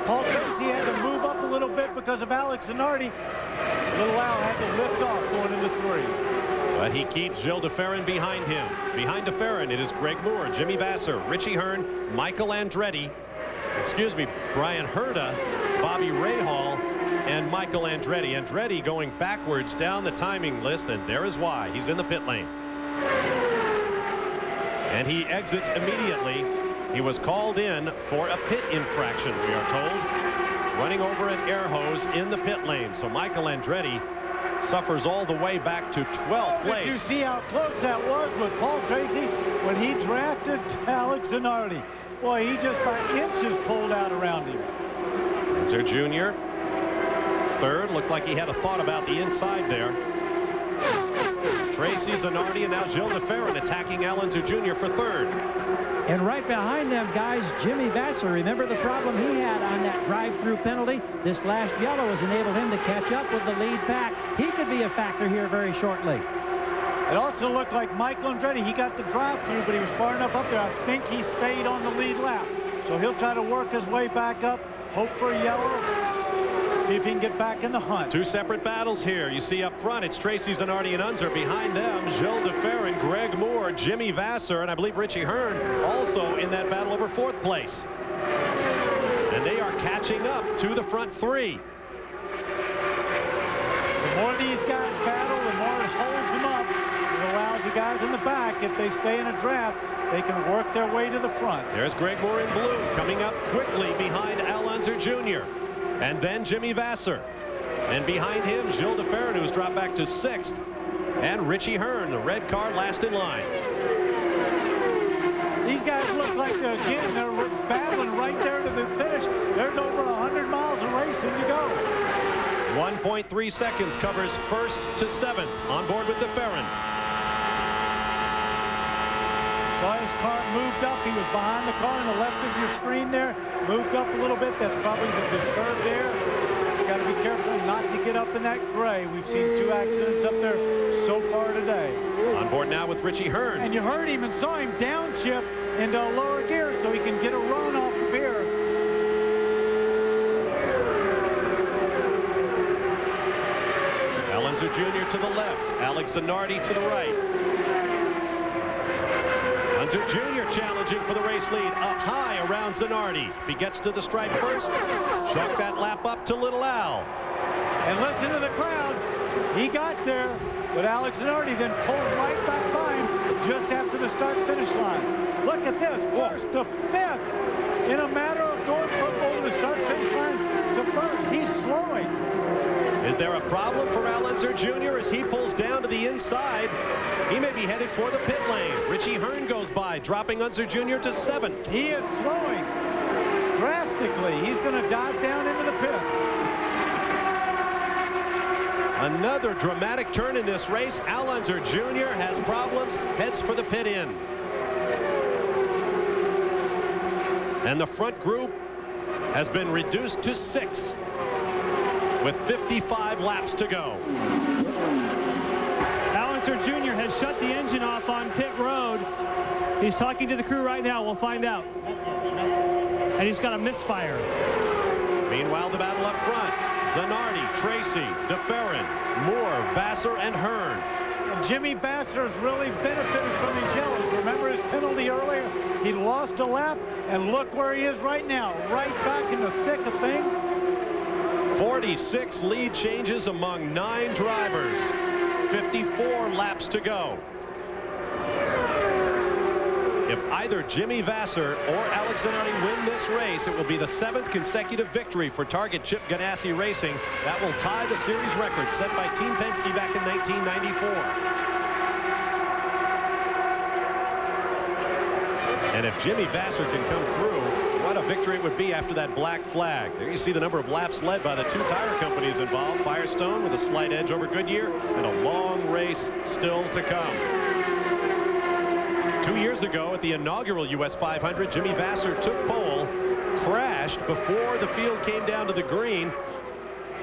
Speaker 8: Paul Tracy had to move up a little bit because of Alex Zanardi. Little Al had to lift off going into 3.
Speaker 7: But he keeps Gilles de Ferran behind him. Behind de Ferran, it is Greg Moore, Jimmy Vasser, Richie Hearn, Michael Andretti, Brian Herta, Bobby Rahal, and Michael Andretti. Andretti going backwards down the timing list, and there is why. He's in the pit lane. And he exits immediately. He was called in for a pit infraction, we are told, running over an air hose in the pit lane. So Michael Andretti suffers all the way back to 12th place.
Speaker 8: Did you see how close that was with Paul Tracy when he drafted Alex Zanardi? Boy, he just by inches pulled out around him.
Speaker 7: Unser Jr. 3rd. Looked like he had a thought about the inside there. Tracy, Zanardi, and now Gilles de Ferran attacking Al Unser Jr. for 3rd.
Speaker 2: And right behind them, guys, Jimmy Vasser. Remember the problem he had on that drive-through penalty? This last yellow has enabled him to catch up with the lead pack. He could be a factor here very shortly.
Speaker 8: It also looked like Michael Andretti, he got the drive-through, but he was far enough up there. I think he stayed on the lead lap. So he'll try to work his way back up, hope for a yellow, see if he can get back in the hunt.
Speaker 7: 2 separate battles here. You see up front, it's Tracy Zanardi and Unser. Behind them, Gilles de Ferran, Greg Moore, Jimmy Vasser, and I believe Richie Hearn also in that battle over 4th place. And they are catching up to the front 3.
Speaker 8: The more these guys battle, the more it holds them up. It allows the guys in the back, if they stay in a draft, they can work their way to the front.
Speaker 7: There's Greg Moore in blue coming up quickly behind Al Unser Jr. And then Jimmy Vasser. And behind him, Gilles de Ferran, who's dropped back to 6th. And Richie Hearn, the red car, last in line.
Speaker 8: These guys look like they're battling right there to the finish. There's over 100 miles of racing to go.
Speaker 7: 1.3 seconds covers first to seventh. On board with DeFerrin.
Speaker 8: Saw his car moved up. He was behind the car on the left of your screen there. Moved up a little bit. That's probably the disturbed air. You've got to be careful not to get up in that gray. We've seen 2 accidents up there so far today.
Speaker 7: On board now with Richie Hearn.
Speaker 8: And you heard him and saw him downshift into a lower gear so he can get a run off of here.
Speaker 7: Alonso Jr. to the left. Alex Zanardi to the right. Alonso Jr. challenging for the race lead. Up high around Zanardi. If he gets to the stripe first, chuck that lap up to Little Al.
Speaker 8: And listen to the crowd. He got there, but Alex Zanardi then pulled right back by him just after the start-finish line. Look at this, first to fifth in a matter of going from over the start-finish line to first. He's slowing.
Speaker 7: Is there a problem for Alonso Jr. as he pulls down to the inside? He may be headed for the pit lane. Richie Hearn goes by, dropping Unser Jr. to seventh.
Speaker 8: He is slowing drastically. He's going to dive down into the pits.
Speaker 7: Another dramatic turn in this race. Al Unser Jr. has problems, heads for the pit in. And the front group has been reduced to 6 with 55 laps to go.
Speaker 4: Al Unser Jr. has shut the engine off on pit road. He's talking to the crew right now. We'll find out. And he's got a misfire.
Speaker 7: Meanwhile, the battle up front. Zanardi, Tracy, DeFerrin, Moore, Vassar, and Hearn.
Speaker 8: Jimmy Vassar has really benefited from these yellows. Remember his penalty earlier? He lost a lap, and look where he is right now, right back in the thick of things.
Speaker 7: 46 lead changes among 9 drivers. 54 laps to go. If either Jimmy Vassar or Alex Zanardi win this race, it will be the 7th consecutive victory for Target Chip Ganassi Racing. That will tie the series record set by Team Penske back in 1994. And if Jimmy Vassar can come through, what a victory it would be after that black flag. There you see the number of laps led by the 2 tire companies involved. Firestone with a slight edge over Goodyear, and a long race still to come. 2 years ago at the inaugural US 500, Jimmy Vassar took pole, crashed before the field came down to the green.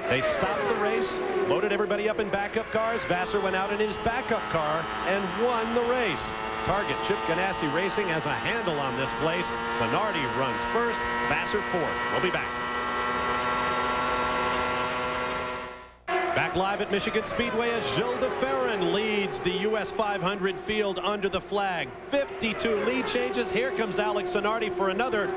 Speaker 7: They stopped the race, loaded everybody up in backup cars. Vassar went out in his backup car and won the race. Target Chip Ganassi Racing has a handle on this place. Zanardi runs first, Vassar fourth. We'll be back. Back live at Michigan Speedway as Gilles DeFerrin leads the US 500 field under the flag. 52 lead changes. Here comes Alex Zanardi for another.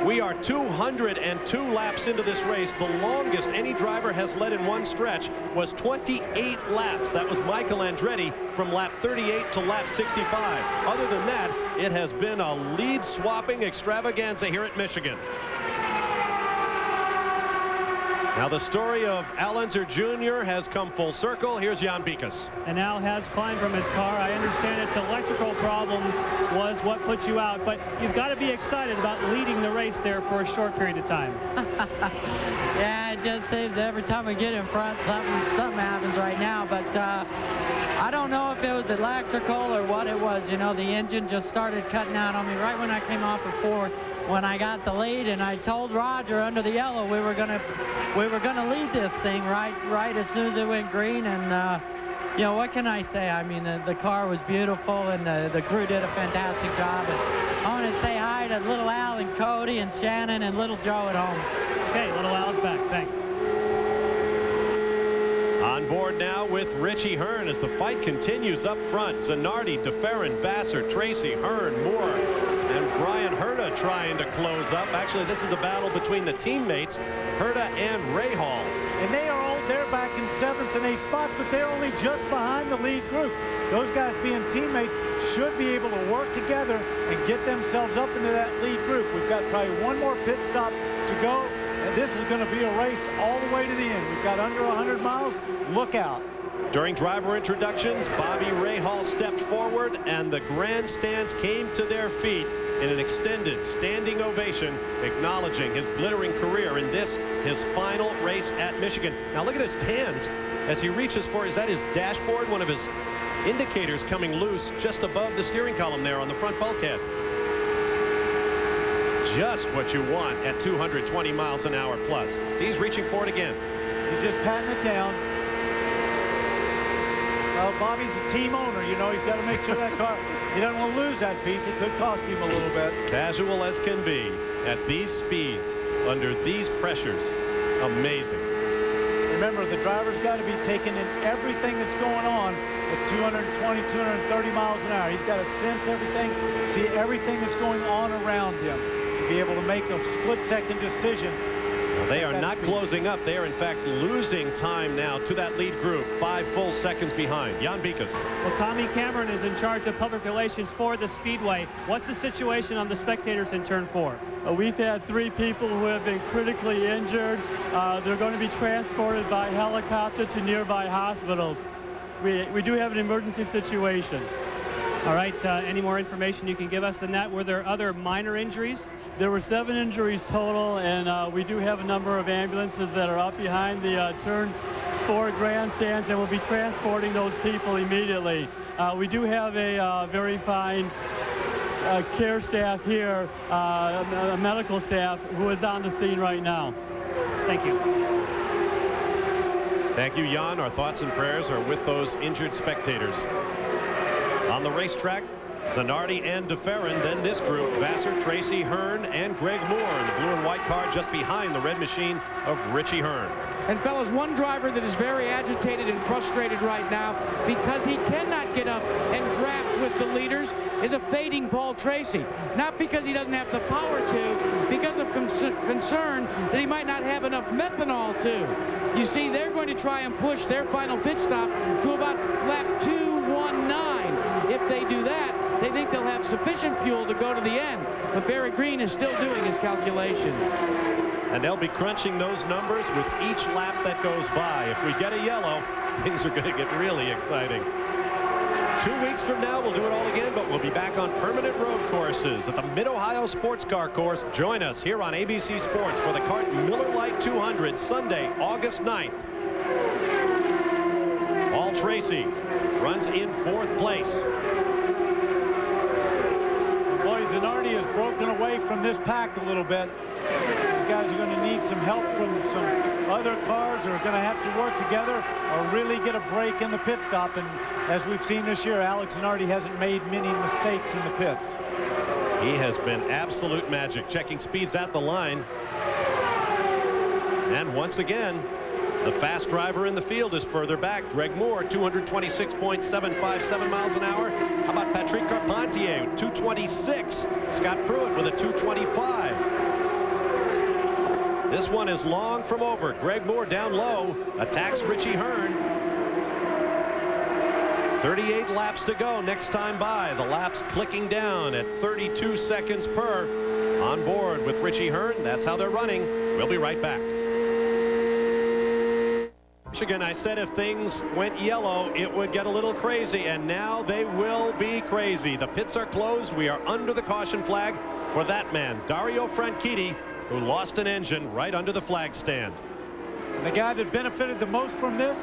Speaker 7: We are 202 laps into this race. The longest any driver has led in one stretch was 28 laps. That was Michael Andretti from lap 38 to lap 65. Other than that, it has been a lead swapping extravaganza here at Michigan. Now the story of Al Unser Jr. has come full circle. Here's Jan Bikas.
Speaker 4: And Al has climbed from his car. I understand it's electrical problems was what put you out, but you've got to be excited about leading the race there for a short period of time.
Speaker 12: Yeah, it just seems every time we get in front, something happens right now, but I don't know if it was electrical or what it was. You know, the engine just started cutting out on me right when I came off of fourth. When I got the lead, and I told Roger under the yellow we were gonna lead this thing right as soon as it went green. And you know, what can I say? I mean, the car was beautiful, and the crew did a fantastic job. And I want to say hi to little Al and Cody and Shannon and little Joe at home.
Speaker 4: Okay, little Al's back. Thanks.
Speaker 7: On board now with Richie Hearn as the fight continues up front. Zanardi, DeFerrin, Vassar, Tracy, Hearn, Moore, and Brian Herta trying to close up. Actually, this is a battle between the teammates, Herta and Rahal.
Speaker 8: And they are all there back in 7th and 8th spots, but they're only just behind the lead group. Those guys being teammates should be able to work together and get themselves up into that lead group. We've got probably one more pit stop to go, and this is going to be a race all the way to the end. We've got under 100 miles. Look out.
Speaker 7: During driver introductions, Bobby Rahal stepped forward and the grandstands came to their feet in an extended standing ovation, acknowledging his glittering career in this, his final race at Michigan. Now look at his hands as he reaches for, is that his dashboard? One of his indicators coming loose just above the steering column there on the front bulkhead. Just what you want at 220 miles an hour plus. See, he's reaching for it again.
Speaker 8: He's just patting it down. Bobby's a team owner, you know, he's got to make sure that car, he doesn't want to lose that piece. It could cost him a little bit.
Speaker 7: Casual as can be at these speeds, under these pressures. Amazing.
Speaker 8: Remember, the driver's got to be taking in everything that's going on at 220, 230 miles an hour. He's got to sense everything, see everything that's going on around him to be able to make a split-second decision.
Speaker 7: Well, they are not closing up. They are, in fact, losing time now to that lead group. 5 full seconds behind. Jan Beekes.
Speaker 4: Well, Tommy Cameron is in charge of public relations for the Speedway. What's the situation on the spectators in turn 4?
Speaker 16: We've had 3 people who have been critically injured. They're going to be transported by helicopter to nearby hospitals. We do have an emergency situation.
Speaker 4: All right, any more information you can give us than that? Were there other minor injuries?
Speaker 16: There were 7 injuries total, and we do have a number of ambulances that are up behind the turn 4 grandstands, and we'll be transporting those people immediately. We do have a very fine care staff here, a medical staff, who is on the scene right now.
Speaker 4: Thank you.
Speaker 7: Thank you, Jan. Our thoughts and prayers are with those injured spectators. On the racetrack, Zanardi and DeFerrin. Then this group, Vasser, Tracy, Hearn, and Greg Moore in the blue and white car just behind the red machine of Richie Hearn.
Speaker 1: And fellas, one driver that is very agitated and frustrated right now because he cannot get up and draft with the leaders is a fading Paul Tracy. Not because he doesn't have the power to, because of concern that he might not have enough methanol to. You see, they're going to try and push their final pit stop to about lap 2:19. If they do that, they think they'll have sufficient fuel to go to the end. But Barry Green is still doing his calculations.
Speaker 7: And they'll be crunching those numbers with each lap that goes by. If we get a yellow, things are going to get really exciting. 2 weeks from now, we'll do it all again, but we'll be back on permanent road courses at the Mid-Ohio Sports Car Course. Join us here on ABC Sports for the CART Miller Lite 200, Sunday, August 9th. Paul Tracy runs in 4th place.
Speaker 8: Boy, Zanardi has broken away from this pack a little bit. These guys are going to need some help from some other cars, or are going to have to work together or really get a break in the pit stop. And as we've seen this year, Alex Zanardi hasn't made many mistakes in the pits.
Speaker 7: He has been absolute magic, checking speeds at the line. And once again, the fast driver in the field is further back. Greg Moore, 226.757 miles an hour. How about Patrick Carpentier, 226. Scott Pruitt with a 225. This one is long from over. Greg Moore down low, attacks Richie Hearn. 38 laps to go next time by. The laps clicking down at 32 seconds per. On board with Richie Hearn. That's how they're running. We'll be right back. Michigan, I said if things went yellow, it would get a little crazy, and now they will be crazy. The pits are closed. We are under the caution flag for that man, Dario Franchitti, who lost an engine right under the flag stand.
Speaker 8: And the guy that benefited the most from this,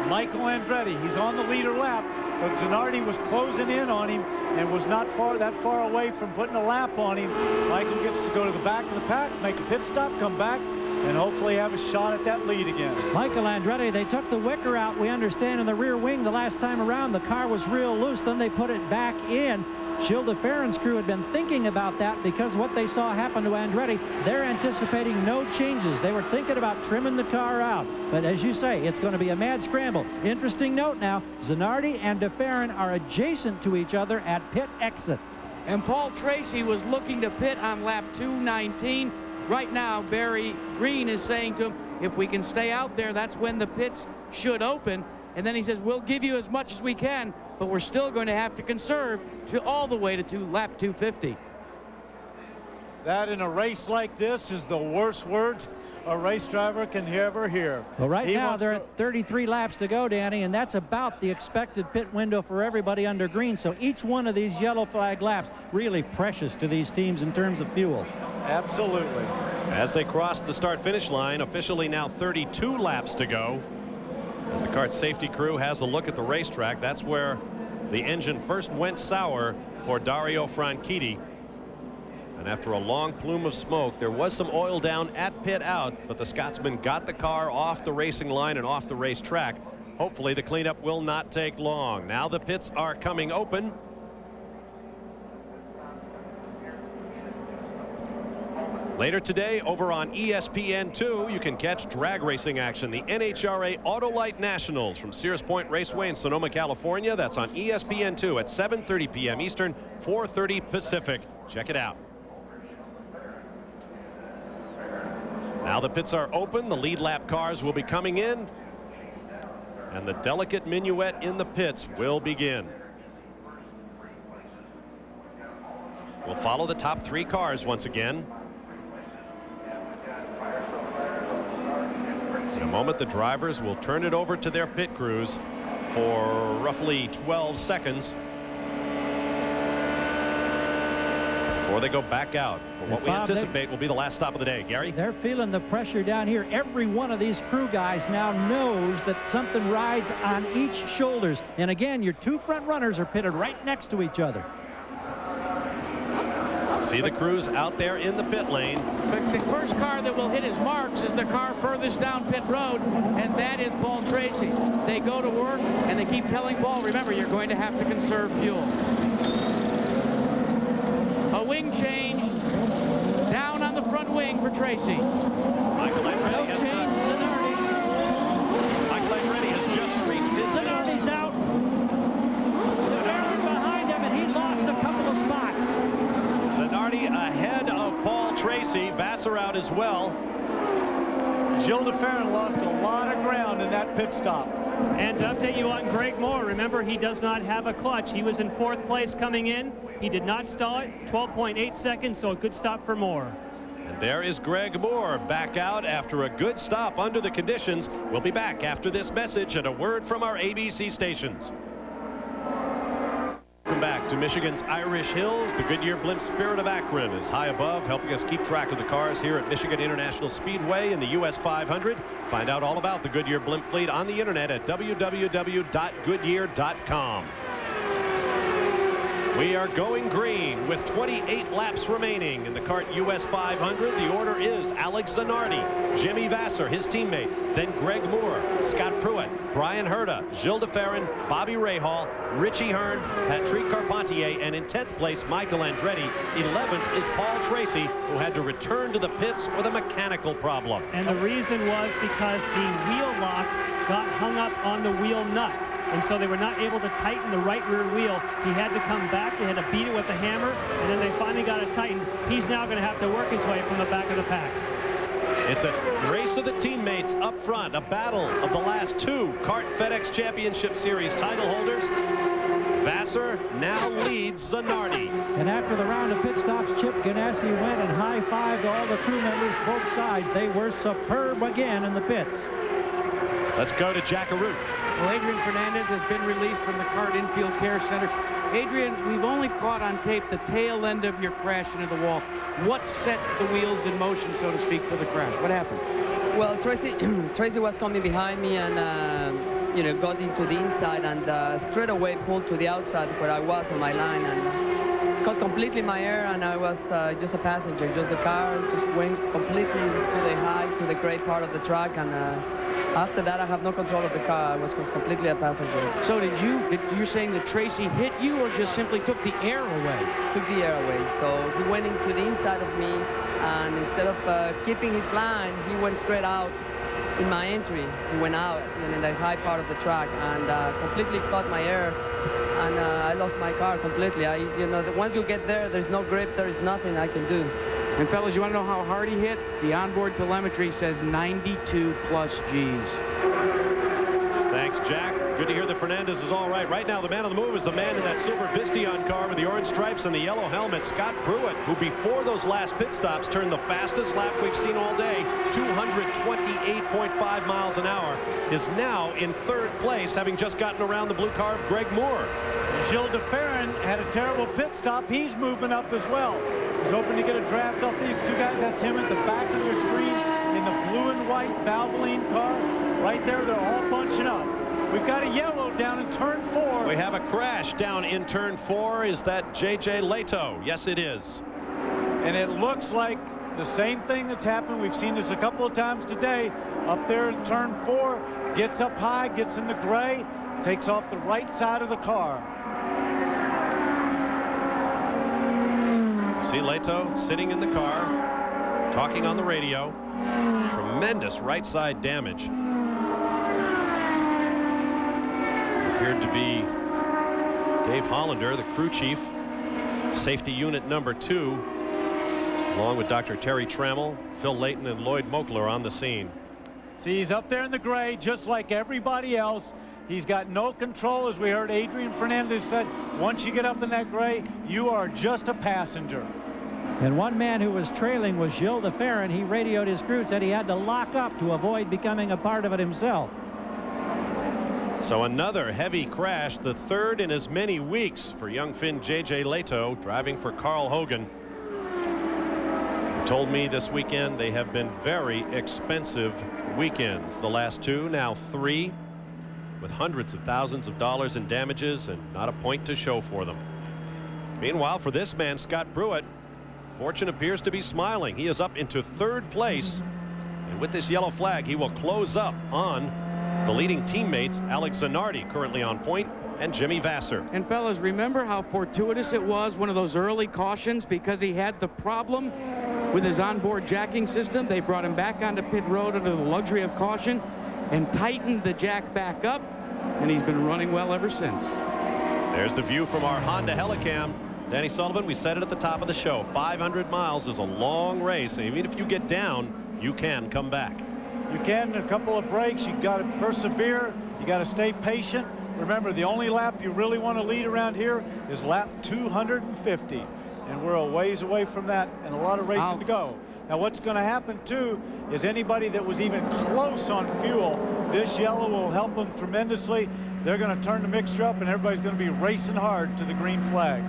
Speaker 8: Michael Andretti. He's on the leader lap, but Zanardi was closing in on him and was not that far away from putting a lap on him. Michael gets to go to the back of the pack, make a pit stop, come back, and hopefully have a shot at that lead again.
Speaker 2: Michael Andretti, they took the wicker out, we understand, in the rear wing the last time around. The car was real loose. Then they put it back in. Gilles de Ferrin's crew had been thinking about that because what they saw happen to Andretti. They're anticipating no changes. They were thinking about trimming the car out. But as you say, it's going to be a mad scramble. Interesting note now, Zanardi and de Ferrin are adjacent to each other at pit exit.
Speaker 1: And Paul Tracy was looking to pit on lap 219. Right now, Barry Green is saying to him, if we can stay out there, that's when the pits should open. And then he says, we'll give you as much as we can, but we're still going to have to conserve to all the way to lap 250.
Speaker 8: That in a race like this is the worst words a race driver can ever hear.
Speaker 2: Well, right now there are 33 laps to go, Danny, and that's about the expected pit window for everybody under green. So each one of these yellow flag laps really precious to these teams in terms of fuel.
Speaker 8: Absolutely.
Speaker 7: As they cross the start-finish line, officially now 32 laps to go. As the kart safety crew has a look at the racetrack, that's where the engine first went sour for Dario Franchitti. And after a long plume of smoke, there was some oil down at pit out, but the Scotsman got the car off the racing line and off the racetrack. Hopefully the cleanup will not take long. Now the pits are coming open. Later today over on ESPN2, you can catch drag racing action, the NHRA Autolite Nationals from Sears Point Raceway in Sonoma, California. That's on ESPN2 at 7:30 p.m. Eastern, 4:30 Pacific. Check it out. Now the pits are open. The lead lap cars will be coming in, and the delicate minuet in the pits will begin. We'll follow the top 3 cars once again. In a moment, the drivers will turn it over to their pit crews for roughly 12 seconds before they go back out for what we anticipate will be the last stop of the day. Gary?
Speaker 2: They're feeling the pressure down here. Every one of these crew guys now knows that something rides on each shoulders. And again, your 2 front runners are pitted right next to each other.
Speaker 7: See the crews out there in the pit lane.
Speaker 1: But the first car that will hit his marks is the car furthest down pit road, and that is Paul Tracy. They go to work, and they keep telling Paul, remember, you're going to have to conserve fuel. A wing change down on the front wing for Tracy.
Speaker 7: Michael Andretti has
Speaker 1: change. Zanardi.
Speaker 7: Michael Andretti has just reached his
Speaker 2: Zanardi's out. Zanardi behind him, and he lost a couple of spots.
Speaker 7: Zanardi ahead of Paul Tracy. Vassar out as well.
Speaker 8: Gilles de Ferran lost a lot of ground in that pit stop.
Speaker 4: And to update you on Greg Moore, remember he does not have a clutch. He was in 4th place coming in. He did not stall it. 12.8 seconds, so a good stop for Moore.
Speaker 7: And there is Greg Moore back out after a good stop under the conditions. We'll be back after this message and a word from our ABC stations. Welcome back to Michigan's Irish Hills. The Goodyear Blimp Spirit of Akron is high above, helping us keep track of the cars here at Michigan International Speedway in the US 500. Find out all about the Goodyear Blimp fleet on the internet at www.goodyear.com. We are going green with 28 laps remaining in the kart US 500. The order is Alex Zanardi, Jimmy Vassar, his teammate, then Greg Moore, Scott Pruitt, Brian Herta, Gilles de Ferran, Bobby Rahal, Richie Hearn, Patrick Carpentier, and in 10th place, Michael Andretti. 11th is Paul Tracy, who had to return to the pits with a mechanical problem.
Speaker 4: And the reason was because the wheel lock got hung up on the wheel nut. And so they were not able to tighten the right rear wheel. He had to come back. They had to beat it with a hammer, and then they finally got it tightened. He's now going to have to work his way from the back of the pack.
Speaker 7: It's a race of the teammates up front, a battle of the last 2 Kart FedEx Championship Series title holders. Vassar now leads Zanardi.
Speaker 2: And after the round of pit stops, Chip Ganassi went and high-fived all the crew members both sides. They were superb again in the pits.
Speaker 7: Let's go to Jackaroo.
Speaker 1: Well, Adrian Fernandez has been released from the Kart Infield Care Center. Adrian, we've only caught on tape the tail end of your crash into the wall. What set the wheels in motion, so to speak, for the crash? What happened?
Speaker 17: Well, Tracy was coming behind me and, you know, got into the inside and straight away pulled to the outside where I was on my line and caught completely my air, and I was just a passenger. Just the car just went completely to the gray part of the track, and after that, I have no control of the car. I was completely a passenger.
Speaker 1: So you're saying that Tracy hit you or just simply took the air away?
Speaker 17: Took the air away. So he went into the inside of me, and instead of keeping his line, he went straight out in my entry. He went out in the high part of the track and completely caught my air, and I lost my car completely. You know, once you get there, there's no grip, there is nothing I can do.
Speaker 1: And fellas, you want to know how hard he hit? The onboard telemetry says 92 plus Gs.
Speaker 7: Thanks, Jack. Good to hear that Fernandez is all right. Right now, the man on the move is the man in that silver Visteon car with the orange stripes and the yellow helmet, Scott Pruitt, who before those last pit stops turned the fastest lap we've seen all day, 228.5 miles an hour, is now in third place, having just gotten around the blue car of Greg Moore.
Speaker 8: Gilles de Ferran had a terrible pit stop. He's moving up as well. He's hoping to get a draft off these two guys. That's him at the back of your screen in the blue and white Valvoline car. Right there, they're all bunching up. We've got a yellow down in turn 4.
Speaker 7: We have a crash down in turn 4. Is that J.J. Leto? Yes, it is.
Speaker 8: And it looks like the same thing that's happened. We've seen this a couple of times today. Up there in turn 4, gets up high, gets in the gray, takes off the right side of the car.
Speaker 7: See Leto sitting in the car, talking on the radio. Tremendous right side damage. Appeared to be Dave Hollander, the crew chief, safety unit number 2, along with Dr. Terry Trammell, Phil Layton, and Lloyd Moakler on the scene.
Speaker 8: See, he's up there in the gray just like everybody else. He's got no control, as we heard Adrian Fernandez said. Once you get up in that gray, you are just a passenger.
Speaker 2: And one man who was trailing was Gilles de Ferran. He radioed his crew, said he had to lock up to avoid becoming a part of it himself.
Speaker 7: So another heavy crash, the third in as many weeks for young Finn J.J. Leto, driving for Carl Hogan. He told me this weekend they have been very expensive weekends. The last 2, now 3, with hundreds of thousands of dollars in damages and not a point to show for them. Meanwhile, for this man, Scott Pruitt, fortune appears to be smiling. He is up into third place, and with this yellow flag, he will close up on the leading teammates, Alex Zanardi, currently on point, and Jimmy Vasser.
Speaker 1: And fellas, remember how fortuitous it was, one of those early cautions, because he had the problem with his onboard jacking system. They brought him back onto pit road under the luxury of caution and tightened the jack back up, and he's been running well ever since.
Speaker 7: There's the view from our Honda Helicam. Danny Sullivan, we said it at the top of the show, 500 miles is a long race, and even if you get down, you can come back.
Speaker 8: You can, a couple of breaks. You got to persevere. You got to stay patient. Remember, the only lap you really want to lead around here is lap 250, and we're a ways away from that and a lot of racing to go. Now, what's going to happen too is anybody that was even close on fuel, this yellow will help them tremendously. They're going to turn the mixture up, and everybody's going to be racing hard to the green flag.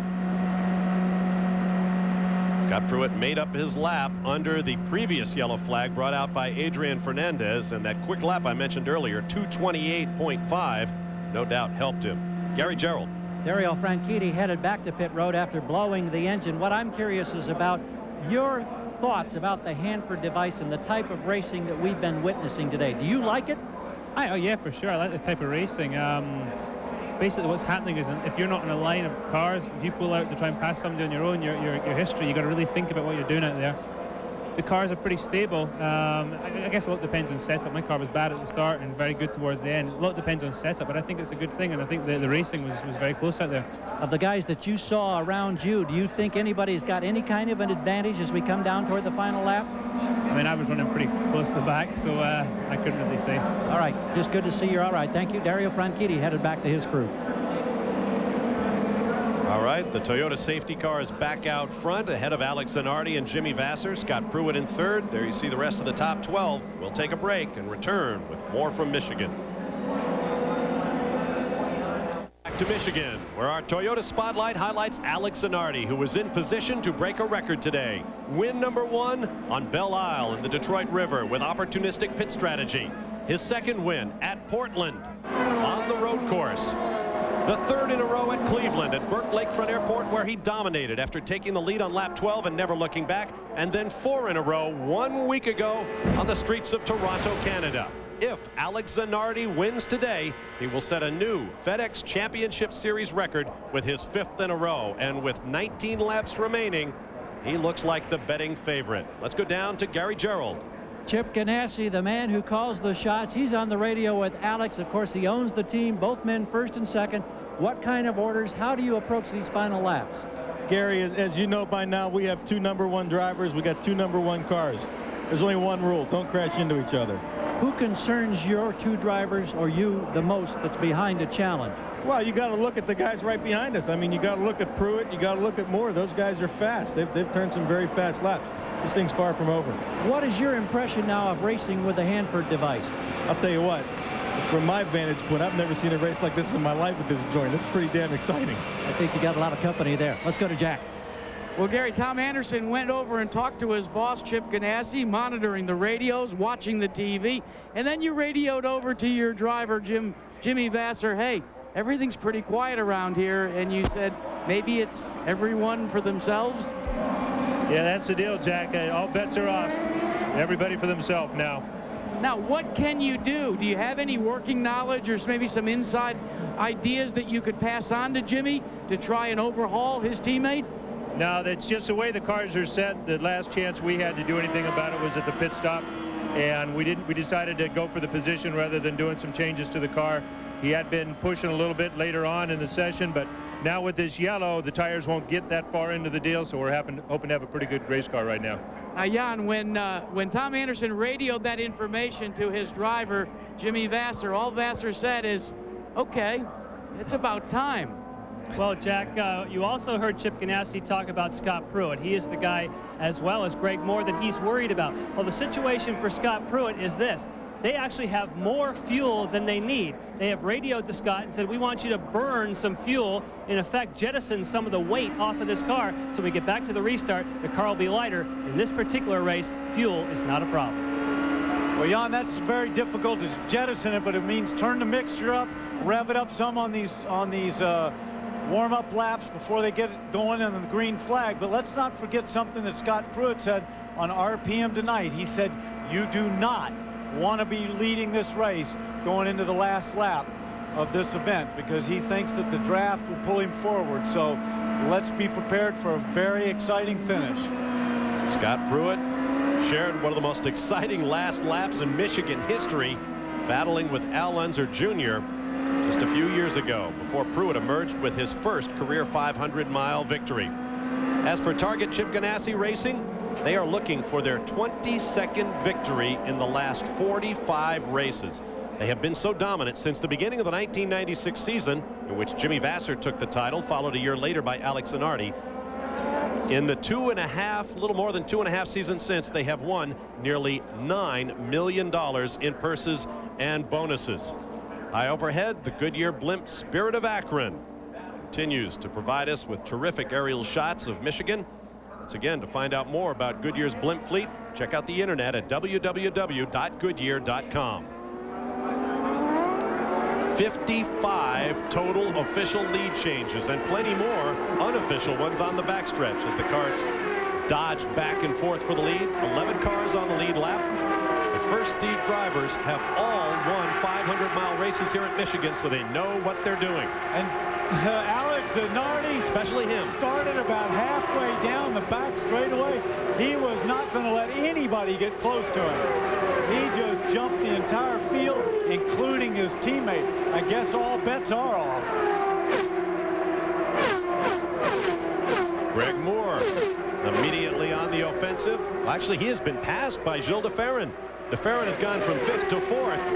Speaker 7: Scott Pruitt made up his lap under the previous yellow flag brought out by Adrian Fernandez, and that quick lap I mentioned earlier, 228.5, no doubt helped him. Gary Gerould.
Speaker 2: Dario Franchitti headed back to pit road after blowing the engine. What I'm curious is about your thoughts about the Hanford device and the type of racing that we've been witnessing today. Do you like it?
Speaker 4: Oh yeah, for sure. I like the type of racing. Basically what's happening is if you're not in a line of cars, if you pull out to try and pass somebody on your own, your history, you got to really think about what you're doing out there. The cars are pretty stable. I guess a lot depends on setup. My car was bad at the start and very good towards the end. A lot depends on setup, but I think it's a good thing, and I think the racing was very close out there.
Speaker 2: Of the guys that you saw around you, do you think anybody's got any kind of an advantage as we come down toward the final lap?
Speaker 4: I mean, I was running pretty close to the back, so I couldn't really say.
Speaker 2: All right, just good to see you're all right. Thank you. Dario Franchitti headed back to his crew.
Speaker 7: All right, the Toyota safety car is back out front ahead of Alex Zanardi and Jimmy Vasser. Scott Pruitt in third. There you see the rest of the top 12. We'll take a break and return with more from Michigan. Back to Michigan, where our Toyota Spotlight highlights Alex Zanardi, who was in position to break a record today. Win number 1 on Belle Isle in the Detroit River with opportunistic pit strategy. His second win at Portland on the road course. The third in a row at Cleveland at Burke Lakefront Airport, where he dominated after taking the lead on lap 12 and never looking back. And then 4 in a row 1 week ago on the streets of Toronto, Canada. If Alex Zanardi wins today, he will set a new FedEx Championship Series record with his 5th in a row. And with 19 laps remaining, he looks like the betting favorite. Let's go down to Gary Gerould.
Speaker 2: Chip Ganassi, the man who calls the shots. He's on the radio with Alex. Of course, he owns the team, both men first and second. What kind of orders? How do you approach these final laps?
Speaker 18: Gary, as you know by now, we have 2 number 1 drivers. We got 2 number 1 cars. There's only one rule. Don't crash into each other.
Speaker 2: Who concerns your two drivers or you the most that's behind a challenge?
Speaker 18: Well, you got to look at the guys right behind us. I mean, you got to look at Pruitt. You got to look at Moore. Those guys are fast. They've turned some very fast laps. This thing's far from over.
Speaker 2: What is your impression now of racing with the Hanford device?
Speaker 18: I'll tell you what. From my vantage point, I've never seen a race like this in my life with this joint. It's pretty damn exciting.
Speaker 2: I think you got a lot of company there. Let's go to Jack.
Speaker 1: Well, Gary, Tom Anderson went over and talked to his boss, Chip Ganassi, monitoring the radios, watching the TV, and then you radioed over to your driver, Jimmy Vasser. Hey, everything's pretty quiet around here, and you said maybe it's everyone for themselves?
Speaker 19: Yeah, that's the deal, Jack. All bets are off. Everybody for themselves now.
Speaker 1: Now, what can you do? Do you have any working knowledge or maybe some inside ideas that you could pass on to Jimmy to try and overhaul his teammate?
Speaker 19: No, that's just the way the cars are set. The last chance we had to do anything about it was at the pit stop, and we decided to go for the position rather than doing some changes to the car. He had been pushing a little bit later on in the session, but now with this yellow, the tires won't get that far into the deal, so we're hoping to have a pretty good race car right now.
Speaker 1: Now, Jan, when Tom Anderson radioed that information to his driver, Jimmy Vasser, all Vasser said is, okay, it's about time.
Speaker 4: Well, Jack, you also heard Chip Ganassi talk about Scott Pruitt. He is the guy, as well as Greg Moore, that he's worried about. Well, the situation for Scott Pruitt is this. They actually have more fuel than they need. They have radioed to Scott and said, we want you to burn some fuel, in effect jettison some of the weight off of this car, so we get back to the restart, the car will be lighter. In this particular race, fuel is not a problem.
Speaker 8: Well, Jan, that's very difficult to jettison it, but it means turn the mixture up, rev it up some on these warm-up laps before they get it going on the green flag. But let's not forget something that Scott Pruitt said on RPM tonight. He said, you do not want to be leading this race going into the last lap of this event, because he thinks that the draft will pull him forward. So let's be prepared for a very exciting finish.
Speaker 7: Scott Pruitt shared one of the most exciting last laps in Michigan history, battling with Al Unser Jr. just a few years ago, before Pruitt emerged with his first career 500-mile victory. As for Target Chip Ganassi Racing, they are looking for their 22nd victory in the last 45 races. They have been so dominant since the beginning of the 1996 season, in which Jimmy Vasser took the title, followed a year later by Alex Zanardi. In the little more than 2.5 seasons since, they have won nearly $9 million in purses and bonuses. High overhead, the Goodyear blimp Spirit of Akron continues to provide us with terrific aerial shots of Michigan. Once again, to find out more about Goodyear's blimp fleet, check out the internet at www.goodyear.com. 55 total official lead changes and plenty more unofficial ones on the backstretch as the cars dodged back and forth for the lead. 11 cars on the lead lap. The first three drivers have all won 500-mile races here at Michigan, so they know what they're doing.
Speaker 8: And Alex Zanardi,
Speaker 7: especially him,
Speaker 8: started about halfway down the back straightaway. He was not going to let anybody get close to him. He just jumped the entire field, including his teammate. I guess all bets are off.
Speaker 7: Greg Moore immediately on the offensive. Well, actually, he has been passed by Gilles de Ferran. De Ferran has gone from 5th to 4th.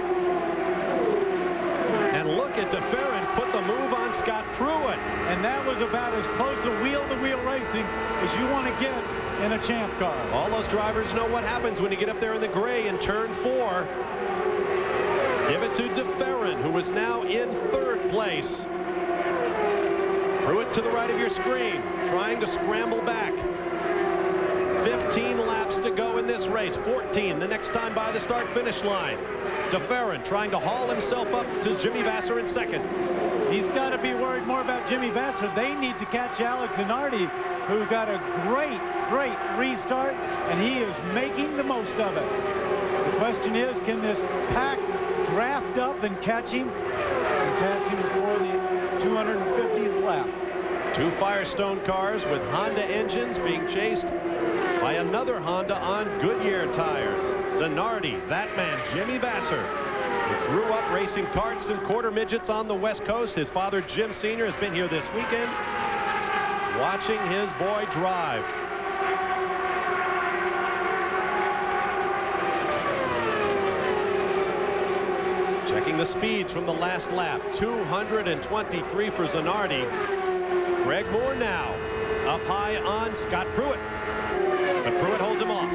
Speaker 7: And look at de Ferran put the move on Scott Pruitt.
Speaker 8: And that was about as close to wheel-to-wheel racing as you want to get in a champ car.
Speaker 7: All those drivers know what happens when you get up there in the gray in turn 4. Give it to de Ferran, who is now in 3rd place. Pruitt to the right of your screen, trying to scramble back. 15 laps to go in this race, 14 the next time by the start-finish line. De Ferran trying to haul himself up to Jimmy Vasser in 2nd.
Speaker 8: He's got to be worried more about Jimmy Vasser. They need to catch Alex Zanardi, who got a great restart, and he is making the most of it. The question is, can this pack draft up and catch him and pass him before the 250th lap?
Speaker 7: 2 Firestone cars with Honda engines being chased by another Honda on Goodyear tires. Zanardi, that man, Jimmy Vasser, who grew up racing karts and quarter midgets on the West Coast. His father, Jim Sr., has been here this weekend watching his boy drive. Checking the speeds from the last lap. 223 for Zanardi. Greg Moore now up high on Scott Pruitt. But Pruitt holds him off.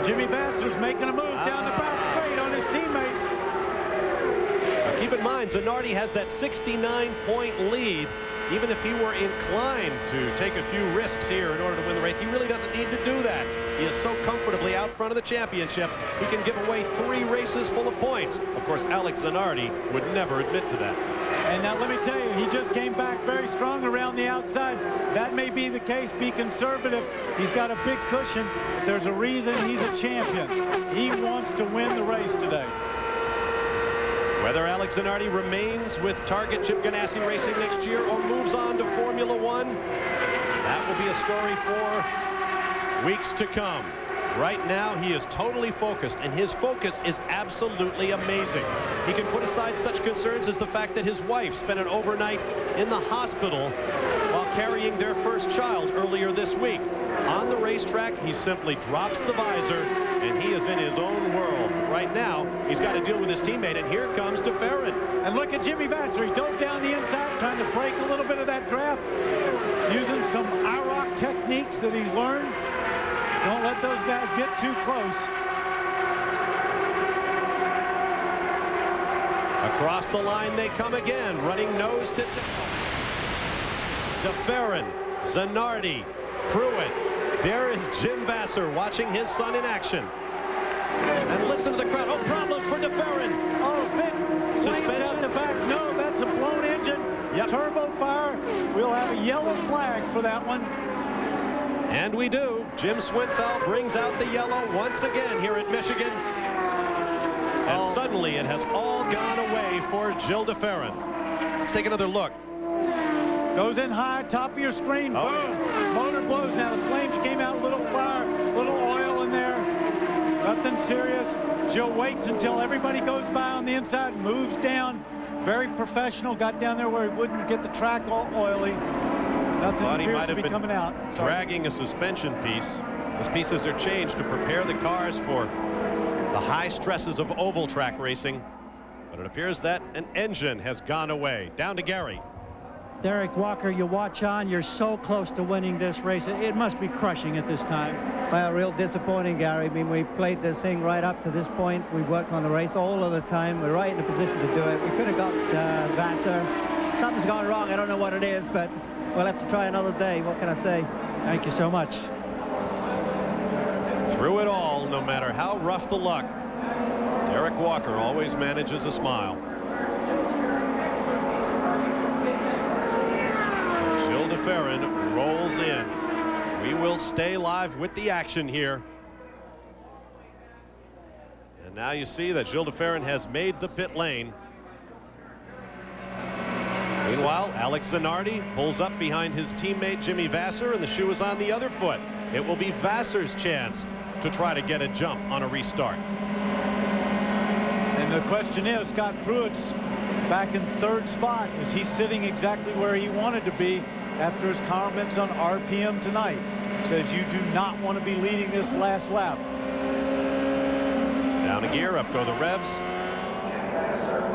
Speaker 8: Jimmy Vasser's making a move down the back straight on his teammate.
Speaker 7: Now keep in mind, Zanardi has that 69-point lead. Even if he were inclined to take a few risks here in order to win the race, he really doesn't need to do that. He is so comfortably out front of the championship, he can give away 3 races full of points. Of course, Alex Zanardi would never admit to that.
Speaker 8: And now let me tell you, he just came back very strong around the outside. That may be the case. Be conservative. He's got a big cushion, but there's a reason he's a champion. He wants to win the race today.
Speaker 7: Whether Alex Zanardi remains with Target Chip Ganassi Racing next year or moves on to Formula One, that will be a story for weeks to come. Right now, he is totally focused, and his focus is absolutely amazing. He can put aside such concerns as the fact that his wife spent an overnight in the hospital while carrying their first child earlier this week. On the racetrack, he simply drops the visor, and he is in his own world. Right now, he's got to deal with his teammate, and here comes DeFerrin.
Speaker 8: And look at Jimmy Vasser. He dove down the inside, trying to break a little bit of that draft, using some IROC techniques that he's learned. Don't let those guys get too close.
Speaker 7: Across the line they come again, running nose to DeFerrin, Zanardi, Pruitt. There is Jim Vasser watching his son in action. And listen to the crowd. Oh, problems for DeFerrin.
Speaker 8: Oh, big suspension out the back. No, that's a blown engine. Yep. Turbo fire. We'll have a yellow flag for that one.
Speaker 7: And we do. Jim Swintal brings out the yellow once again here at Michigan. As suddenly it has all gone away for Gil DeFerrin. Let's take another look.
Speaker 8: Goes in high, top of your screen. Boom. Yeah. Motor blows. Now the flames came out, a little fire, little oil in there. Nothing serious. Gil waits until everybody goes by on the inside, moves down. Very professional. Got down there where he wouldn't get the track all oily. Nothing
Speaker 7: Thought he
Speaker 8: appears
Speaker 7: might
Speaker 8: to
Speaker 7: have
Speaker 8: be
Speaker 7: been
Speaker 8: coming out.
Speaker 7: dragging a suspension piece. Those pieces are changed to prepare the cars for the high stresses of oval track racing. But it appears that an engine has gone away. Down to Gary.
Speaker 2: Derek Walker, you watch on. You're so close to winning this race. It must be crushing at this time.
Speaker 20: Well, real disappointing, Gary. I mean, we played this thing right up to this point. We worked on the race all of the time. We're right in a position to do it. We could have got Vasser. Something's gone wrong. I don't know what it is, but we'll have to try another day. What can I say?
Speaker 2: Thank you so much.
Speaker 7: Through it all, no matter how rough the luck, Derek Walker always manages a smile. Gil DeFerrin rolls in. We will stay live with the action here. And now you see that Gil DeFerrin has made the pit lane. Meanwhile, Alex Zanardi pulls up behind his teammate Jimmy Vasser, and the shoe is on the other foot. It will be Vasser's chance to try to get a jump on a restart.
Speaker 8: And the question is, Scott Pruitt's back in third spot. Is he sitting exactly where he wanted to be after his comments on RPM tonight? Says you do not want to be leading this last lap.
Speaker 7: Down a gear, up go the revs.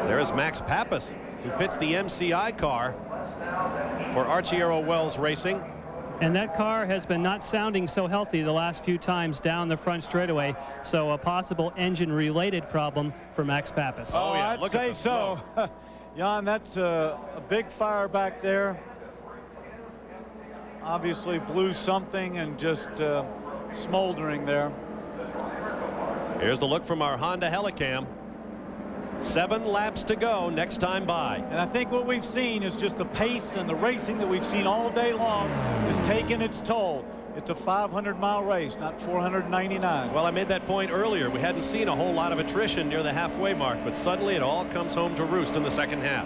Speaker 7: There is Max Pappas, who pits the MCI car for Arciero Wells Racing.
Speaker 4: And that car has been not sounding so healthy the last few times down the front straightaway. So a possible engine-related problem for Max Pappas.
Speaker 8: Oh, yeah, I'd say so. Jan, that's a big fire back there. Obviously blew something and just smoldering there.
Speaker 7: Here's the look from our Honda Helicam. 7 laps to go next time by.
Speaker 8: And I think what we've seen is just the pace and the racing that we've seen all day long is taking its toll. It's a 500-mile race, not 499.
Speaker 7: Well, I made that point earlier. We hadn't seen a whole lot of attrition near the halfway mark, but suddenly it all comes home to roost in the second half.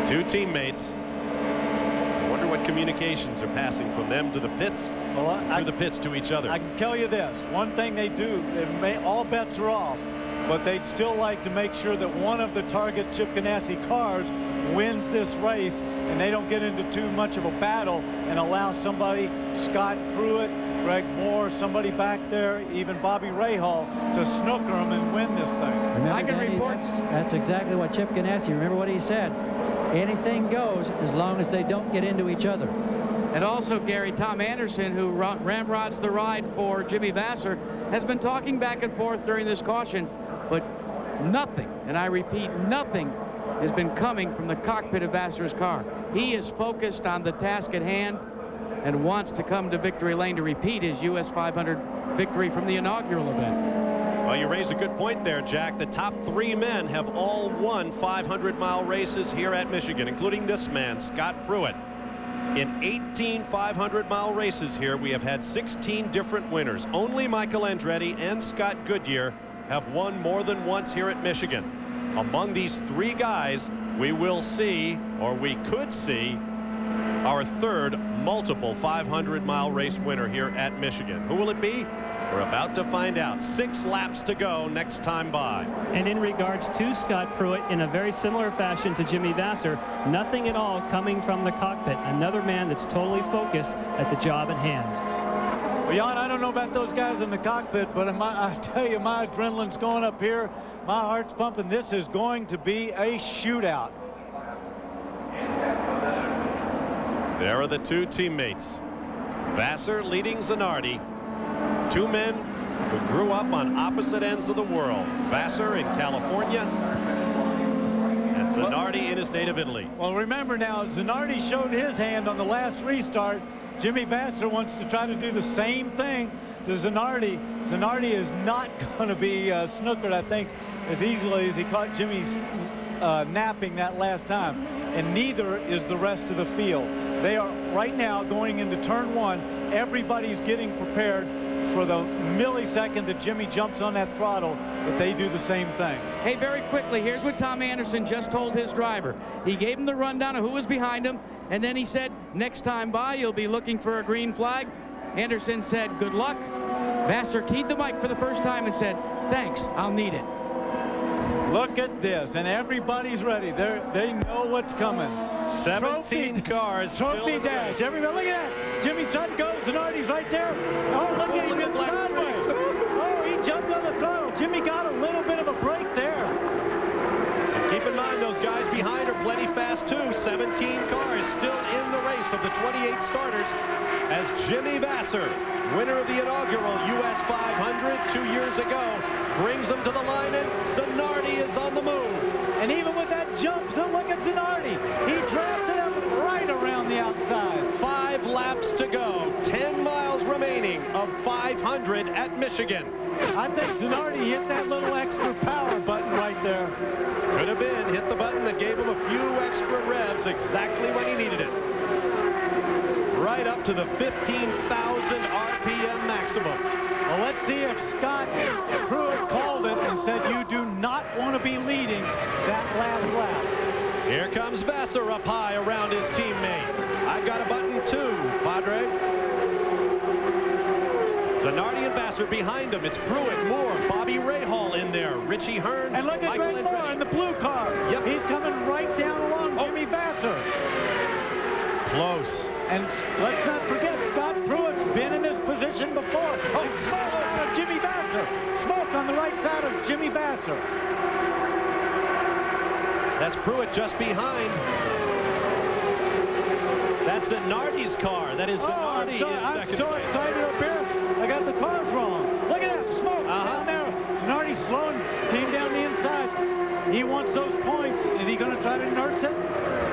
Speaker 7: The 2 teammates. I wonder what communications are passing from them to the pits, through the pits to each other.
Speaker 8: I can tell you this, one thing they do, all bets are off. but they'd still like to make sure that one of the target Chip Ganassi cars wins this race and they don't get into too much of a battle and allow somebody, Scott Pruitt, Greg Moore, somebody back there, even Bobby Rahal, to snooker them and win this thing.
Speaker 2: Remember, I can report. That's exactly what Chip Ganassi, remember what he said. Anything goes as long as they don't get into each other.
Speaker 1: And also, Gary, Tom Anderson, who ramrods the ride for Jimmy Vasser, has been talking back and forth during this caution, but nothing, and I repeat, nothing has been coming from the cockpit of Vasser's car. He is focused on the task at hand and wants to come to victory lane to repeat his US 500 victory from the inaugural event.
Speaker 7: Well, you raise a good point there, Jack. The top 3 men have all won 500-mile races here at Michigan, including this man, Scott Pruitt. In 18 500-mile races here, we have had 16 different winners. Only Michael Andretti and Scott Goodyear have won more than once here at Michigan. Among these 3 guys, we will see, or we could see, our third multiple 500-mile race winner here at Michigan. Who will it be? We're about to find out. 6 laps to go next time by.
Speaker 4: And in regards to Scott Pruitt, in a very similar fashion to Jimmy Vasser, nothing at all coming from the cockpit. Another man that's totally focused at the job at hand.
Speaker 8: Well, Jan, I don't know about those guys in the cockpit, but I tell you, my adrenaline's going up here. My heart's pumping. This is going to be a shootout.
Speaker 7: There are the 2 teammates. Vasser leading Zanardi. 2 men who grew up on opposite ends of the world. Vasser in California and Zanardi in his native Italy.
Speaker 8: Well, remember now, Zanardi showed his hand on the last restart. Jimmy Vasser wants to try to do the same thing to Zanardi. Zanardi is not going to be snookered, I think, as easily as he caught Jimmy's napping that last time. And neither is the rest of the field. They are right now going into turn 1. Everybody's getting prepared for the millisecond that Jimmy jumps on that throttle, that they do the same thing.
Speaker 1: Hey, very quickly, here's what Tom Anderson just told his driver. He gave him the rundown of who was behind him, and then he said, next time by, you'll be looking for a green flag. Anderson said, good luck. Vasser keyed the mic for the first time and said, thanks, I'll need it.
Speaker 8: Look at this, and everybody's ready. They know what's coming.
Speaker 7: 17 cars.
Speaker 8: Trophy dash. Everybody, look at that. Jimmy's trying to go. Zanardi's right there. Oh, look at him. It's sideways. Oh, he jumped on the throttle. Jimmy got a little bit of a break there.
Speaker 7: And keep in mind, those guys behind are plenty fast, too. 17 cars still in the race of the 28 starters as Jimmy Vasser, winner of the inaugural US 500 2 years ago, brings them to the line, and Zanardi is on the move.
Speaker 8: And even with that jump, so look at Zanardi. He drafted him right around the outside.
Speaker 7: 5 laps to go. 10 miles remaining of 500 at Michigan.
Speaker 8: I think Zanardi hit that little extra power button right there.
Speaker 7: Could have been. Hit the button that gave him a few extra revs exactly when he needed it. Right up to the 15,000 RPM maximum.
Speaker 8: Well, let's see if Scott Pruitt called it and said you do not want to be leading that last lap.
Speaker 7: Here comes Vasser up high around his teammate. I've got a button too, Padre. Zanardi and Vasser behind him. It's Pruitt, Moore, Bobby Rahal in there, Richie Hearn,
Speaker 8: and look at Greg Moore in the blue car.
Speaker 7: Yep.
Speaker 8: He's coming right down along Jimmy Vasser.
Speaker 7: Close.
Speaker 8: And let's not forget, Scott Pruitt's been in this position before. Oh, and smoke out of Jimmy Vasser. Smoke on the right side of Jimmy Vasser.
Speaker 7: That's Pruitt just behind. That's Zanardi's car. That is Zanardi in second.
Speaker 8: I'm so excited up here. I got the cars wrong. Look at that smoke down there. Zanardi slowing, came down the inside. He wants those points. Is he going to try to nurse it?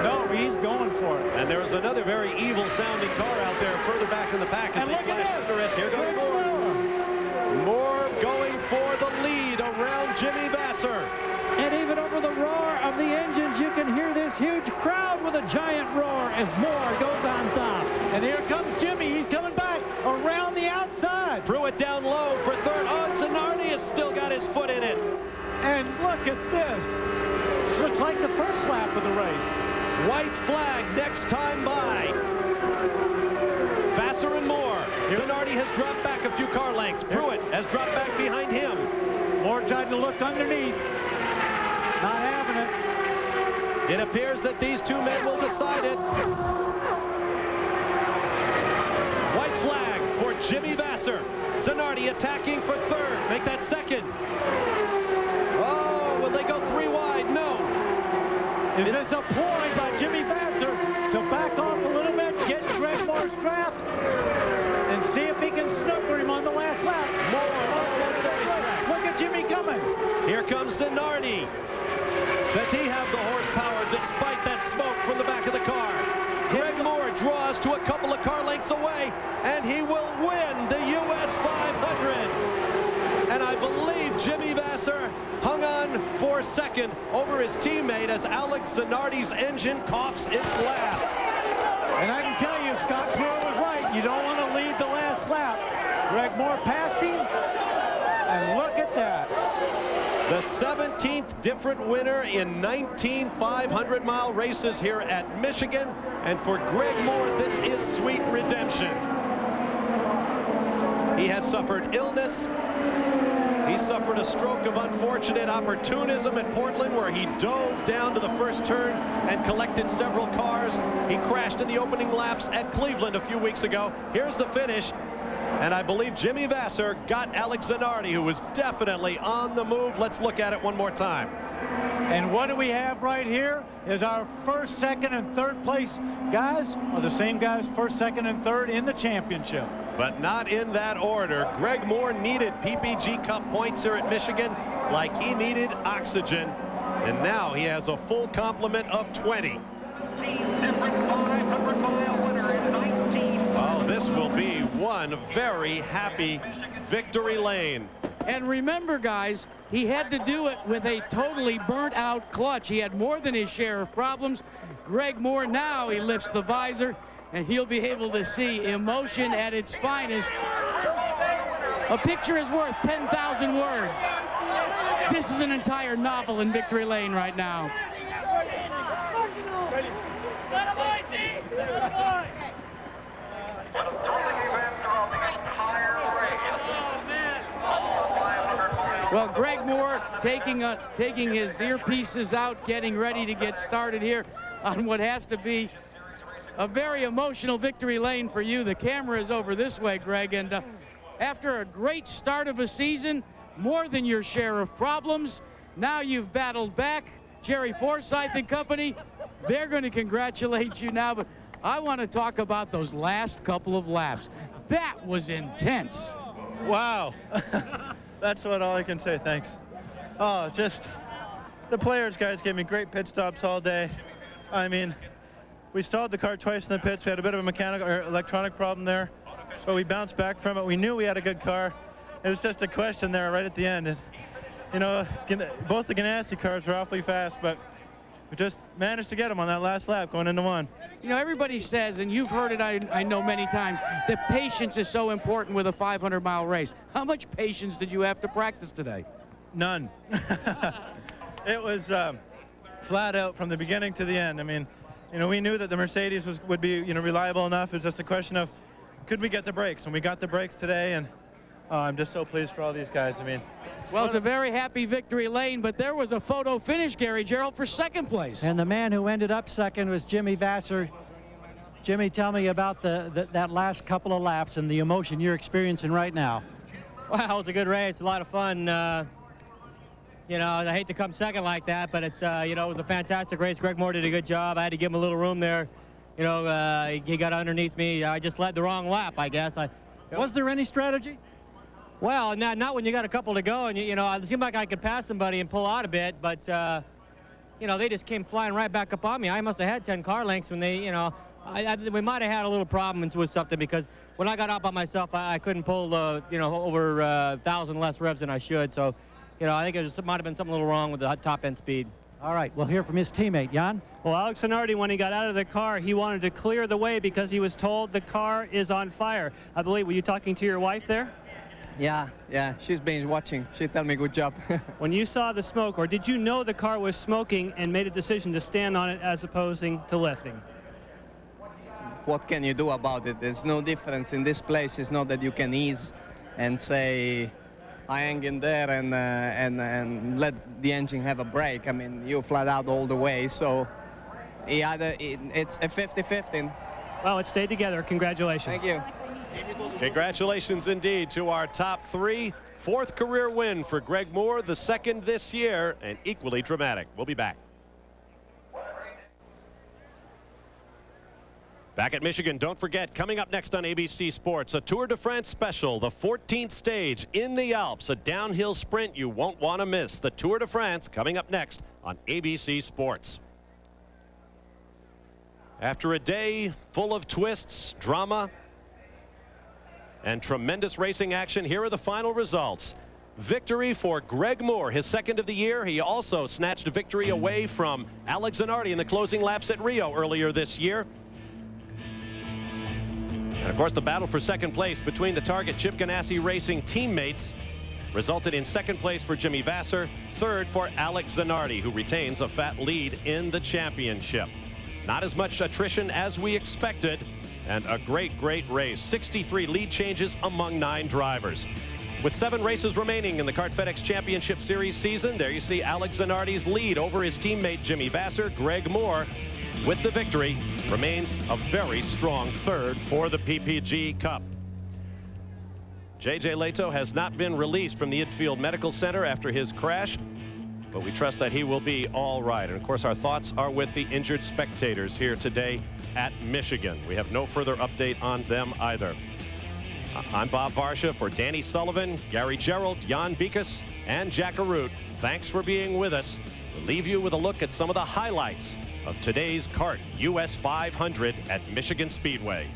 Speaker 8: No, he's going for it.
Speaker 7: And there is another very evil-sounding car out there further back in the pack.
Speaker 8: And look at this.
Speaker 7: Here goes Moore. Moore going for the lead around Jimmy Vasser.
Speaker 2: And even over the roar of the engines, you can hear this huge crowd with a giant roar as Moore goes on top.
Speaker 8: And here comes Jimmy. He's coming back around the outside.
Speaker 7: Pruitt down low for third. Oh, Zanardi has still got his foot in it.
Speaker 8: And look at this. This looks like the first lap of the race.
Speaker 7: White flag next time by. Vasser and Moore. Zanardi has dropped back a few car lengths. Pruitt has dropped back behind him.
Speaker 8: Moore tried to look underneath. Not having it.
Speaker 7: It appears that these two men will decide it. White flag for Jimmy Vasser. Zanardi attacking for third. Make that second. Oh, will they go 3 wide? No.
Speaker 8: Is this a ploy by Jimmy Vasser to back off a little bit, get Greg Moore's draft, and see if he can snooker him on the last lap? Look at Jimmy coming.
Speaker 7: Here comes Zanardi. Does he have the horsepower despite that smoke from the back of the car? Greg Moore draws to a couple of car lengths away, and he will win the US 500. And I believe Jimmy Vasser hung on for second over his teammate as Alex Zanardi's engine coughs its last.
Speaker 8: And I can tell you, Scott Pruitt was right. You don't want to lead the last lap. Greg Moore passed him, and look at that.
Speaker 7: The 17th different winner in 19 500-mile races here at Michigan. And for Greg Moore, this is sweet redemption. He has suffered illness. He suffered a stroke of unfortunate opportunism at Portland, where he dove down to the first turn and collected several cars. He crashed in the opening laps at Cleveland a few weeks ago. Here's the finish. And I believe Jimmy Vasser got Alex Zanardi, who was definitely on the move. Let's look at it one more time.
Speaker 8: And what do we have right here is our first, second, and third place guys are the same guys, first, second, and third in the championship.
Speaker 7: But not in that order. Greg Moore needed PPG Cup points here at Michigan like he needed oxygen. And now he has a full complement of 20. Oh, this will be one very happy victory lane.
Speaker 1: And remember, guys, he had to do it with a totally burnt out clutch. He had more than his share of problems. Greg Moore, now he lifts the visor, and he'll be able to see emotion at its finest. A picture is worth 10,000 words. This is an entire novel in victory lane right now. Well, Greg Moore taking his earpieces out, getting ready to get started here on what has to be a very emotional victory lane for you. The camera is over this way, Greg, and after a great start of a season, more than your share of problems, now you've battled back. Jerry Forsythe and company, they're going to congratulate you now, but I want to talk about those last couple of laps. That was intense.
Speaker 21: Wow. That's what all I can say. Thanks. Oh, just the players, guys, gave me great pit stops all day. I mean, we stalled the car twice in the pits. We had a bit of a mechanical or electronic problem there, but we bounced back from it. We knew we had a good car. It was just a question there right at the end. And, you know, both the Ganassi cars were awfully fast, but we just managed to get them on that last lap going into one.
Speaker 1: You know, everybody says, and you've heard it, I know many times, that patience is so important with a 500-mile race. How much patience did you have to practice today?
Speaker 21: None. It was flat out from the beginning to the end. I mean, you know, we knew that the Mercedes would be, you know, reliable enough. It's just a question of, could we get the brakes? And we got the brakes today, and I'm just so pleased for all these guys. I mean,
Speaker 1: well, it's a very happy victory lane, but there was a photo finish, Gary Gerould, for second place.
Speaker 2: And the man who ended up second was Jimmy Vasser. Jimmy, tell me about that last couple of laps and the emotion you're experiencing right now.
Speaker 22: Well, it was a good race, a lot of fun. You know, I hate to come second like that, but it's, you know, it was a fantastic race. Greg Moore did a good job. I had to give him a little room there. You know, he got underneath me. I just led the wrong lap, I guess.
Speaker 2: Was there any strategy?
Speaker 22: Well, not when you got a couple to go, and you know, it seemed like I could pass somebody and pull out a bit, but you know, they just came flying right back up on me. I must have had 10 car lengths when they, you know, we might have had a little problem with something, because when I got out by myself, I couldn't pull, you know, over 1,000 less revs than I should. So, you know, I think it might have been something a little wrong with the top end speed.
Speaker 2: All right, we'll hear from his teammate, Jan.
Speaker 4: Well, Alex Zanardi, when he got out of the car, he wanted to clear the way because he was told the car is on fire. I believe, were you talking to your wife there?
Speaker 6: Yeah, she's been watching. She told me good job.
Speaker 4: When you saw the smoke, or did you know the car was smoking and made a decision to stand on it as opposing to lifting?
Speaker 6: What can you do about it? There's no difference in this place. It's not that you can ease and say, I hang in there and let the engine have a break. I mean, you flat out all the way, so it's a 50-50.
Speaker 4: Well, it stayed together. Congratulations.
Speaker 6: Thank you.
Speaker 7: Congratulations indeed to our top three. Fourth career win for Greg Moore, the second this year, and equally dramatic. We'll be back. Back at Michigan, don't forget, coming up next on ABC Sports, a Tour de France special, the 14th stage in the Alps, a downhill sprint you won't want to miss. The Tour de France coming up next on ABC Sports. After a day full of twists, drama, and tremendous racing action, here are the final results. Victory for Greg Moore, his second of the year. He also snatched a victory away from Alex Zanardi in the closing laps at Rio earlier this year. And of course, the battle for second place between the Target Chip Ganassi Racing teammates resulted in second place for Jimmy Vasser, third for Alex Zanardi, who retains a fat lead in the championship. Not as much attrition as we expected, and a great race. 63 lead changes among 9 drivers. With 7 races remaining in the Kart FedEx Championship Series season, there you see Alex Zanardi's lead over his teammate Jimmy Vasser. Greg Moore, with the victory, remains a very strong third for the PPG Cup. JJ Leto has not been released from the Infield Medical Center after his crash, but we trust that he will be all right. And of course, our thoughts are with the injured spectators here today at Michigan. We have no further update on them either. I'm Bob Varsha for Danny Sullivan, Gary Gerald, Jan Bikas, and Jack Arute. Thanks for being with us. We'll leave you with a look at some of the highlights of today's CART US 500 at Michigan Speedway.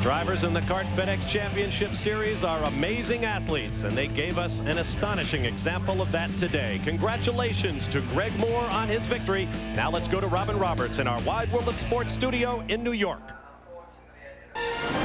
Speaker 7: Drivers in the Kart FedEx Championship Series are amazing athletes, and they gave us an astonishing example of that today. Congratulations to Greg Moore on his victory. Now let's go to Robin Roberts in our Wide World of Sports studio in New York.